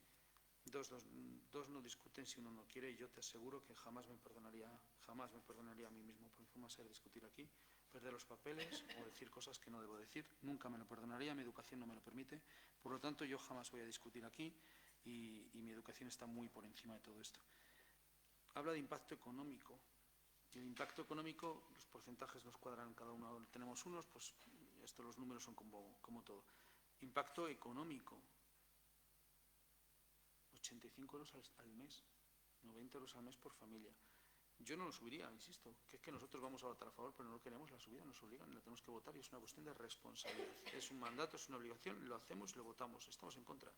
dos no discuten si uno no quiere, y yo te aseguro que jamás me perdonaría a mí mismo por mi forma de ser discutir aquí, perder los papeles o decir cosas que no debo decir. Nunca me lo perdonaría, mi educación no me lo permite. Por lo tanto, yo jamás voy a discutir aquí y mi educación está muy por encima de todo esto. Habla de impacto económico. Y el impacto económico, los porcentajes nos cuadran cada uno. Tenemos unos, pues los números son como todo. Impacto económico. 85 euros al mes, 90 euros al mes por familia. Yo no lo subiría, insisto, que es que nosotros vamos a votar a favor, pero no queremos la subida, nos obligan, la tenemos que votar y es una cuestión de responsabilidad. Es un mandato, es una obligación, lo hacemos y lo votamos, estamos en contra.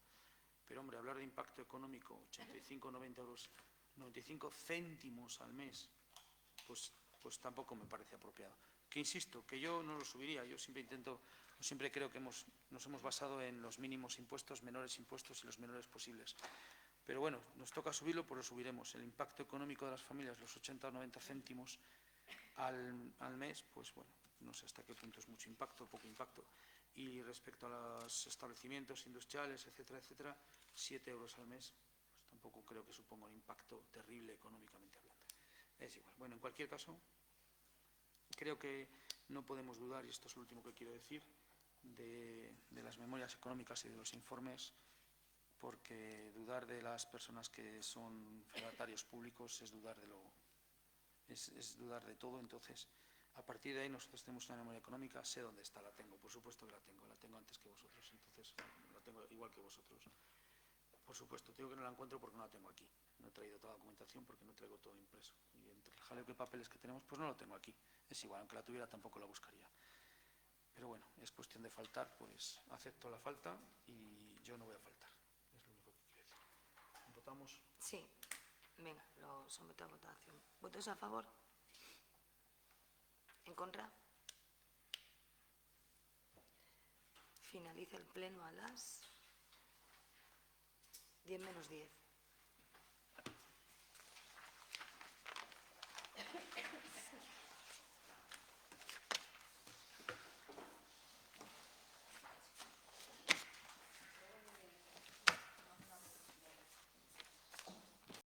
Pero hombre, hablar de impacto económico, 85, 90 euros, 95 céntimos al mes, pues tampoco me parece apropiado. Que insisto, que yo no lo subiría, yo siempre creo que nos hemos basado en los mínimos impuestos, menores impuestos y los menores posibles. Pero bueno, nos toca subirlo, pues lo subiremos. El impacto económico de las familias, los 80 o 90 céntimos al mes, pues bueno, no sé hasta qué punto es mucho impacto o poco impacto. Y respecto a los establecimientos industriales, etcétera, etcétera, 7 euros al mes, pues tampoco creo que suponga un impacto terrible económicamente hablando. Es igual. Bueno, en cualquier caso, creo que no podemos dudar, y esto es lo último que quiero decir, de las memorias económicas y de los informes, porque dudar de las personas que son fedatarios públicos es dudar de todo. Entonces, a partir de ahí nosotros tenemos una memoria económica, sé dónde está, la tengo, por supuesto que la tengo antes que vosotros, entonces la tengo igual que vosotros. Por supuesto, digo que no la encuentro porque no la tengo aquí. No he traído toda la documentación porque no traigo todo impreso. Y entre el jaleo de papeles que tenemos, pues no lo tengo aquí. Es igual, aunque la tuviera tampoco la buscaría. Pero bueno, es cuestión de faltar, pues acepto la falta y yo no voy a faltar. Es lo único que quiero decir. ¿Votamos? Sí. Venga, lo someto a votación. ¿Votos a favor? ¿En contra? Finaliza el pleno a las 10 menos 10.